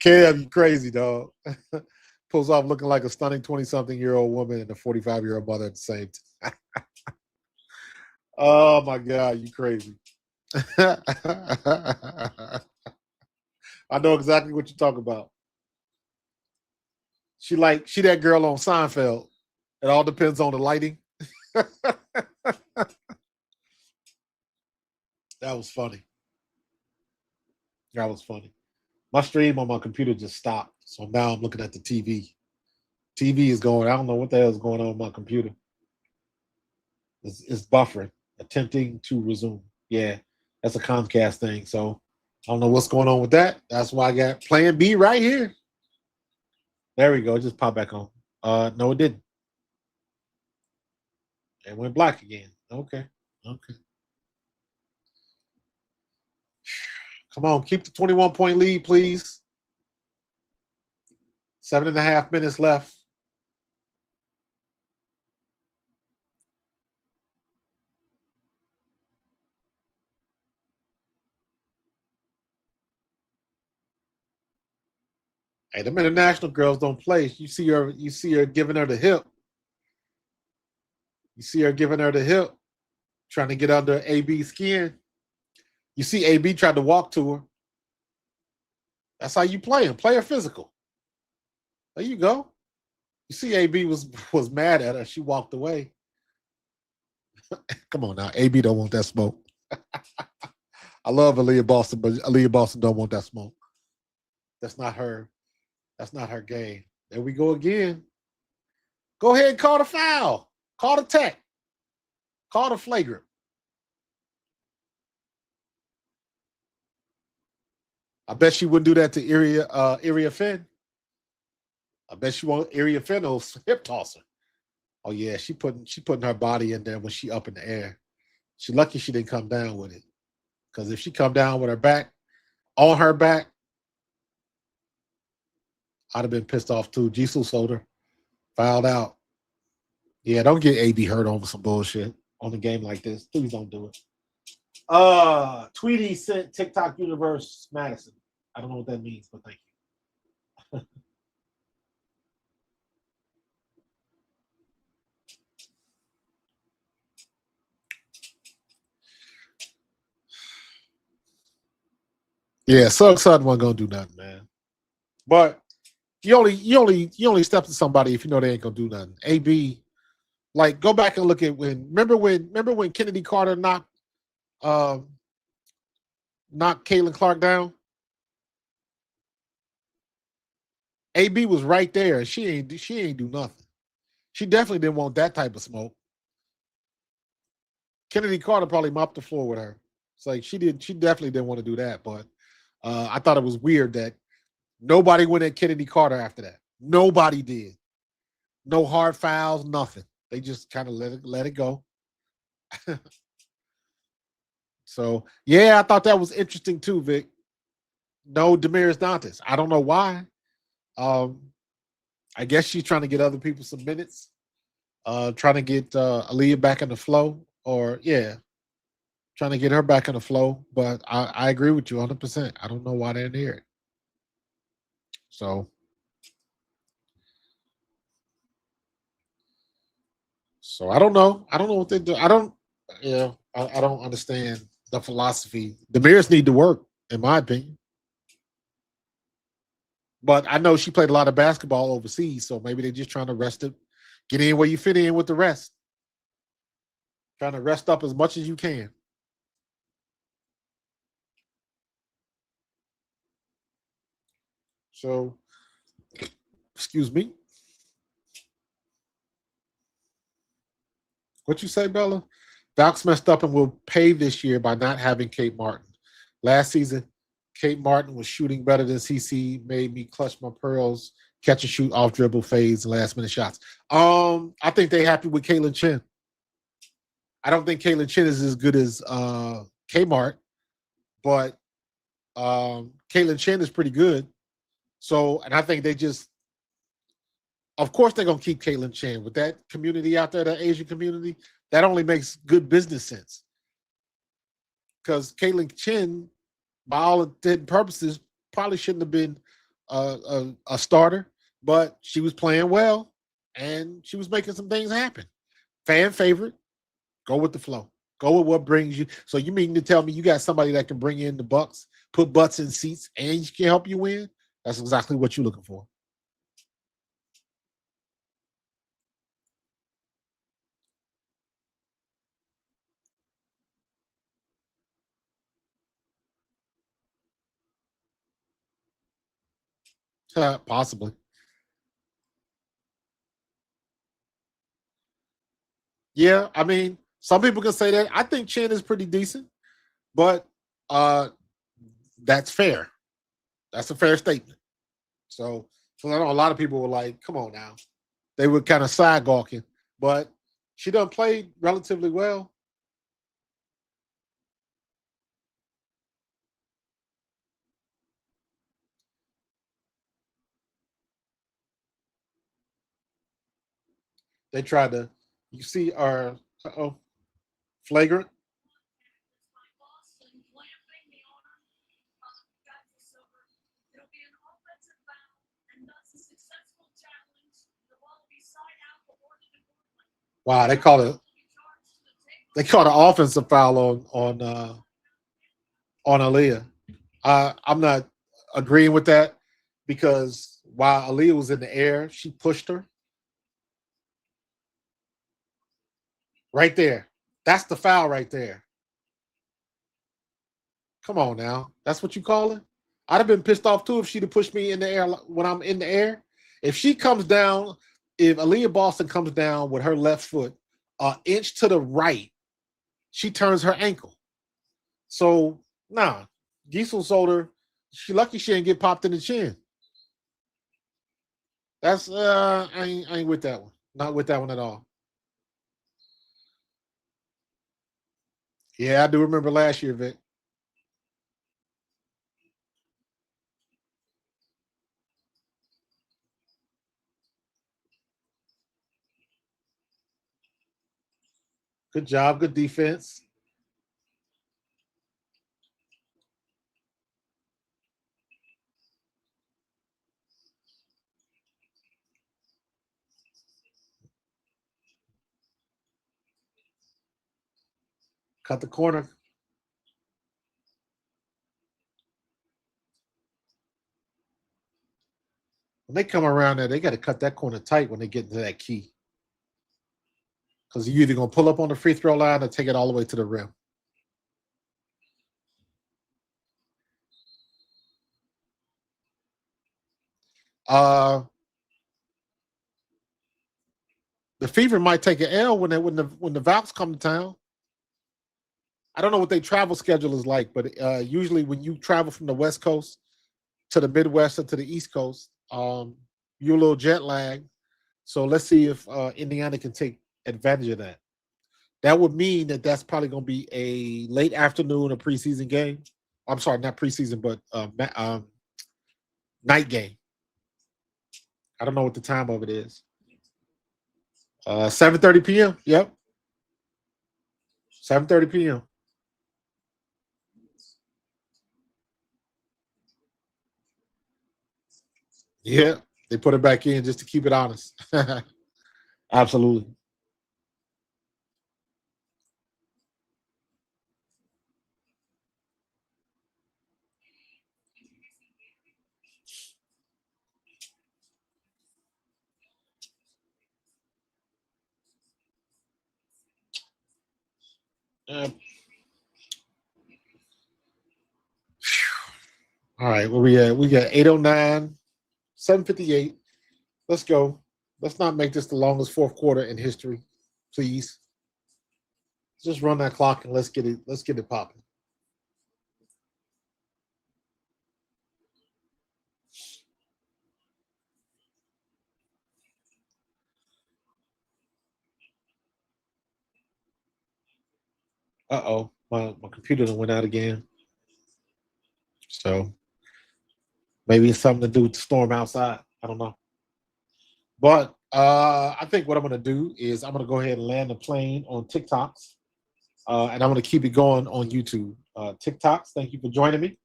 Kev, you crazy, dog. Pulls off looking like a stunning 20-something-year-old woman and a 45-year-old mother at the same time. Oh, my God, you crazy. I know exactly what you're talking about. She that girl on Seinfeld. It all depends on the lighting. That was funny. That was funny. My stream on my computer just stopped, so now I'm looking at the TV. TV is going. I don't know what the hell is going on with my computer. It's buffering, attempting to resume. Yeah, that's a Comcast thing. So I don't know what's going on with that. That's why I got Plan B right here. There we go. It just popped back on. No, it didn't. It went black again. Okay. Come on, keep the 21-point lead, please. 7.5 minutes left. Hey, them international girls don't play. You see her giving her the hip. You see her giving her the hip, trying to get under AB's skin. You see AB tried to walk to her. That's how you play him. Play her physical. There you go. You see, AB was mad at her. She walked away. Come on now, AB don't want that smoke. I love Aaliyah Boston, but Aaliyah Boston don't want that smoke. That's not her. That's not her game. There we go again. Go ahead and call the foul. Call the tech. Call the flagrant. I bet she wouldn't do that to Area Finn. I bet she won't. Area Finn will hip toss her. Oh yeah, she putting her body in there when she up in the air. She lucky she didn't come down with it. Because if she come down with her back, on her back, I'd have been pissed off too. Jisoo Soder fouled out. Yeah, don't get AB hurt over some bullshit on a game like this. Please don't do it. Tweety sent TikTok Universe Madison. I don't know what that means, but thank you. Yeah, Suggs wasn't gonna do nothing, man. But you only step to somebody if you know they ain't gonna do nothing. AB, like, go back and look at remember when Kennedy Carter knocked Caitlin Clark down? AB was right there, and she ain't do nothing. She definitely didn't want that type of smoke. Kennedy Carter probably mopped the floor with her. It's like she definitely didn't want to do that, but I thought it was weird that nobody went at Kennedy Carter after that. Nobody did. No hard fouls, nothing. They just kind of let it go. So yeah, I thought that was interesting too, Vic. No Damaris Dantas. I don't know why. I guess she's trying to get other people some minutes. Trying to get Aaliyah back in the flow, or trying to get her back in the flow. But I agree with you 100%. I don't know why they're near it. So I don't know. I don't know what they do. I don't understand the philosophy. The Bears need to work, in my opinion. But I know she played a lot of basketball overseas, so maybe they're just trying to rest it, get in where you fit in with the rest. Trying to rest up as much as you can. So, excuse me. What you say, Bella? Valks messed up and will pay this year by not having Kate Martin. Last season, Kate Martin was shooting better than CC, made me clutch my pearls, catch and shoot off dribble phase, last minute shots. I think they're happy with Caitlin Chen. I don't think Caitlin Chen is as good as Kmart, but Caitlin Chen is pretty good. So, and I think they just, of course, they're going to keep Caitlin Chen. With that community out there, that Asian community, that only makes good business sense. Because Caitlin Chen, by all intents and purposes, probably shouldn't have been a starter, but she was playing well, and she was making some things happen. Fan favorite, go with the flow. Go with what brings you. So you mean to tell me you got somebody that can bring in the bucks, put butts in seats, and can help you win? That's exactly what you're looking for. Possibly. Yeah, I mean, some people can say that. I think Chen is pretty decent, but that's fair. That's a fair statement. So I know a lot of people were like, come on now. They were kind of side gawking, but she done played relatively well. They tried to, you see, our flagrant. Wow, they call it. They called an offensive foul on Aaliyah. I'm not agreeing with that because while Aaliyah was in the air, she pushed her. Right there. That's the foul right there. Come on now. That's what you call it? I'd have been pissed off too if she'd have pushed me in the air when I'm in the air. If she comes down, if Aaliyah Boston comes down with her left foot an inch to the right, she turns her ankle. So, nah. Giesel sold her. She lucky she didn't get popped in the chin. That's I ain't with that one. Not with that one at all. Yeah, I do remember last year, Vic. Good job, good defense. Cut the corner. When they come around there, they got to cut that corner tight when they get into that key. Because you're either going to pull up on the free throw line or take it all the way to the rim. The Fever might take an L when the Valks come to town. I don't know what their travel schedule is like, but usually when you travel from the West Coast to the Midwest or to the East Coast, you're a little jet lagged. So let's see if Indiana can take advantage of that. That would mean that that's probably going to be a late afternoon or preseason game. I'm sorry, not preseason, but night game. I don't know what the time of it is. 7:30 p.m. Yep. 7:30 p.m. Yeah, they put it back in just to keep it honest. Absolutely. All right, where we at? We got 8:09, 7:58. Let's go. Let's not make this the longest fourth quarter in history, please. Just run that clock and let's get it popping. Uh-oh. My computer done went out again. So maybe it's something to do with the storm outside. I don't know. But I think what I'm going to do is I'm going to go ahead and land the plane on TikToks. And I'm going to keep it going on YouTube. TikToks, thank you for joining me.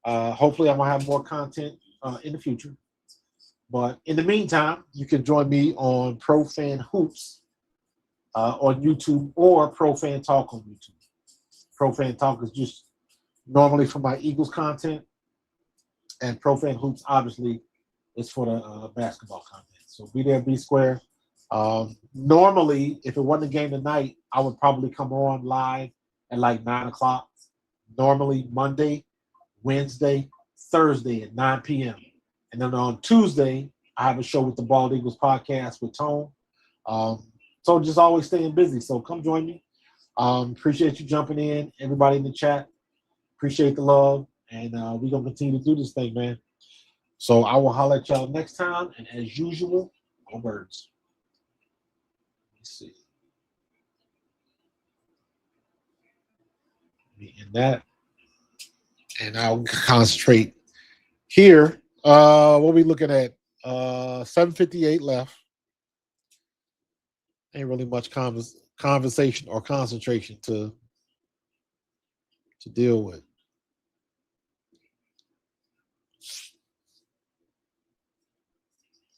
Hopefully, I'm going to have more content in the future. But in the meantime, you can join me on Pro Fan Hoops on YouTube or Pro Fan Talk on YouTube. Pro Fan Talk is just normally for my Eagles content. And Pro Fan Hoops, obviously, is for the basketball content. So be there, be square. Normally, if it wasn't a game tonight, I would probably come on live at like 9 o'clock. Normally, Monday, Wednesday, Thursday at 9 p.m. And then on Tuesday, I have a show with the Bald Eagles podcast with Tone. So just always staying busy. So come join me. Appreciate you jumping in. Everybody in the chat. Appreciate the love. And we're going to continue to do this thing, man. So I will holler at y'all next time. And as usual, go Birds. Let's see. In that. And I'll concentrate here. What are we looking at? 7:58 left. Ain't really much conversation or concentration to deal with.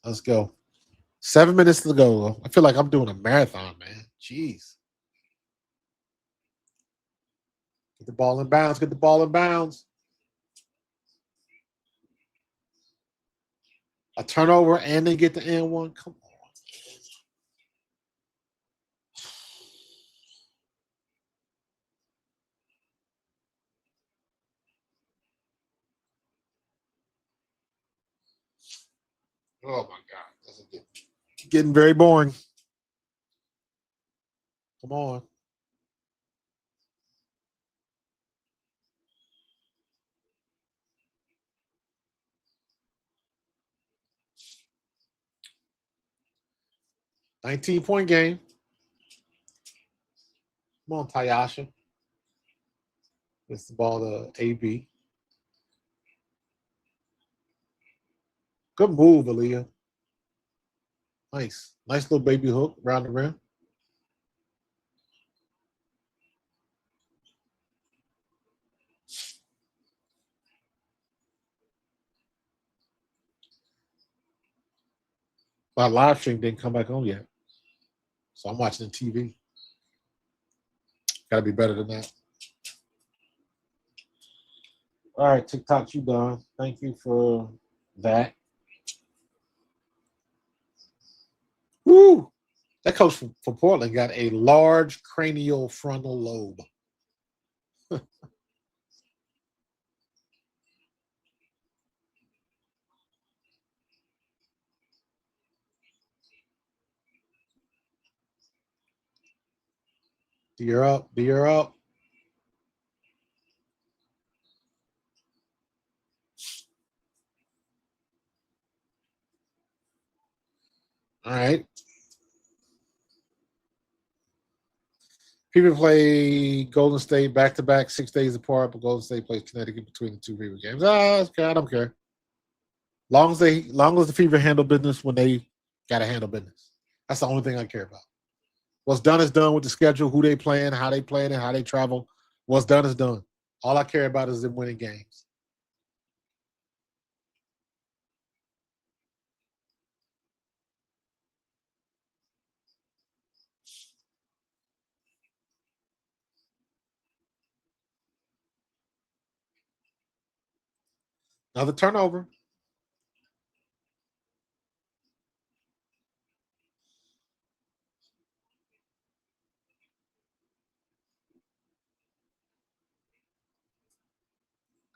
Let's go. 7 minutes to go. I feel like I'm doing a marathon, man. Jeez. Get the ball in bounds. Get the ball in bounds. A turnover and they get the and one. Come on. Oh my God. This is getting very boring. Come on. $19-point game. Come on, Tayasha. It's the ball to AB. Good move, Aaliyah. Nice. Nice little baby hook around the rim. My live stream didn't come back on yet. So I'm watching the TV. Got to be better than that. All right, TikTok, you done. Thank you for that. Woo! That coach from Portland got a large cranial frontal lobe. You're up. You're up. All right. People play Golden State back-to-back 6 days apart, but Golden State plays Connecticut between the two Fever games. Okay, I don't care. Long as the Fever handle business when they got to handle business. That's the only thing I care about. What's done is done with the schedule, who they playing, how they playing, and how they travel. What's done is done. All I care about is them winning games. Another turnover.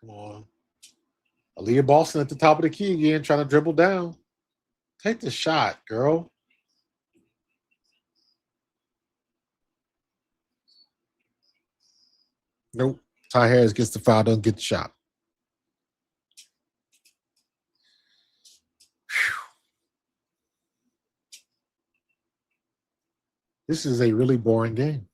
Come on. Aaliyah Boston at the top of the key again, trying to dribble down. Take the shot, girl. Nope. Ty Harris gets the foul, doesn't get the shot. Whew. This is a really boring game.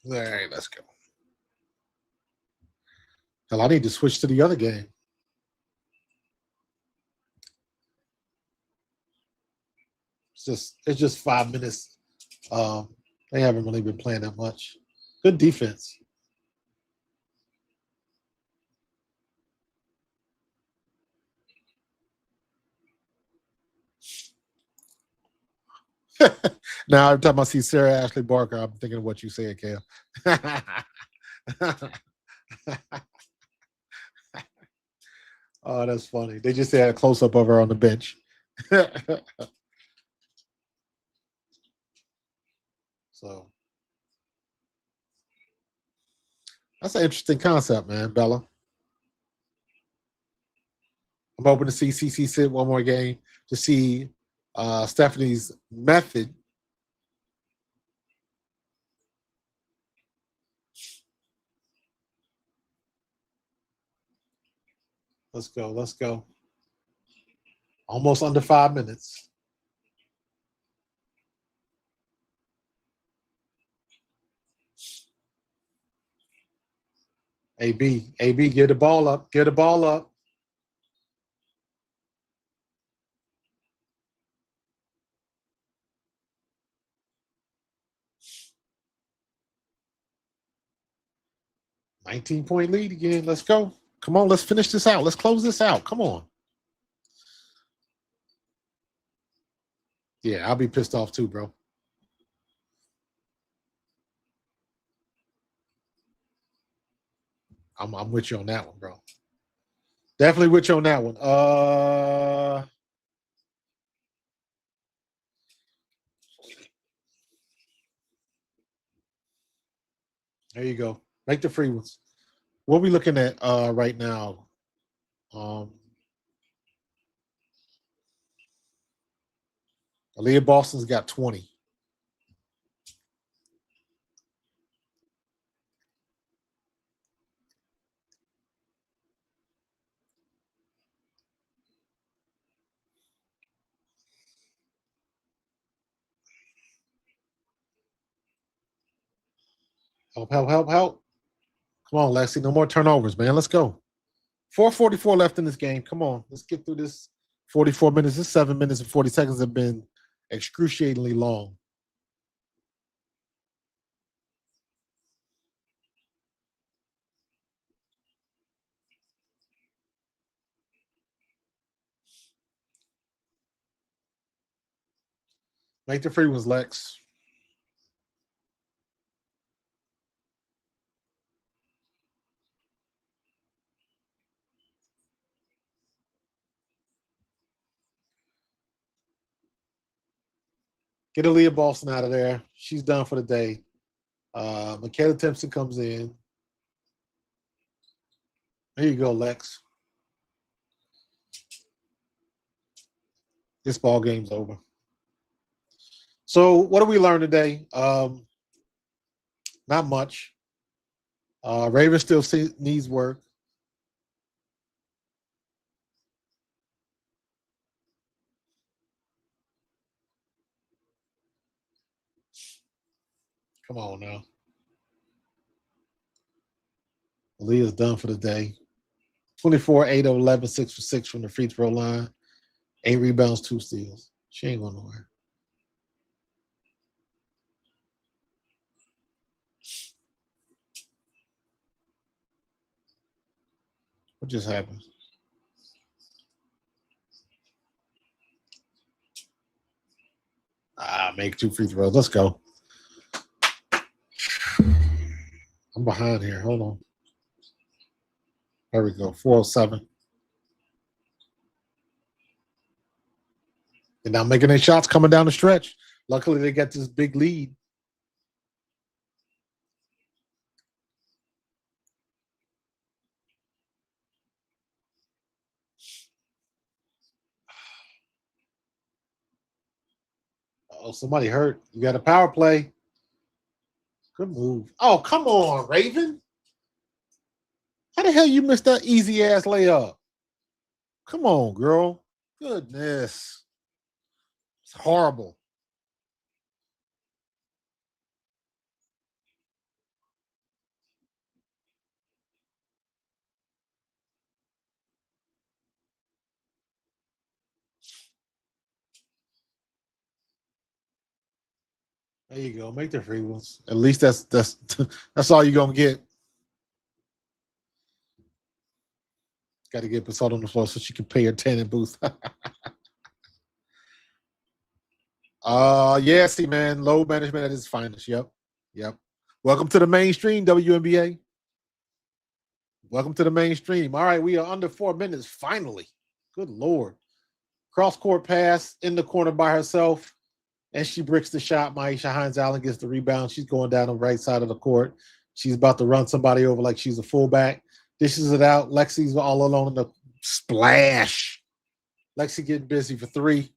All right, let's go. Hell, I need to switch to the other game. It's just 5 minutes. They haven't really been playing that much. Good defense. Now every time I see Sarah Ashley Barker, I'm thinking of what you said, Cam. Oh, that's funny. They just had a close up of her on the bench. So that's an interesting concept, man, Bella. I'm hoping to see CC sit one more game to see Stephanie's method. Let's go. Let's go. Almost under 5 minutes. AB, get the ball up. Get the ball up. $19-point lead again. Let's go. Come on, let's finish this out. Let's close this out. Come on. Yeah, I'll be pissed off too, bro. I'm with you on that one, bro. Definitely with you on that one. There you go. Make the free ones. What are we looking at right now? Aaliyah Boston's got 20. Help, help, help, help. Come on, Lexi. No more turnovers, man. Let's go. 4:44 left in this game. Come on. Let's get through this 44 minutes. This 7 minutes and 40 seconds have been excruciatingly long. Make the free ones, Lex. Get Aaliyah Boston out of there. She's done for the day. Michaela Timpson comes in. There you go, Lex. This ball game's over. So what do we learn today? Not much. Raven still needs work. Come on now. Aaliyah's done for the day. 24, 8 of 11, 6 for 6 from the free throw line. 8 rebounds, 2 steals. She ain't going nowhere. What just happened? Make 2 free throws. Let's go. I'm behind here. Hold on. There we go. 407. They're not making any shots coming down the stretch. Luckily, they got this big lead. Oh, somebody hurt. You got a power play. Good move. Oh, come on, Raven. How the hell you missed that easy ass layup? Come on, girl. Goodness. It's horrible. There you go. Make the free ones. At least that's that's all you're gonna get. Got to get Basalt on the floor so she can pay her 10 and boost. Yeah, see, man, load management at its finest. Yep. Yep. Welcome to the mainstream, WNBA. Welcome to the mainstream. All right, we are under 4 minutes, finally. Good Lord. Cross court pass in the corner by herself, and she bricks the shot. Maisha Hines Allen gets the rebound. She's going down the right side of the court. She's about to run somebody over like she's a fullback. Dishes it out. Lexi's all alone in the splash. Lexi getting busy for 3.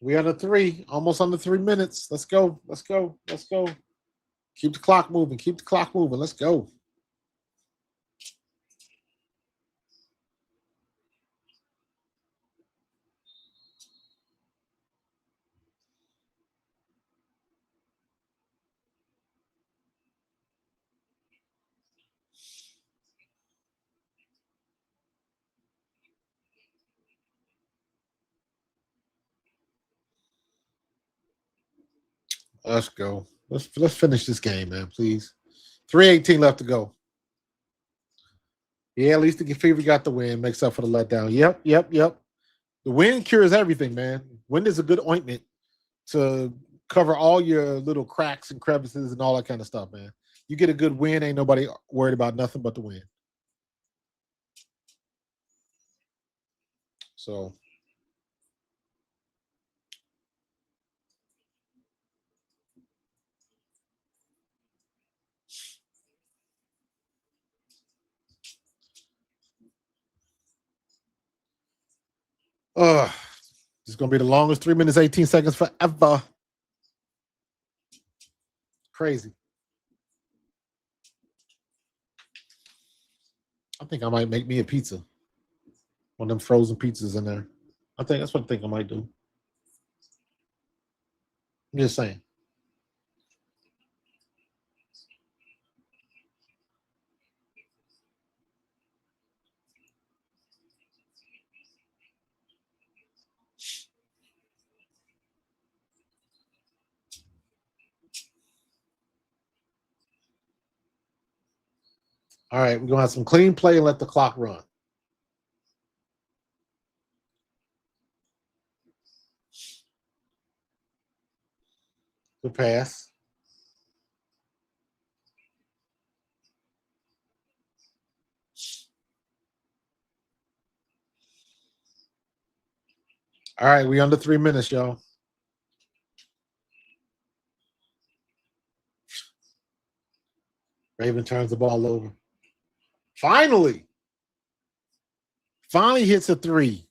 We under 3, almost under 3 minutes. Let's go. Let's go. Let's go. Keep the clock moving. Keep the clock moving. Let's go. Let's go. Let's finish this game, man, please. 3:18 left to go. Yeah, at least the Fever got the win. Makes up for the letdown. Yep. The win cures everything, man. Win is a good ointment to cover all your little cracks and crevices and all that kind of stuff, man. You get a good win, ain't nobody worried about nothing but the win. So this is gonna be the longest 3 minutes, 18 seconds forever. Crazy. I think I might make me a pizza. One of them frozen pizzas in there. I think that's what I think I might do. I'm just saying. All right, we're gonna have some clean play and let the clock run. Good pass. All right, we under 3 minutes, y'all. Raven turns the ball over. Finally hits a three.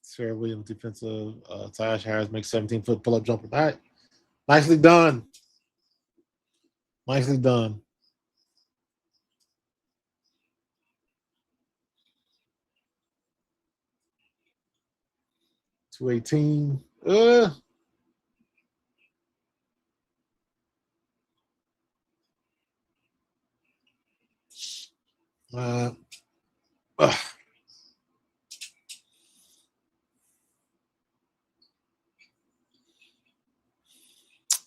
Sarah Williams defensive. Tash Harris makes 17-foot pull-up jumper. All right. Nicely done. Nicely done. $218.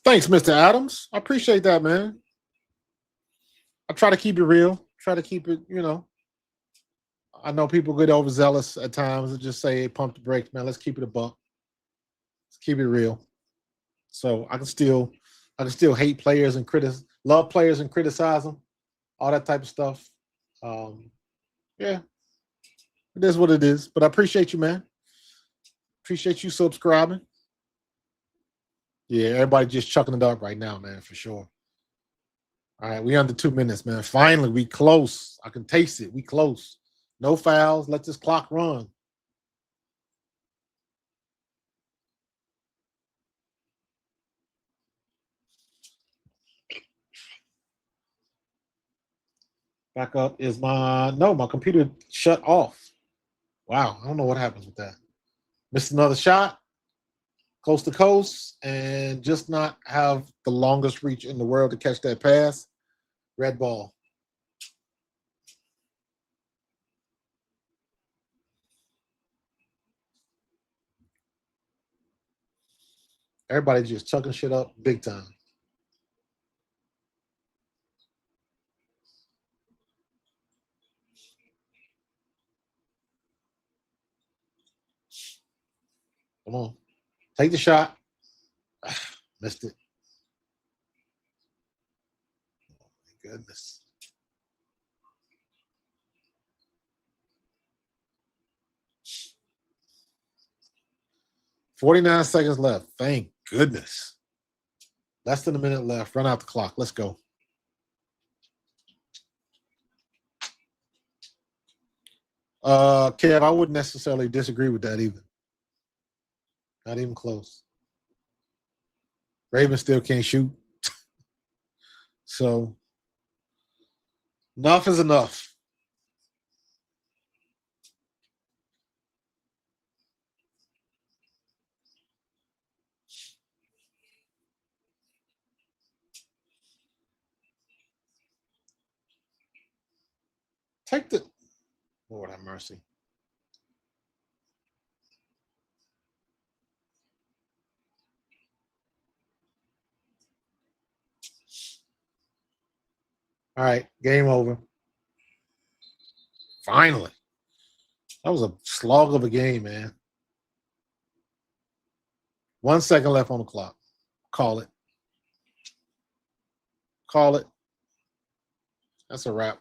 Thanks, Mr. Adams. I appreciate that, man. I try to keep it real. Try to keep it, I know people get overzealous at times and just say, hey, pump the brakes, man. Let's keep it a buck. Let's keep it real. So I can still hate players and love players and criticize them, all that type of stuff. Yeah, it is what it is. But I appreciate you, man. Appreciate you subscribing. Yeah, everybody just chucking it up right now, man, for sure. All right, we under 2 minutes, man. Finally, we close. I can taste it. We close. No fouls. Let this clock run. Back up is my computer shut off. Wow, I don't know what happens with that. Missed another shot, coast to coast, and just not have the longest reach in the world to catch that pass. Red ball. Everybody just chucking shit up big time. Come on. Take the shot. Missed it. Oh, my goodness. $49 seconds left. Thank goodness. Less than a minute left. Run out the clock. Let's go. Kev, I wouldn't necessarily disagree with that either. Not even close. Ravens still can't shoot. So enough is enough. Take the Lord have mercy. All right, game over. Finally. That was a slog of a game, man. 1 second left on the clock. Call it. Call it. That's a wrap.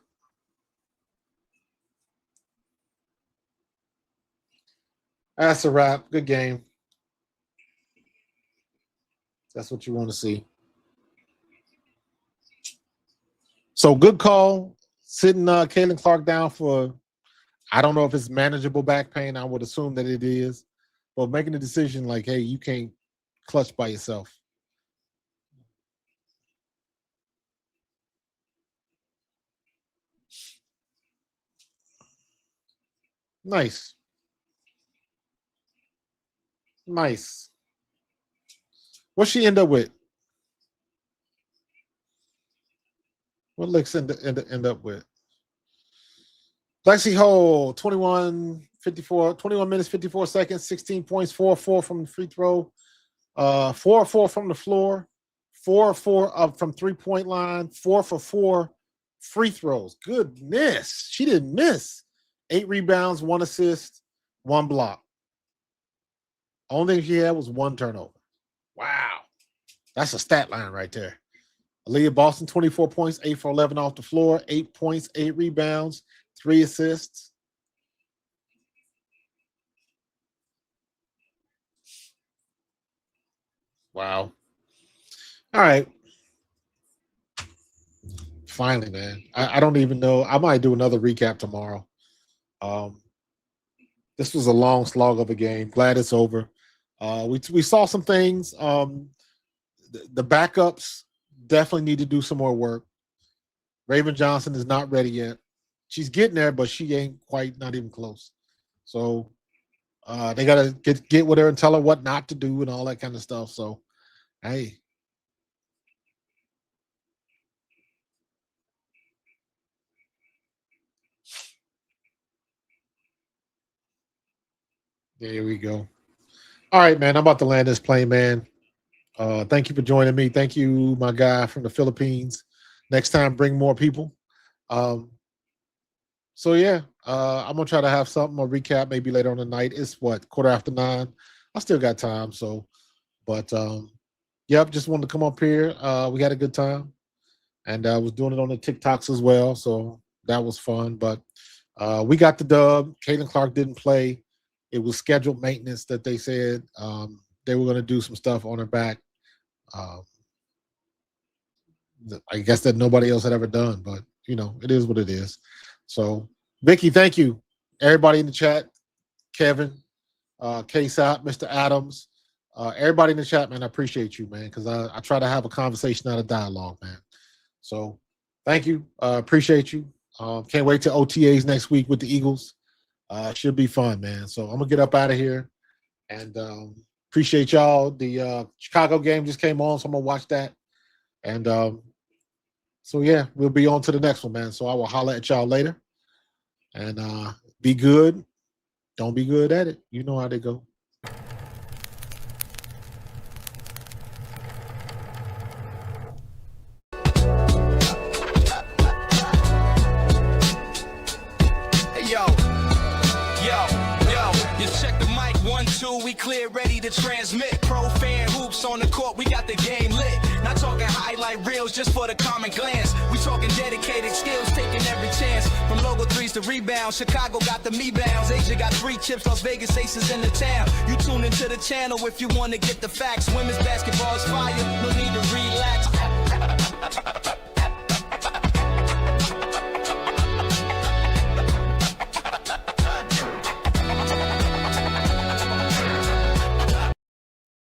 That's a wrap. Good game. That's what you want to see. So good call. Sitting Caitlin Clark down for, I don't know if it's manageable back pain. I would assume that it is. But making a decision like, hey, you can't clutch by yourself. Nice. Nice. What's she end up with? What Licks end up with? Lexi Hole, 21 minutes, 54 seconds, 16 points, 4-4 from the free throw, 4-4 from the floor, 4-4 up from three-point line, 4-for-4 free throws. Goodness, she didn't miss. 8 rebounds, 1 assist, 1 block. Only thing she had was 1 turnover. Wow. That's a stat line right there. Aaliyah Boston, 24 points, 8 for 11 off the floor, 8 points, 8 rebounds, 3 assists. Wow. All right. Finally, man. I don't even know. I might do another recap tomorrow. This was a long slog of a game. Glad it's over. We saw some things. The backups definitely need to do some more work. Raven Johnson is not ready yet. She's getting there, but she ain't quite, not even close. So they got to get with her and tell her what not to do and all that kind of stuff. So, hey. There we go. All right, man. I'm about to land this plane, man. Thank you for joining me. Thank you, my guy from the Philippines. Next time, bring more people. So, yeah, I'm going to try to have something, a recap maybe later on the night. It's what, 9:15? I still got time. So, but, yep, just wanted to come up here. We had a good time. And I was doing it on the TikToks as well. So that was fun. But we got the dub. Caitlin Clark didn't play. It was scheduled maintenance that they said they were going to do some stuff on her back. I guess that nobody else had ever done, but you know, it is what it is. So, Vicky, thank you. Everybody in the chat, Kevin, KSAP, Mr. Adams, everybody in the chat, man, I appreciate you, man, because I try to have a conversation, not a dialogue, man. So, thank you. Appreciate you. Can't wait to OTAs next week with the Eagles. Should be fun, man. So, I'm going to get up out of here and appreciate y'all. The Chicago game just came on, so I'm going to watch that. And so, yeah, we'll be on to the next one, man. So I will holler at y'all later. And be good. Don't be good at it. You know how they go. We clear, ready to transmit. Pro fan hoops on the court, we got the game lit. Not talking highlight reels just for the common glance. We talking dedicated skills, taking every chance. From logo threes to rebounds, Chicago got the me-bounds. Asia got 3 chips, Las Vegas aces in the town. You tune into the channel if you want to get the facts. Women's basketball is fire, no need to relax.